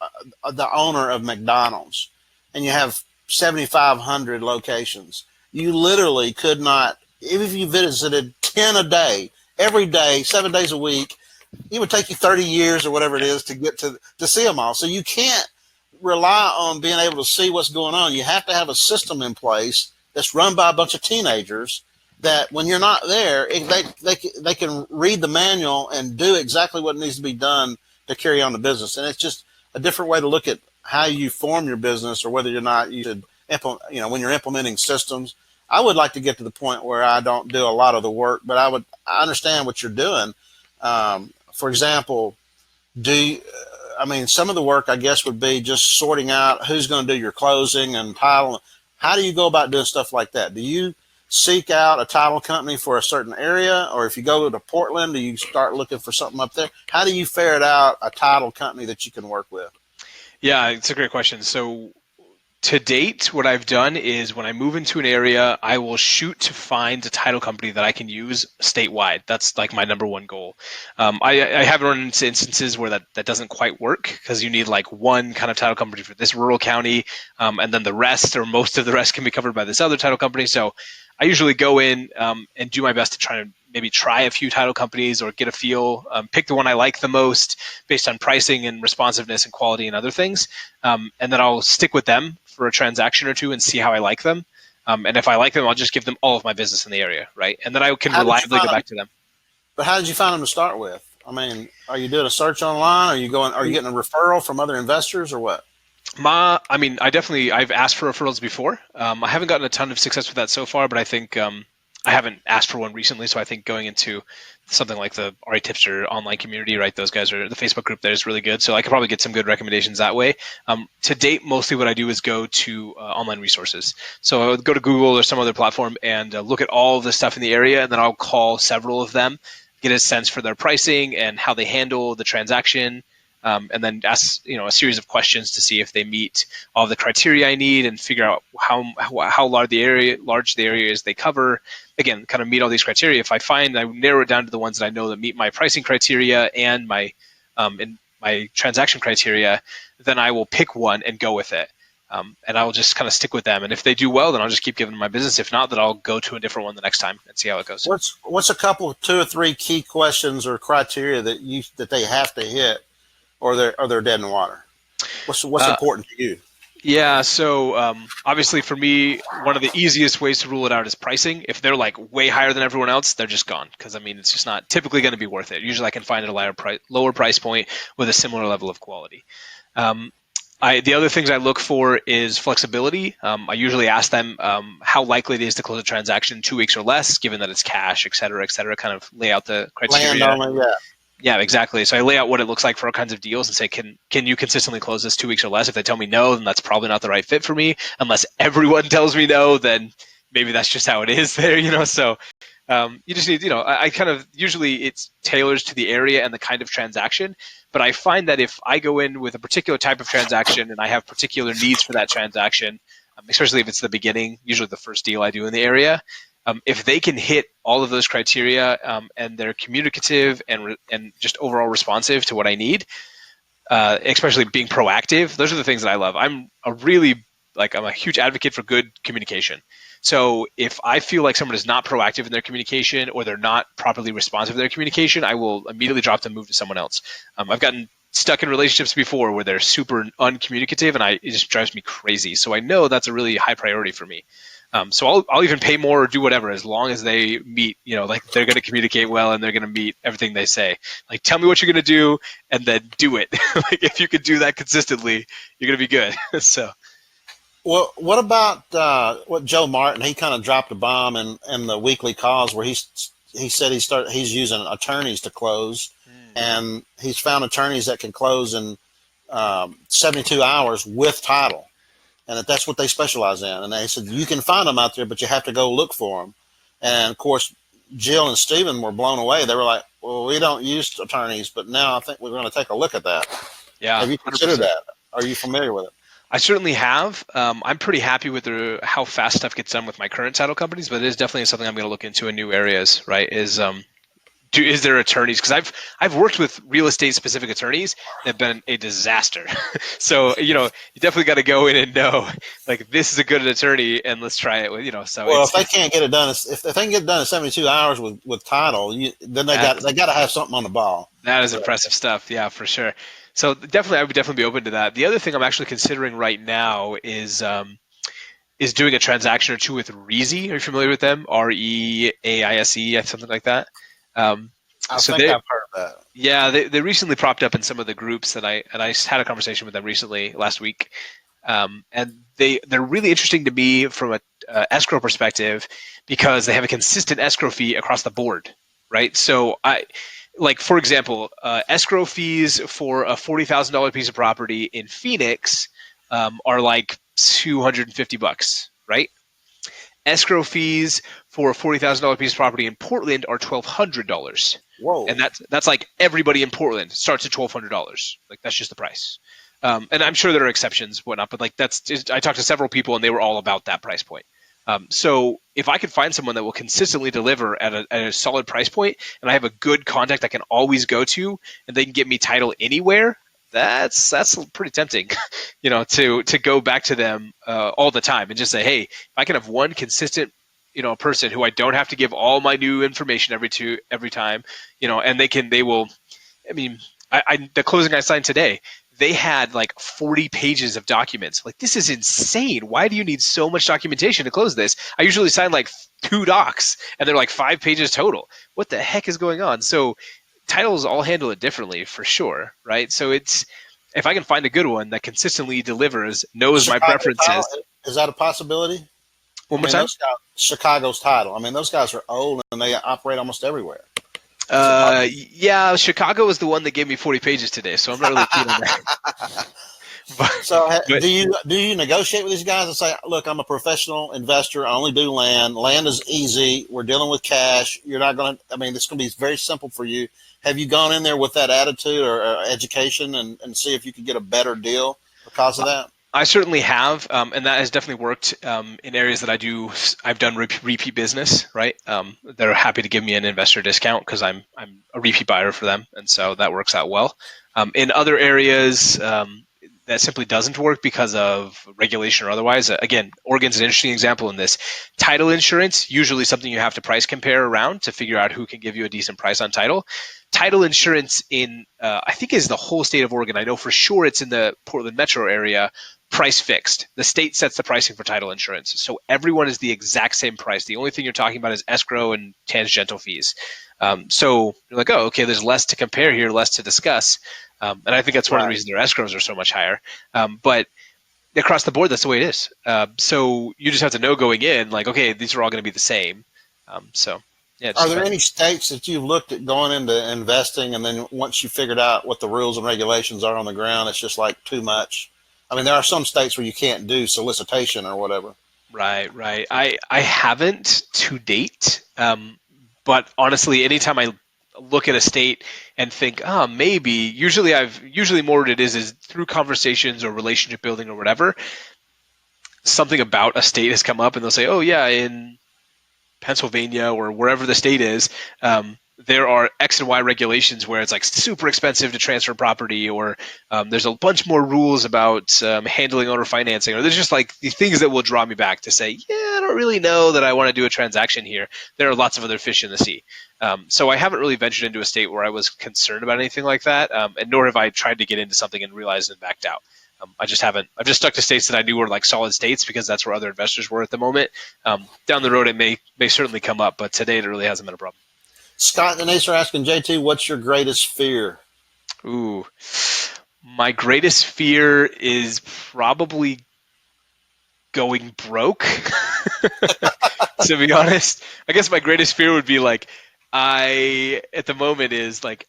the owner of McDonald's and you have 7,500 locations, you literally could not, even if you visited 10 a day, every day, 7 days a week, it would take you 30 years or whatever it is to get to see them all. So you can't rely on being able to see what's going on. You have to have a system in place that's run by a bunch of teenagers that when you're not there, they can read the manual and do exactly what needs to be done to carry on the business. And it's just a different way to look at how you form your business, or whether or not you should implement, when you're implementing systems. I would like to get to the point where I don't do a lot of the work, but I understand what you're doing. For example, some of the work, I guess, would be just sorting out who's going to do your closing and title. How do you go about doing stuff like that? Do you seek out a title company for a certain area, or if you go to Portland, do you start looking for something up there? How do you ferret out a title company that you can work with? Yeah, it's a great question. So to date, what I've done is when I move into an area, I will shoot to find a title company that I can use statewide. That's my number one goal. I have run into instances where that doesn't quite work, because you need one kind of title company for this rural county, and then the rest or most of the rest can be covered by this other title company. So I usually go in and do my best to try a few title companies, or get a feel, pick the one I like the most based on pricing and responsiveness and quality and other things. And then I'll stick with them for a transaction or two and see how I like them. And if I like them, I'll just give them all of my business in the area, right? And then I can reliably go back to them. But how did you find them to start with? Are you doing a search online? Are you getting a referral from other investors, or what? I've asked for referrals before. I haven't gotten a ton of success with that so far, but I think I haven't asked for one recently. So I think going into something like the RA Tipster online community, right? Those guys the Facebook group there is really good. So I could probably get some good recommendations that way. To date, mostly what I do is go to online resources. So I would go to Google or some other platform and look at all of the stuff in the area, and then I'll call several of them, get a sense for their pricing and how they handle the transaction. And then ask a series of questions to see if they meet all the criteria I need, and figure out how large the area is they cover. Again, kind of meet all these criteria. If I find I narrow it down to the ones that I know that meet my pricing criteria and my transaction criteria, then I will pick one and go with it. And I'll just kind of stick with them. And if they do well, then I'll just keep giving them my business. If not, then I'll go to a different one the next time and see how it goes. What's a couple, 2 or 3 key questions or criteria that they have to hit, or they're dead in the water? What's important to you? Yeah, so obviously for me, one of the easiest ways to rule it out is pricing. If they're like way higher than everyone else, they're just gone because I mean it's just not typically going to be worth it. Usually, I can find at a lower price point with a similar level of quality. Um, the other things I look for is flexibility. I usually ask them how likely it is to close a transaction in 2 weeks or less, given that it's cash, et cetera, et cetera. Kind of lay out the Land criteria. only, yeah. Yeah, exactly. So I lay out what it looks like for all kinds of deals and say, can you consistently close this 2 weeks or less? If they tell me no, then that's probably not the right fit for me. Unless everyone tells me no, then maybe that's just how it is there, you know. So you just need, I kind of usually it's tailors to the area and the kind of transaction. But I find that if I go in with a particular type of transaction and I have particular needs for that transaction, especially if it's the beginning, usually the first deal I do in the area, if they can hit all of those criteria and they're communicative and just overall responsive to what I need, especially being proactive, those are the things that I love. I'm a huge advocate for good communication. So if I feel like someone is not proactive in their communication or they're not properly responsive in their communication, I will immediately drop them, move to someone else. I've gotten stuck in relationships before where they're super uncommunicative and it just drives me crazy. So I know that's a really high priority for me. So I'll even pay more or do whatever as long as they meet, like they're going to communicate well and they're going to meet everything they say. Like, tell me what you're going to do and then do it. Like, if you can do that consistently, you're going to be good. So, Well, what about what Joe Martin? He kind of dropped a bomb in the weekly calls where he said he's using attorneys to close, and he's found attorneys that can close in 72 hours with title, and that's what they specialize in. And they said you can find them out there, but you have to go look for them. And of course, Jill and Stephen were blown away. They were like, "Well, we don't use attorneys, but now I think we're going to take a look at that." yeah, Have you considered 100%. that? Are you familiar with it? I certainly have. I'm pretty happy with how fast stuff gets done with my current title companies, but it is definitely something I'm going to look into in new areas. Right? Is there attorneys? Because I've worked with real estate specific attorneys that have been a disaster. So you definitely got to go in and know like this is a good attorney and let's try it with. So Well, if they can't get it done, if they can get it done in 72 hours with title, then that they got to have something on the ball. that is impressive stuff. Yeah, for sure. So definitely, I would definitely be open to that. The other thing I'm actually considering right now is doing a transaction or two with Reezy. Are you familiar with them? REAISE, something like that. Um, I so think they I've heard of that. Yeah, they recently propped up in some of the groups that I had a conversation with them recently last week, and they're really interesting to me from a escrow perspective because they have a consistent escrow fee across the board, right? So like for example, escrow fees for a $40,000 piece of property in Phoenix are like $250, right? Escrow fees for a $40,000 piece of property in Portland are $1,200, Whoa. and that's like everybody in Portland starts at $1,200. Like that's just the price. And I'm sure there are exceptions, whatnot, but like that's just, I talked to several people and they were all about that price point. So if I can find someone that will consistently deliver at a solid price point, and I have a good contact I can always go to, and they can get me title anywhere, that's pretty tempting, to go back to them all the time and just say, hey, if I can have one consistent, person who I don't have to give all my new information every time, and they will. I mean, the closing I signed today, they had like 40 pages of documents. Like, this is insane. Why do you need so much documentation to close this? I usually sign like 2 docs and they're like 5 pages total. What the heck is going on? So titles all handle it differently for sure, right? So it's if I can find a good one that consistently delivers, knows my Chicago title, preferences. is that a possibility? One I more mean, time. those guys, Chicago's title. I mean, those guys are old and they operate almost everywhere. Is it Yeah, Chicago is the one that gave me 40 pages today, so I'm not really keen on that. but, So, but do you negotiate with these guys and say, "Look, I'm a professional investor. I only do land. Land is easy. We're dealing with cash. You're not going to. I mean, it's going to be very simple for you." Have you gone in there with that attitude or education and see if you could get a better deal because of that? I certainly have, and that has definitely worked in areas that I've done repeat business, right? They're happy to give me an investor discount because I'm a repeat buyer for them, and so that works out well. In other areas, that simply doesn't work because of regulation or otherwise. Again, Oregon's an interesting example in this. Title insurance, usually something you have to price compare around to figure out who can give you a decent price on title. Title insurance in, I think, is the whole state of Oregon. I know for sure it's in the Portland metro area, price fixed. The state sets the pricing for title insurance. So everyone is the exact same price. The only thing you're talking about is escrow and tangential fees. So you're like, oh, okay, there's less to compare here, less to discuss. And I think that's one of the reasons their escrows are so much higher. But across the board, that's the way it is. So you just have to know going in, like, okay, these are all going to be the same. So yeah. Are there any states that you've looked at going into investing, and then once you figured out what the rules and regulations are on the ground, it's just like too much? I mean, there are some states where you can't do solicitation or whatever. Right. I haven't to date. But honestly, anytime I look at a state and think, maybe, usually more what it is through conversations or relationship building or whatever, something about a state has come up and they'll say, oh yeah, in Pennsylvania or wherever the state is, there are X and Y regulations where it's like super expensive to transfer property, or there's a bunch more rules about handling owner financing, or there's just like the things that will draw me back to say, yeah, I don't really know that I want to do a transaction here. There are lots of other fish in the sea. So I haven't really ventured into a state where I was concerned about anything like that, and nor have I tried to get into something and realized and backed out. I just haven't. I've just stuck to states that I knew were like solid states because that's where other investors were at the moment. Down the road, it may certainly come up, but to date, it really hasn't been a problem. Scott and Denise are asking, JT, what's your greatest fear? Ooh, my greatest fear is probably going broke. To be honest, I guess my greatest fear would be like, at the moment is like,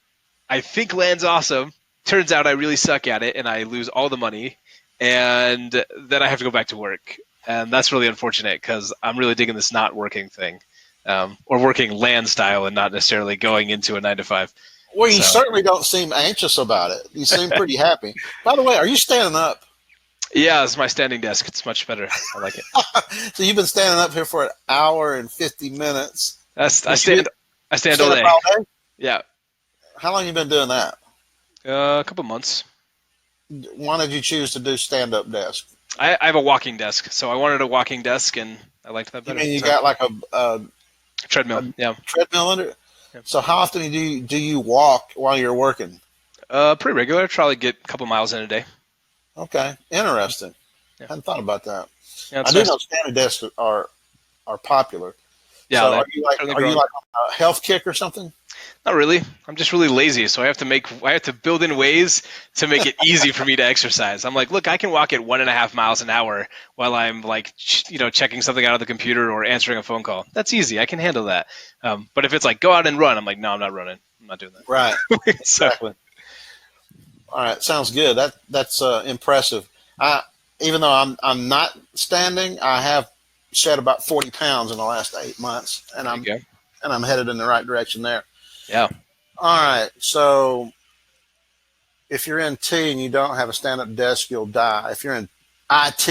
I think land's awesome. Turns out I really suck at it and I lose all the money, and then I have to go back to work. And that's really unfortunate because I'm really digging this not working thing, or working land style and not necessarily going into a 9 to 5. Well, you certainly don't seem anxious about it. You seem pretty happy. By the way, are you standing up? Yeah, it's my standing desk. It's much better. I like it. So you've been standing up here for an hour and 50 minutes. I stand all day. Yeah. How long have you been doing that? A couple months. Why did you choose to do stand-up desk? I have a walking desk, so I wanted a walking desk, and I liked that better. You mean you got like a treadmill? Yeah. Treadmill under it? Yeah. So how often do you walk while you're working? Pretty regular. Try to get a couple miles in a day. Okay, interesting. Yeah. I hadn't thought about that. Yeah, I do know standing desks are popular. Yeah. So are you like on a health kick or something? Not really. I'm just really lazy, so I have to build in ways to make it easy for me to exercise. I'm like, look, I can walk at 1.5 miles an hour while I'm like, checking something out of the computer or answering a phone call. That's easy. I can handle that. But if it's like go out and run, I'm like, no, I'm not running. I'm not doing that. Right. Exactly. All right, sounds good. That's impressive. Even though I'm not standing, I have shed about 40 pounds in the last 8 months, and I'm headed in the right direction there. Yeah. All right. So if you're in T and you don't have a stand-up desk, you'll die. If you're in IT,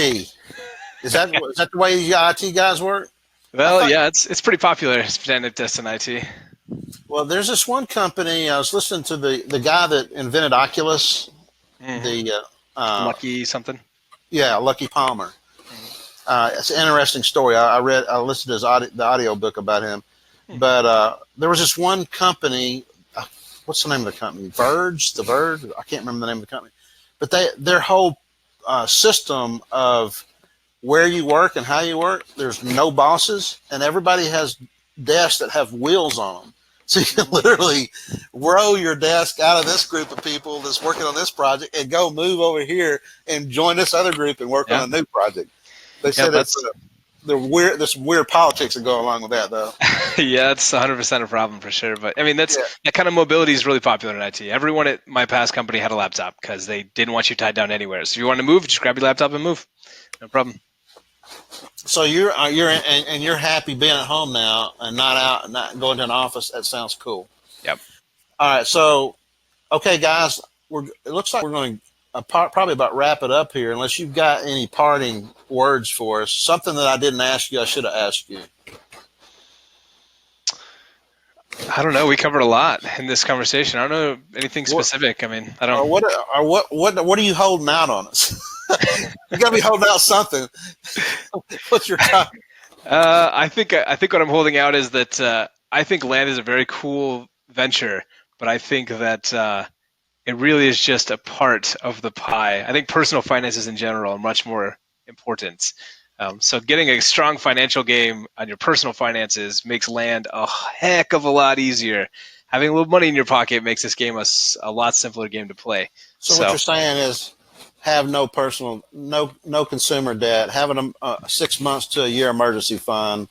is that the way you IT guys work? Well, yeah, it's pretty popular, stand-up desks in IT. Well, there's this one company. I was listening to the guy that invented Oculus, the Lucky something. Yeah, Lucky Palmer. It's an interesting story. I listened to the audio book about him. But there was this one company. What's the name of the company? Verge. I can't remember the name of the company. But their whole system of where you work and how you work. There's no bosses, and everybody has desks that have wheels on them. So you can literally row your desk out of this group of people that's working on this project and go move over here and join this other group and work on a new project. They said there's some weird politics that go along with that, though. Yeah, it's 100% a problem for sure. But I mean, that kind of mobility is really popular in IT. Everyone at my past company had a laptop because they didn't want you tied down anywhere. So if you want to move, just grab your laptop and move. No problem. So you're happy being at home now and not out, not going to an office. That sounds cool. Yep. All right. So, okay, guys, it looks like we're going to probably about wrap it up here, unless you've got any parting words for us. Something that I didn't ask you, I should have asked you. I don't know. We covered a lot in this conversation. I don't know anything specific. I mean, I don't. What are you holding out on us? You got to be holding out something. What's your top? I think what I'm holding out is that I think land is a very cool venture, but I think that it really is just a part of the pie. I think personal finances in general are much more important. So getting a strong financial game on your personal finances makes land a heck of a lot easier. Having a little money in your pocket makes this game a lot simpler game to play. So what you're saying is have no consumer debt, having a 6 months to a year emergency fund,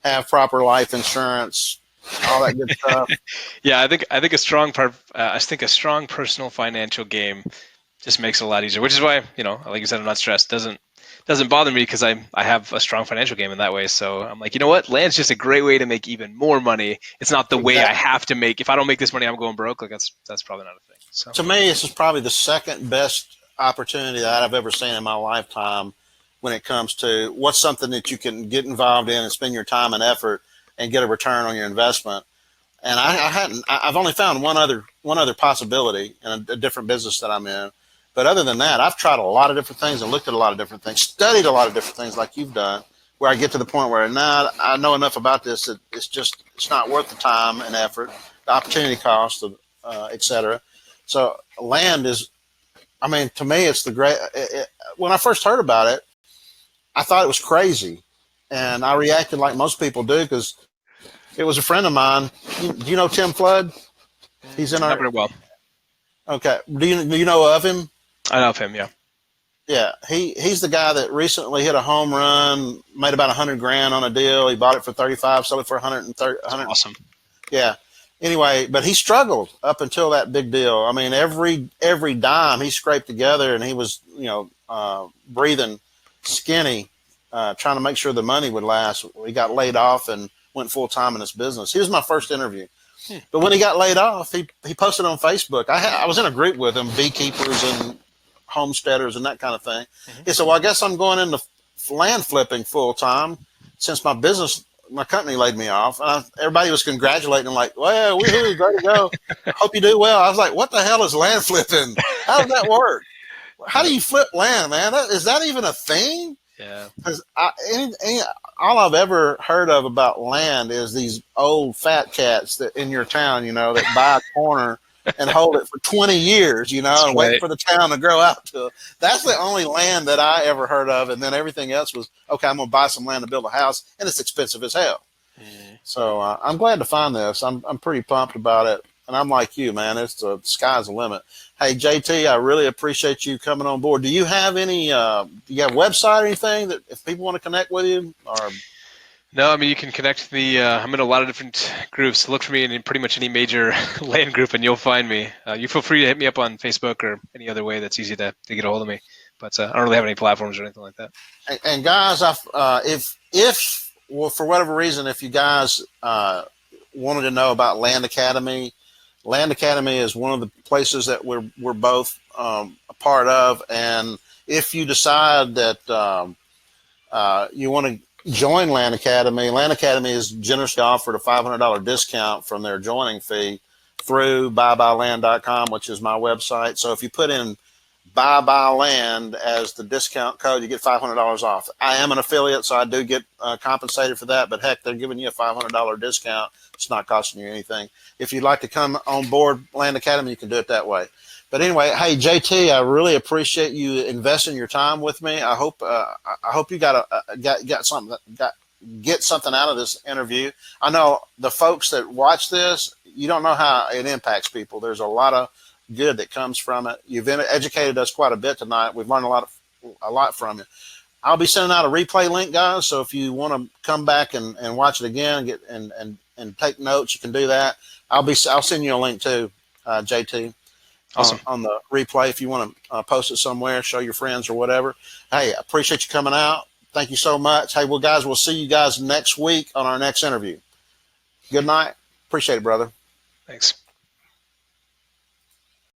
have proper life insurance, all that good stuff. Yeah, I think a strong personal financial game just makes it a lot easier. Which is why, like you said, I'm not stressed. Doesn't bother me because I have a strong financial game in that way. So I'm like, you know what? Land's just a great way to make even more money. It's not the way I have to make. If I don't make this money, I'm going broke. Like that's probably not a thing. So to me, this is probably the second best opportunity that I've ever seen in my lifetime when it comes to what's something that you can get involved in and spend your time and effort and get a return on your investment. And I've only found one other possibility in a different business that I'm in. But other than that, I've tried a lot of different things and looked at a lot of different things, studied a lot of different things like you've done, where I get to the point where, I know enough about this that it's not worth the time and effort, the opportunity cost, et cetera. So land is, to me, it's the great. When I first heard about it, I thought it was crazy. And I reacted like most people do because it was a friend of mine. Do you know Tim Flood? He's in our. Not very well. Okay. Do you know of him? I know of him, yeah. Yeah, he's the guy that recently hit a home run, made about $100,000 on a deal. He bought it for 35, sold it for 130. Awesome. Yeah. Anyway, but he struggled up until that big deal. Every dime he scraped together, and he was breathing skinny, trying to make sure the money would last. He got laid off and went full time in his business. He was my first interview. But when he got laid off, he posted on Facebook. I was in a group with him, beekeepers and homesteaders and that kind of thing. Mm-hmm. He said, well, I guess I'm going into land flipping full time since my company laid me off. Everybody was congratulating him like, well, woohoo, great to go. Hope you do well. I was like, what the hell is land flipping? How does that work? How do you flip land, man? Is that even a thing? Yeah. Because all I've ever heard of about land is these old fat cats that in your town, that buy a corner and hold it for 20 years, and wait for the town to grow out to it. That's the only land that I ever heard of. And then everything else was, okay, I'm going to buy some land to build a house, and it's expensive as hell. So I'm glad to find this. I'm pretty pumped about it. And I'm like you, man, the sky's the limit. Hey, JT, I really appreciate you coming on board. Do you have do you have a website or anything that if people want to connect with you? Or No, you can connect me. I'm in a lot of different groups. Look for me in pretty much any major land group, and you'll find me. You feel free to hit me up on Facebook or any other way that's easy to get a hold of me. But I don't really have any platforms or anything like that. And guys, if for whatever reason, if you guys wanted to know about Land Academy is one of the places that we're both a part of. And if you decide that you want to join Land Academy is generously offered a $500 discount from their joining fee through buybyland.com, which is my website. So if you put in buybyland as the discount code, you get $500 off. I am an affiliate, so I do get compensated for that. But heck, they're giving you a $500 discount. It's not costing you anything. If you'd like to come on board Land Academy, you can do it that way. But anyway, hey JT, I really appreciate you investing your time with me. I hope you get something out of this interview. I know the folks that watch this, you don't know how it impacts people. There's a lot of good that comes from it. You've educated us quite a bit tonight. We've learned a lot from you. I'll be sending out a replay link, guys. So if you want to come back and watch it again, and take notes, you can do that. I'll send you a link too, JT. Awesome. On the replay if you want to post it somewhere, show your friends or whatever. Hey, I appreciate you coming out. Thank you so much. Hey, well, guys, we'll see you guys next week on our next interview. Good night. Appreciate it, brother. Thanks.